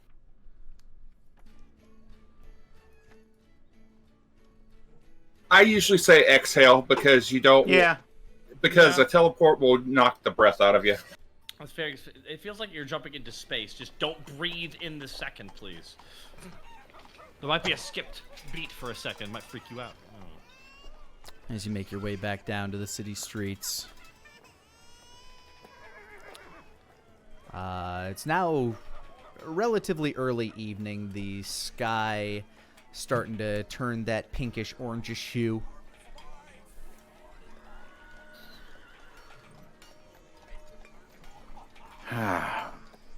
Speaker 9: I usually say exhale because you don't.
Speaker 5: Yeah.
Speaker 9: Because
Speaker 3: Yeah.
Speaker 9: a teleport will knock the breath out of you.
Speaker 3: That's fair. It feels like you're jumping into space. Just don't breathe in the second, please. There might be a skipped beat for a second. Might freak you out.
Speaker 1: As you make your way back down to the city streets. It's now relatively early evening. The sky starting to turn that pinkish orangish hue.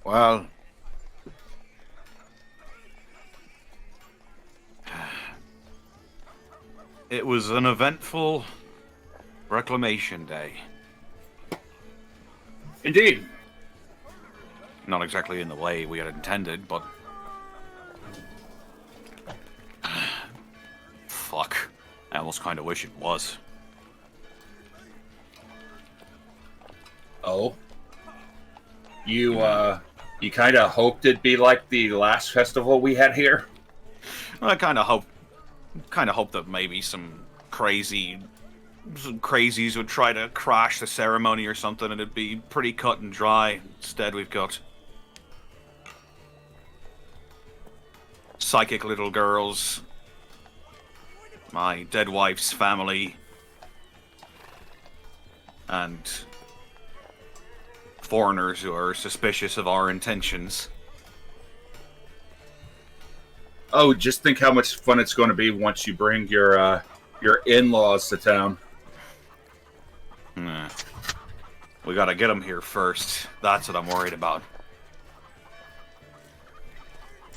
Speaker 5: Well, it was an eventful reclamation day.
Speaker 9: Indeed.
Speaker 5: Not exactly in the way we had intended, but... Fuck. I almost kind of wish it was.
Speaker 9: Oh. You kind of hoped it'd be like the last festival we had here?
Speaker 5: I kind of hope that maybe some crazies would try to crash the ceremony or something, and it'd be pretty cut and dry. Instead, we've got psychic little girls, my dead wife's family, and foreigners who are suspicious of our intentions.
Speaker 9: Oh, just think how much fun it's going to be once you bring your in-laws to town.
Speaker 5: Nah. We gotta get them here first. That's what I'm worried about.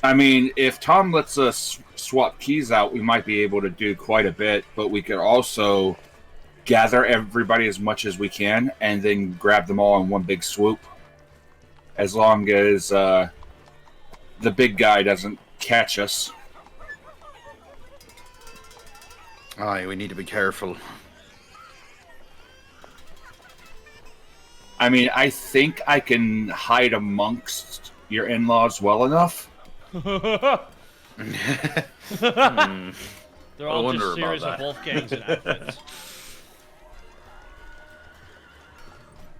Speaker 9: I mean, if Tom lets us swap keys out, we might be able to do quite a bit, but we could also gather everybody as much as we can and then grab them all in one big swoop. As long as the big guy doesn't catch us.
Speaker 5: Aye, we need to be careful.
Speaker 9: I mean, I think I can hide amongst your in-laws well enough.
Speaker 3: They're all
Speaker 5: wonder
Speaker 3: just
Speaker 5: about
Speaker 3: series of
Speaker 5: that.
Speaker 3: Wolfgangs and outfits.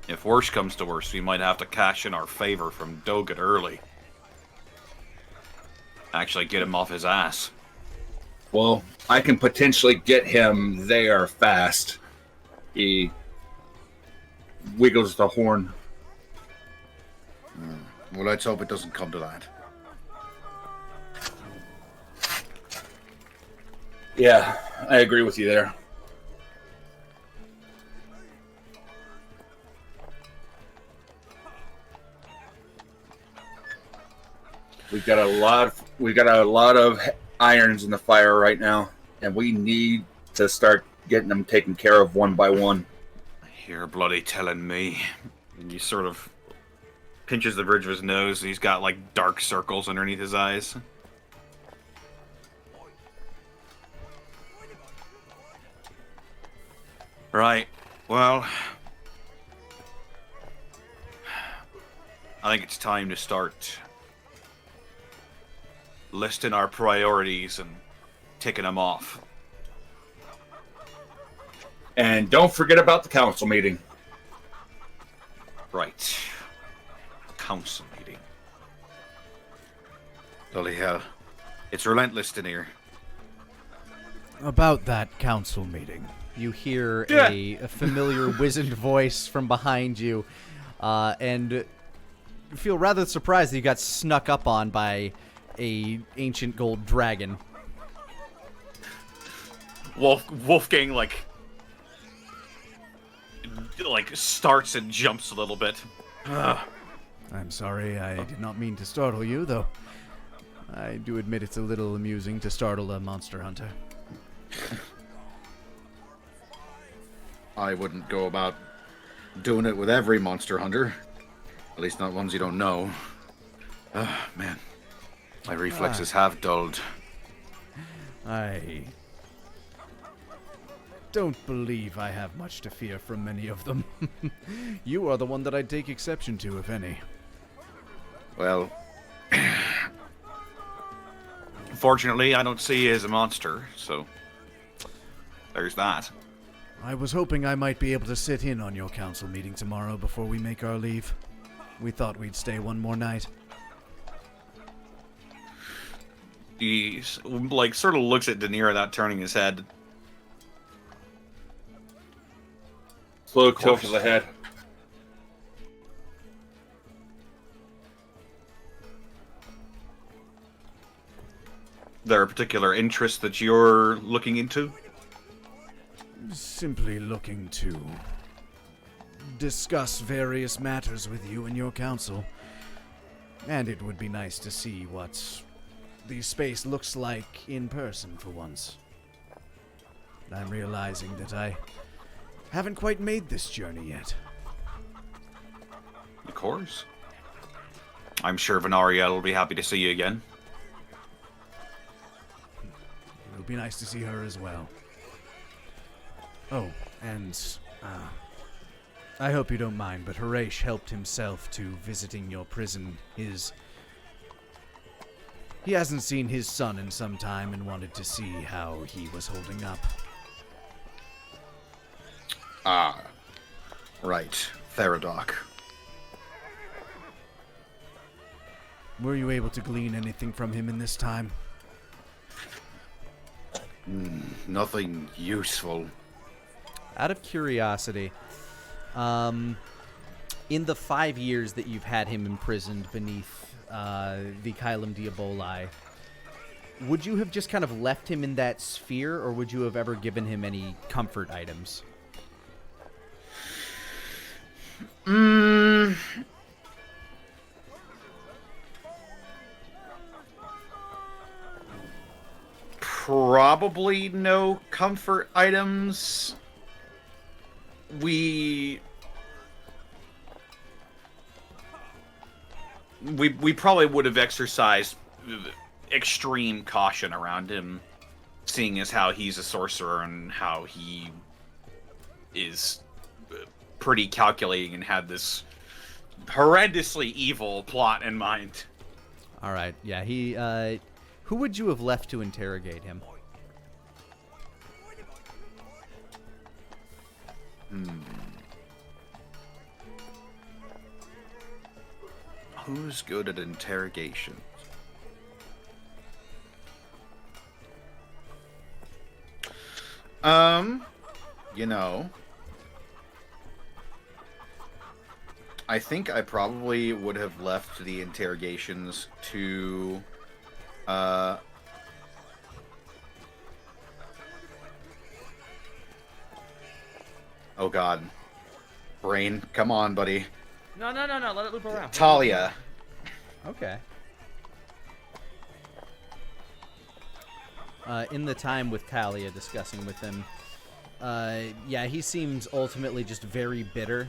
Speaker 5: If worse comes to worse, we might have to cash in our favor from Doggett early. Actually get him off his ass.
Speaker 9: Well, I can potentially get him there fast. He wiggles the horn.
Speaker 5: Well, let's hope it doesn't come to that.
Speaker 9: Yeah, I agree with you there. We got a lot of irons in the fire right now, and we need to start getting them taken care of one by one.
Speaker 5: You're bloody telling me. And he sort of pinches the bridge of his nose, and he's got like dark circles underneath his eyes. Right. Well, I think it's time to start listing our priorities and ticking them off.
Speaker 9: And don't forget about the council meeting.
Speaker 5: Right. Council meeting. Bloody hell. It's relentless, Denier.
Speaker 7: About that council meeting.
Speaker 1: You hear
Speaker 5: Yeah.
Speaker 1: a familiar wizened voice from behind you, and feel rather surprised that you got snuck up on by a ancient gold dragon.
Speaker 5: Wolfgang like starts and jumps a little bit.
Speaker 7: I'm sorry, I did not mean to startle you, though. I do admit it's a little amusing to startle a monster hunter.
Speaker 5: I wouldn't go about doing it with every monster hunter. At least not ones you don't know. Man. My reflexes have dulled.
Speaker 7: I don't believe I have much to fear from many of them. You are the one that I'd take exception to, if any.
Speaker 5: Well, fortunately, I don't see you as a monster, so there's that.
Speaker 7: I was hoping I might be able to sit in on your council meeting tomorrow before we make our leave. We thought we'd stay one more night.
Speaker 5: He sort of looks at Denier without turning his head.
Speaker 9: Slow tilt of the head.
Speaker 5: There a particular interest that you're looking into?
Speaker 7: Simply looking to discuss various matters with you and your council. And it would be nice to see what the space looks like in person for once. I'm realizing that I haven't quite made this journey yet.
Speaker 5: Of course. I'm sure Marmaria will be happy to see you again.
Speaker 7: It'll be nice to see her as well. Oh, and I hope you don't mind, but Horace helped himself to visiting your prison. He hasn't seen his son in some time and wanted to see how he was holding up.
Speaker 5: Ah, right. Theradoc.
Speaker 7: Were you able to glean anything from him in this time?
Speaker 5: Nothing useful.
Speaker 1: Out of curiosity, in the 5 years that you've had him imprisoned beneath the Kylum Diaboli, would you have just kind of left him in that sphere, or would you have ever given him any comfort items?
Speaker 5: Probably no comfort items. We probably would have exercised extreme caution around him, seeing as how he's a sorcerer and how he is pretty calculating and had this horrendously evil plot in mind.
Speaker 1: All right, yeah, he, who would you have left to interrogate him?
Speaker 5: Who's good at interrogation? You know, I think I probably would have left the interrogations to, oh God. Brain, come on, buddy.
Speaker 3: No, let it loop around.
Speaker 5: Talia.
Speaker 1: Okay. In the time with Talia discussing with him, yeah, he seems ultimately just very bitter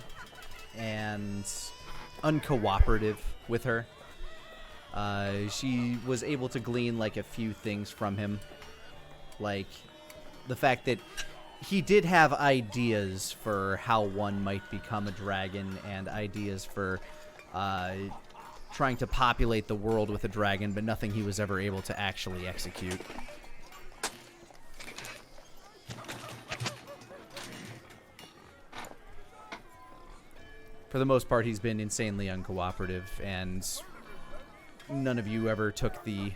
Speaker 1: and uncooperative with her. She was able to glean, like, a few things from him. Like, the fact that he did have ideas for how one might become a dragon and ideas for trying to populate the world with a dragon, but nothing he was ever able to actually execute. For the most part, he's been insanely uncooperative, and none of you ever took the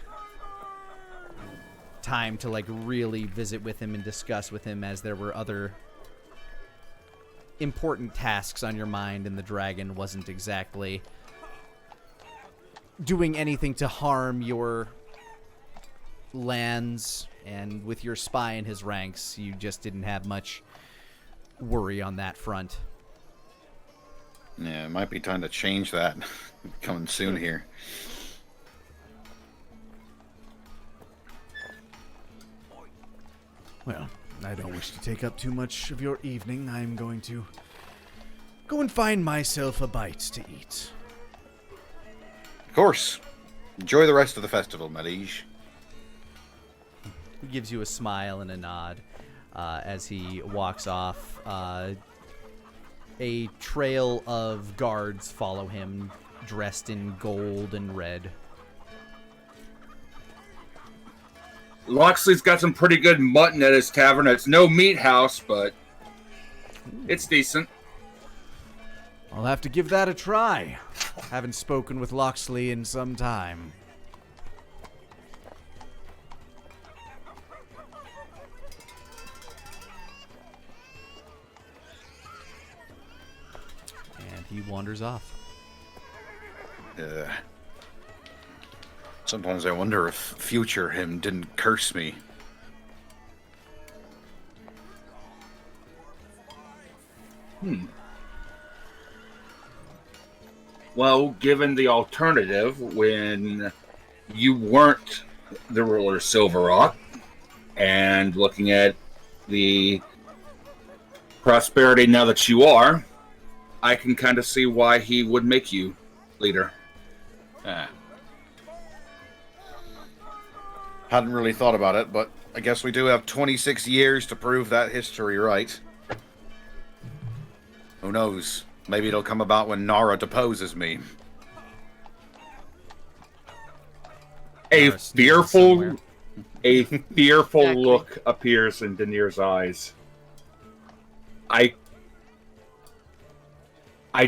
Speaker 1: time to like really visit with him and discuss with him, as there were other important tasks on your mind, and the dragon wasn't exactly doing anything to harm your lands, and with your spy in his ranks, you just didn't have much worry on that front.
Speaker 5: Yeah, it might be time to change that. Coming soon here.
Speaker 7: Well, I don't wish to take up too much of your evening. I'm going to go and find myself a bite to eat.
Speaker 5: Of course. Enjoy the rest of the festival, my liege.
Speaker 1: He gives you a smile and a nod as he walks off. A trail of guards follow him, dressed in gold and red.
Speaker 9: Loxley's got some pretty good mutton at his tavern. It's no meat house, but it's decent.
Speaker 7: I'll have to give that a try. Haven't spoken with Loxley in some time.
Speaker 1: And he wanders off.
Speaker 5: Sometimes I wonder if future him didn't curse me.
Speaker 9: Well, given the alternative, when you weren't the ruler of Silver Rock, and looking at the prosperity now that you are, I can kind of see why he would make you leader.
Speaker 5: Hadn't really thought about it, but I guess we do have 26 years to prove that history right. Who knows? Maybe it'll come about when Nara deposes me.
Speaker 9: A
Speaker 1: Nara sneezes somewhere.
Speaker 9: fearful
Speaker 4: Exactly.
Speaker 9: look appears in Daenerys' eyes. I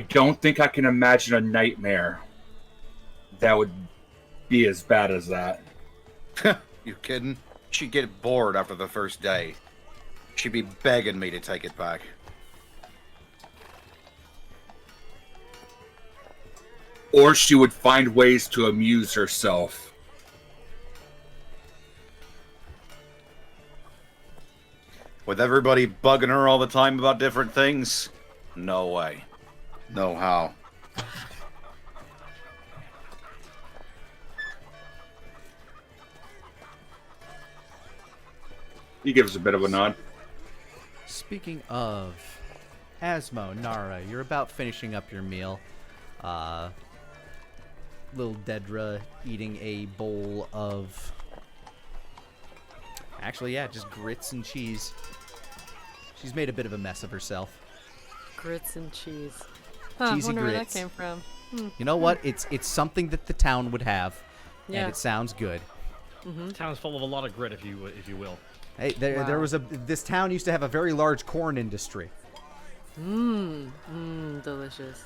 Speaker 9: don't think I can imagine a nightmare that would be as bad as that.
Speaker 5: You kidding? She'd get bored after the first day. She'd be begging me to take it back.
Speaker 9: Or she would find ways to amuse herself.
Speaker 5: With everybody bugging her all the time about different things? No way. No how.
Speaker 9: He gives a bit of a nod.
Speaker 1: Speaking of Asmo, Nara, you're about finishing up your meal. Little Dedra eating a bowl of... Actually, yeah, just grits and cheese. She's made a bit of a mess of herself.
Speaker 4: Grits and cheese. Huh,
Speaker 1: Cheesy
Speaker 4: wonder
Speaker 1: grits.
Speaker 4: where that came from.
Speaker 1: You know what? It's something that the town would have,
Speaker 4: Yeah.
Speaker 1: and it sounds good.
Speaker 3: The town's full of a lot of grit, if you will.
Speaker 1: Hey, there
Speaker 4: Wow.
Speaker 1: was this town used to have a very large corn industry.
Speaker 4: Delicious.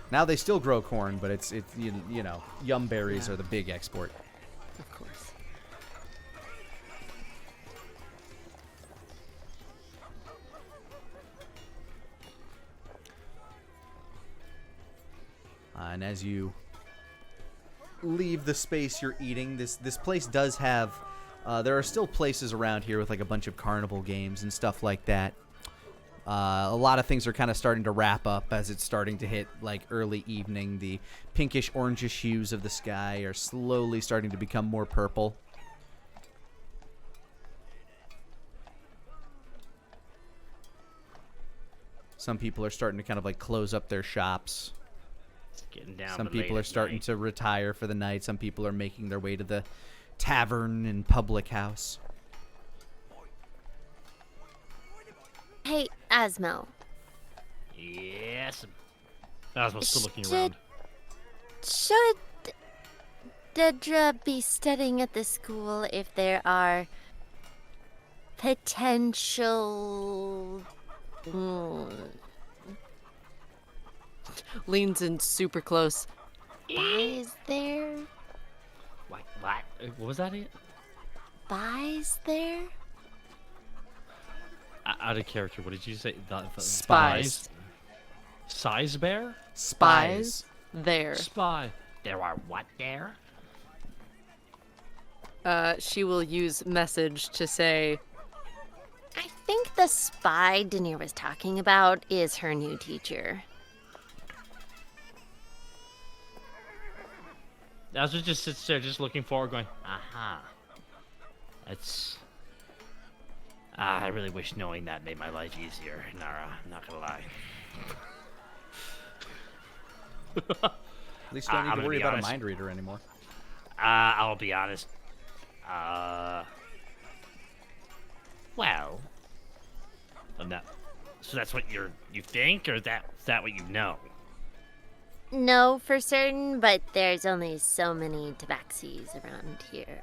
Speaker 1: Now they still grow corn, but it's you know, yum berries are the big export.
Speaker 4: Of course.
Speaker 1: And as you leave the space you're eating, this place does have... there are still places around here with like a bunch of carnival games and stuff like that. A lot of things are kind of starting to wrap up as it's starting to hit like early evening. The pinkish orangish hues of the sky are slowly starting to become more purple. Some people are starting to kind of like close up their shops.
Speaker 6: It's getting down.
Speaker 1: Some
Speaker 6: to late
Speaker 1: people are
Speaker 6: at
Speaker 1: starting
Speaker 6: night.
Speaker 1: to retire for the night. Some people are making their way to the tavern and public house.
Speaker 8: Hey, Asmo.
Speaker 6: Yes.
Speaker 3: I was still looking
Speaker 8: Should-
Speaker 3: around.
Speaker 8: Should Dedra be studying at the school if there are potential...
Speaker 4: Leans in super close.
Speaker 8: Is there?
Speaker 6: What? What?
Speaker 3: What was that?
Speaker 8: spies there?
Speaker 3: Out of character, what did you say? The
Speaker 4: Spies.
Speaker 3: Size bear?
Speaker 4: Spies there.
Speaker 3: Spy.
Speaker 6: There are what there?
Speaker 4: She will use message to say,
Speaker 8: I think the spy Denier was talking about is her new teacher.
Speaker 3: Azra just sits there, just looking forward, going,
Speaker 6: Aha. That's. I really wish knowing that made my life easier, Nara. I'm not gonna lie.
Speaker 1: At least you don't need
Speaker 6: I'm
Speaker 1: to
Speaker 6: gonna
Speaker 1: worry
Speaker 6: be
Speaker 1: about
Speaker 6: honest.
Speaker 1: a mind reader anymore.
Speaker 6: I'll be honest. Well. I'm not. So that's what you think, or is that what you know?
Speaker 8: No, for certain, but there's only so many tabaxis around here.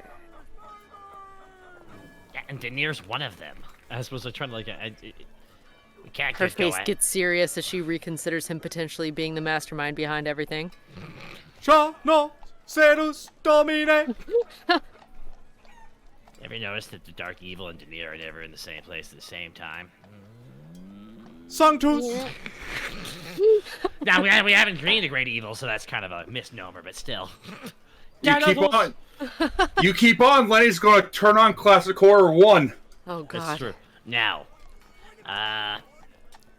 Speaker 6: Yeah, and Denir's one of them.
Speaker 3: as was I trying to, like,
Speaker 6: We can't
Speaker 4: her
Speaker 6: just go
Speaker 4: face gets serious as she reconsiders him potentially being the mastermind behind everything.
Speaker 1: No, Serus Domine.
Speaker 6: Ever notice that the dark evil and Denir are never in the same place at the same time?
Speaker 1: Sanctus.
Speaker 8: Yeah.
Speaker 6: Now we haven't greened the great evil, so that's kind of a misnomer, but still.
Speaker 9: You keep on. You keep on. Lenny's going to turn on Classic Horror 1.
Speaker 4: Oh
Speaker 3: That's
Speaker 4: god.
Speaker 3: true.
Speaker 6: Now,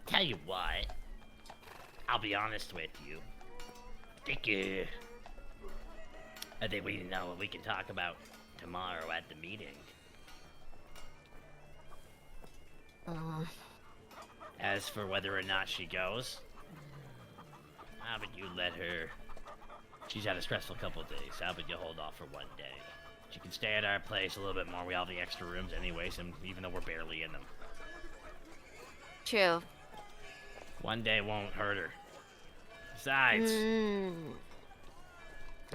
Speaker 6: tell you what. I'll be honest with you. I think we know what we can talk about tomorrow at the meeting. As for whether or not she goes, how would you let her? She's had a stressful couple of days. How would you hold off for one day? She can stay at our place a little bit more. We all have the extra rooms anyways, and even though we're barely in them.
Speaker 8: True.
Speaker 6: One day won't hurt her. Besides,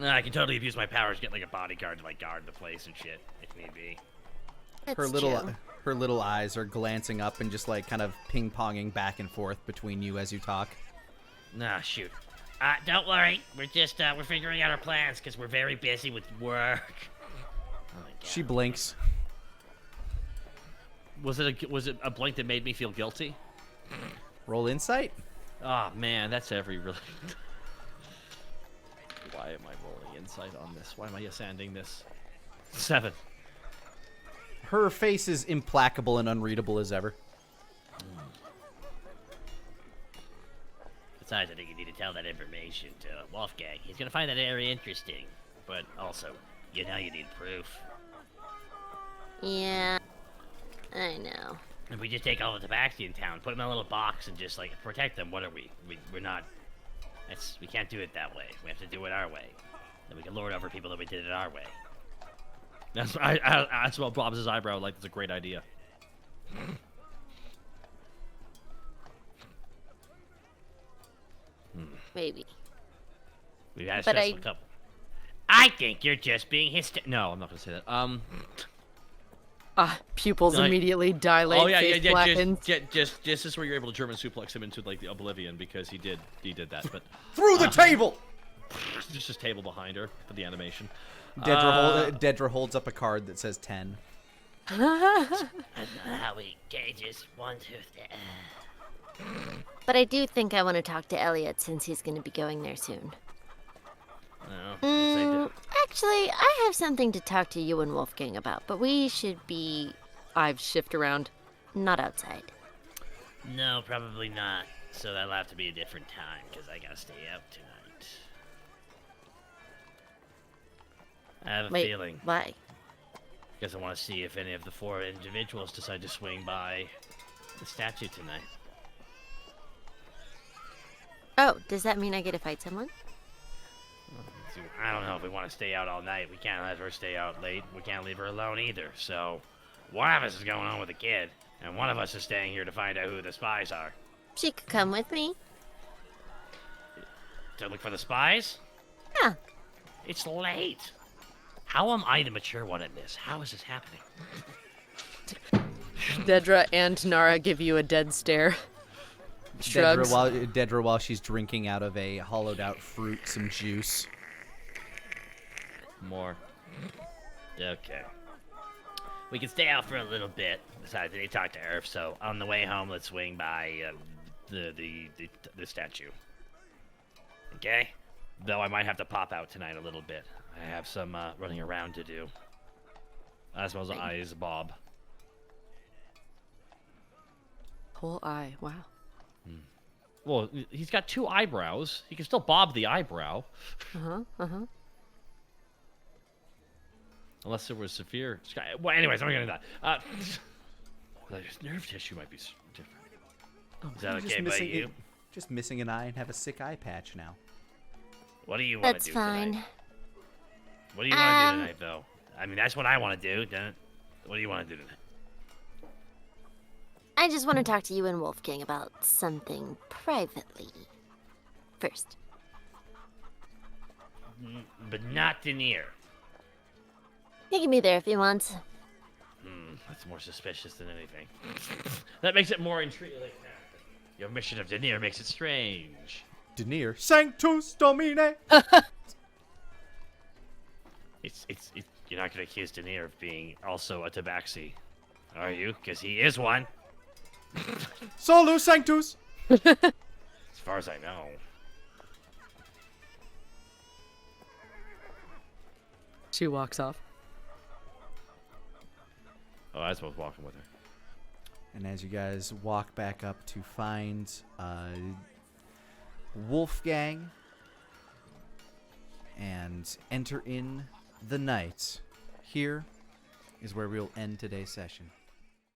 Speaker 6: I can totally abuse my powers, get like a bodyguard to like guard the place and shit, if need be.
Speaker 8: That's
Speaker 1: Her little eyes are glancing up and just like kind of ping-ponging back and forth between you as you talk.
Speaker 6: Nah, shoot. Don't worry. We're just, we're figuring out our plans because we're very busy with work. Oh my god.
Speaker 1: She blinks.
Speaker 3: Was it a blink that made me feel guilty?
Speaker 1: Roll insight.
Speaker 3: Oh man, that's every really. Why am I rolling insight on this? Why am I ascending this? 7.
Speaker 1: Her face is implacable and unreadable as ever.
Speaker 6: Besides, I think you need to tell that information to Wolfgang. He's gonna find that very interesting. But also, you know you need proof.
Speaker 8: Yeah, I know.
Speaker 6: If we just take all the tabaxi in town, put them in a little box, and just like protect them, what are we? We're not. We can't do it that way. We have to do it our way. Then we can lord over people that we did it our way.
Speaker 3: That's what Bob's his eyebrow. Like, that's a great idea.
Speaker 8: Maybe.
Speaker 6: We've had a
Speaker 8: But
Speaker 6: stressful couple. I think you're just being
Speaker 3: No, I'm not gonna say that.
Speaker 4: Pupils
Speaker 3: Like-
Speaker 4: immediately dilate,
Speaker 3: Oh yeah,
Speaker 4: face
Speaker 3: yeah,
Speaker 4: blackens.
Speaker 3: just this is where you're able to German suplex him into like the oblivion because he did that. But
Speaker 1: Through the table.
Speaker 3: just his table behind her for the animation.
Speaker 1: Dedra holds up a card that says 10.
Speaker 6: I don't know how we gauges 1, 2, 3.
Speaker 8: But I do think I want to talk to Elliot since he's going to be going there soon. Actually, I have something to talk to you and Wolfgang about, but we should be
Speaker 4: I've shift around.
Speaker 8: not outside.
Speaker 6: No, probably not. So that'll have to be a different time because I gotta stay out tonight. I have a
Speaker 8: Wait,
Speaker 6: feeling.
Speaker 8: why?
Speaker 6: Because I want to see if any of the 4 individuals decide to swing by the statue tonight.
Speaker 8: Oh, does that mean I get to fight someone?
Speaker 6: I don't know if we want to stay out all night. We can't let her stay out late. We can't leave her alone either. So, one of us is going home with the kid, and one of us is staying here to find out who the spies are.
Speaker 8: She could come with me.
Speaker 6: To look for the spies?
Speaker 8: Yeah.
Speaker 6: It's late. How am I the mature one in this? How is this happening?
Speaker 4: Dedra and Nara give you a dead stare. Shrugs.
Speaker 1: Dedra, while she's drinking out of a hollowed out fruit, some juice.
Speaker 3: More.
Speaker 6: Okay. We can stay out for a little bit. Besides, they talked to Earth, so on the way home, let's swing by the statue. Okay? Though I might have to pop out tonight a little bit. I have some running around to do. Asmo's eyes bob.
Speaker 4: Whole eye. Wow.
Speaker 3: Well, he's got 2 eyebrows. He can still bob the eyebrow. Unless there was severe... Well, anyways, I'm not going to that. His nerve tissue might be different. Is that okay by you?
Speaker 1: Just missing an eye and have a sick eye patch now.
Speaker 6: What do you want to
Speaker 8: That's
Speaker 6: do
Speaker 8: fine.
Speaker 6: tonight? What do you want to do tonight, though? I mean, that's what I want to do. What do you want to do tonight?
Speaker 8: I just want to talk to you and Wolfgang about something privately. First.
Speaker 6: But not Denier.
Speaker 8: He can be there if he wants.
Speaker 6: That's more suspicious than anything. That makes it more intriguing. Your mission of Denier makes it strange.
Speaker 1: Denier, Sanctus Domine.
Speaker 6: It's you're not gonna accuse Denier of being also a tabaxi, are you? Because he is one.
Speaker 1: Solus Sanctus.
Speaker 6: As far as I know.
Speaker 4: She walks off.
Speaker 3: Oh, Asmo's walking with her.
Speaker 1: And as you guys walk back up to find Wolfgang and enter in the night, here is where we'll end today's session.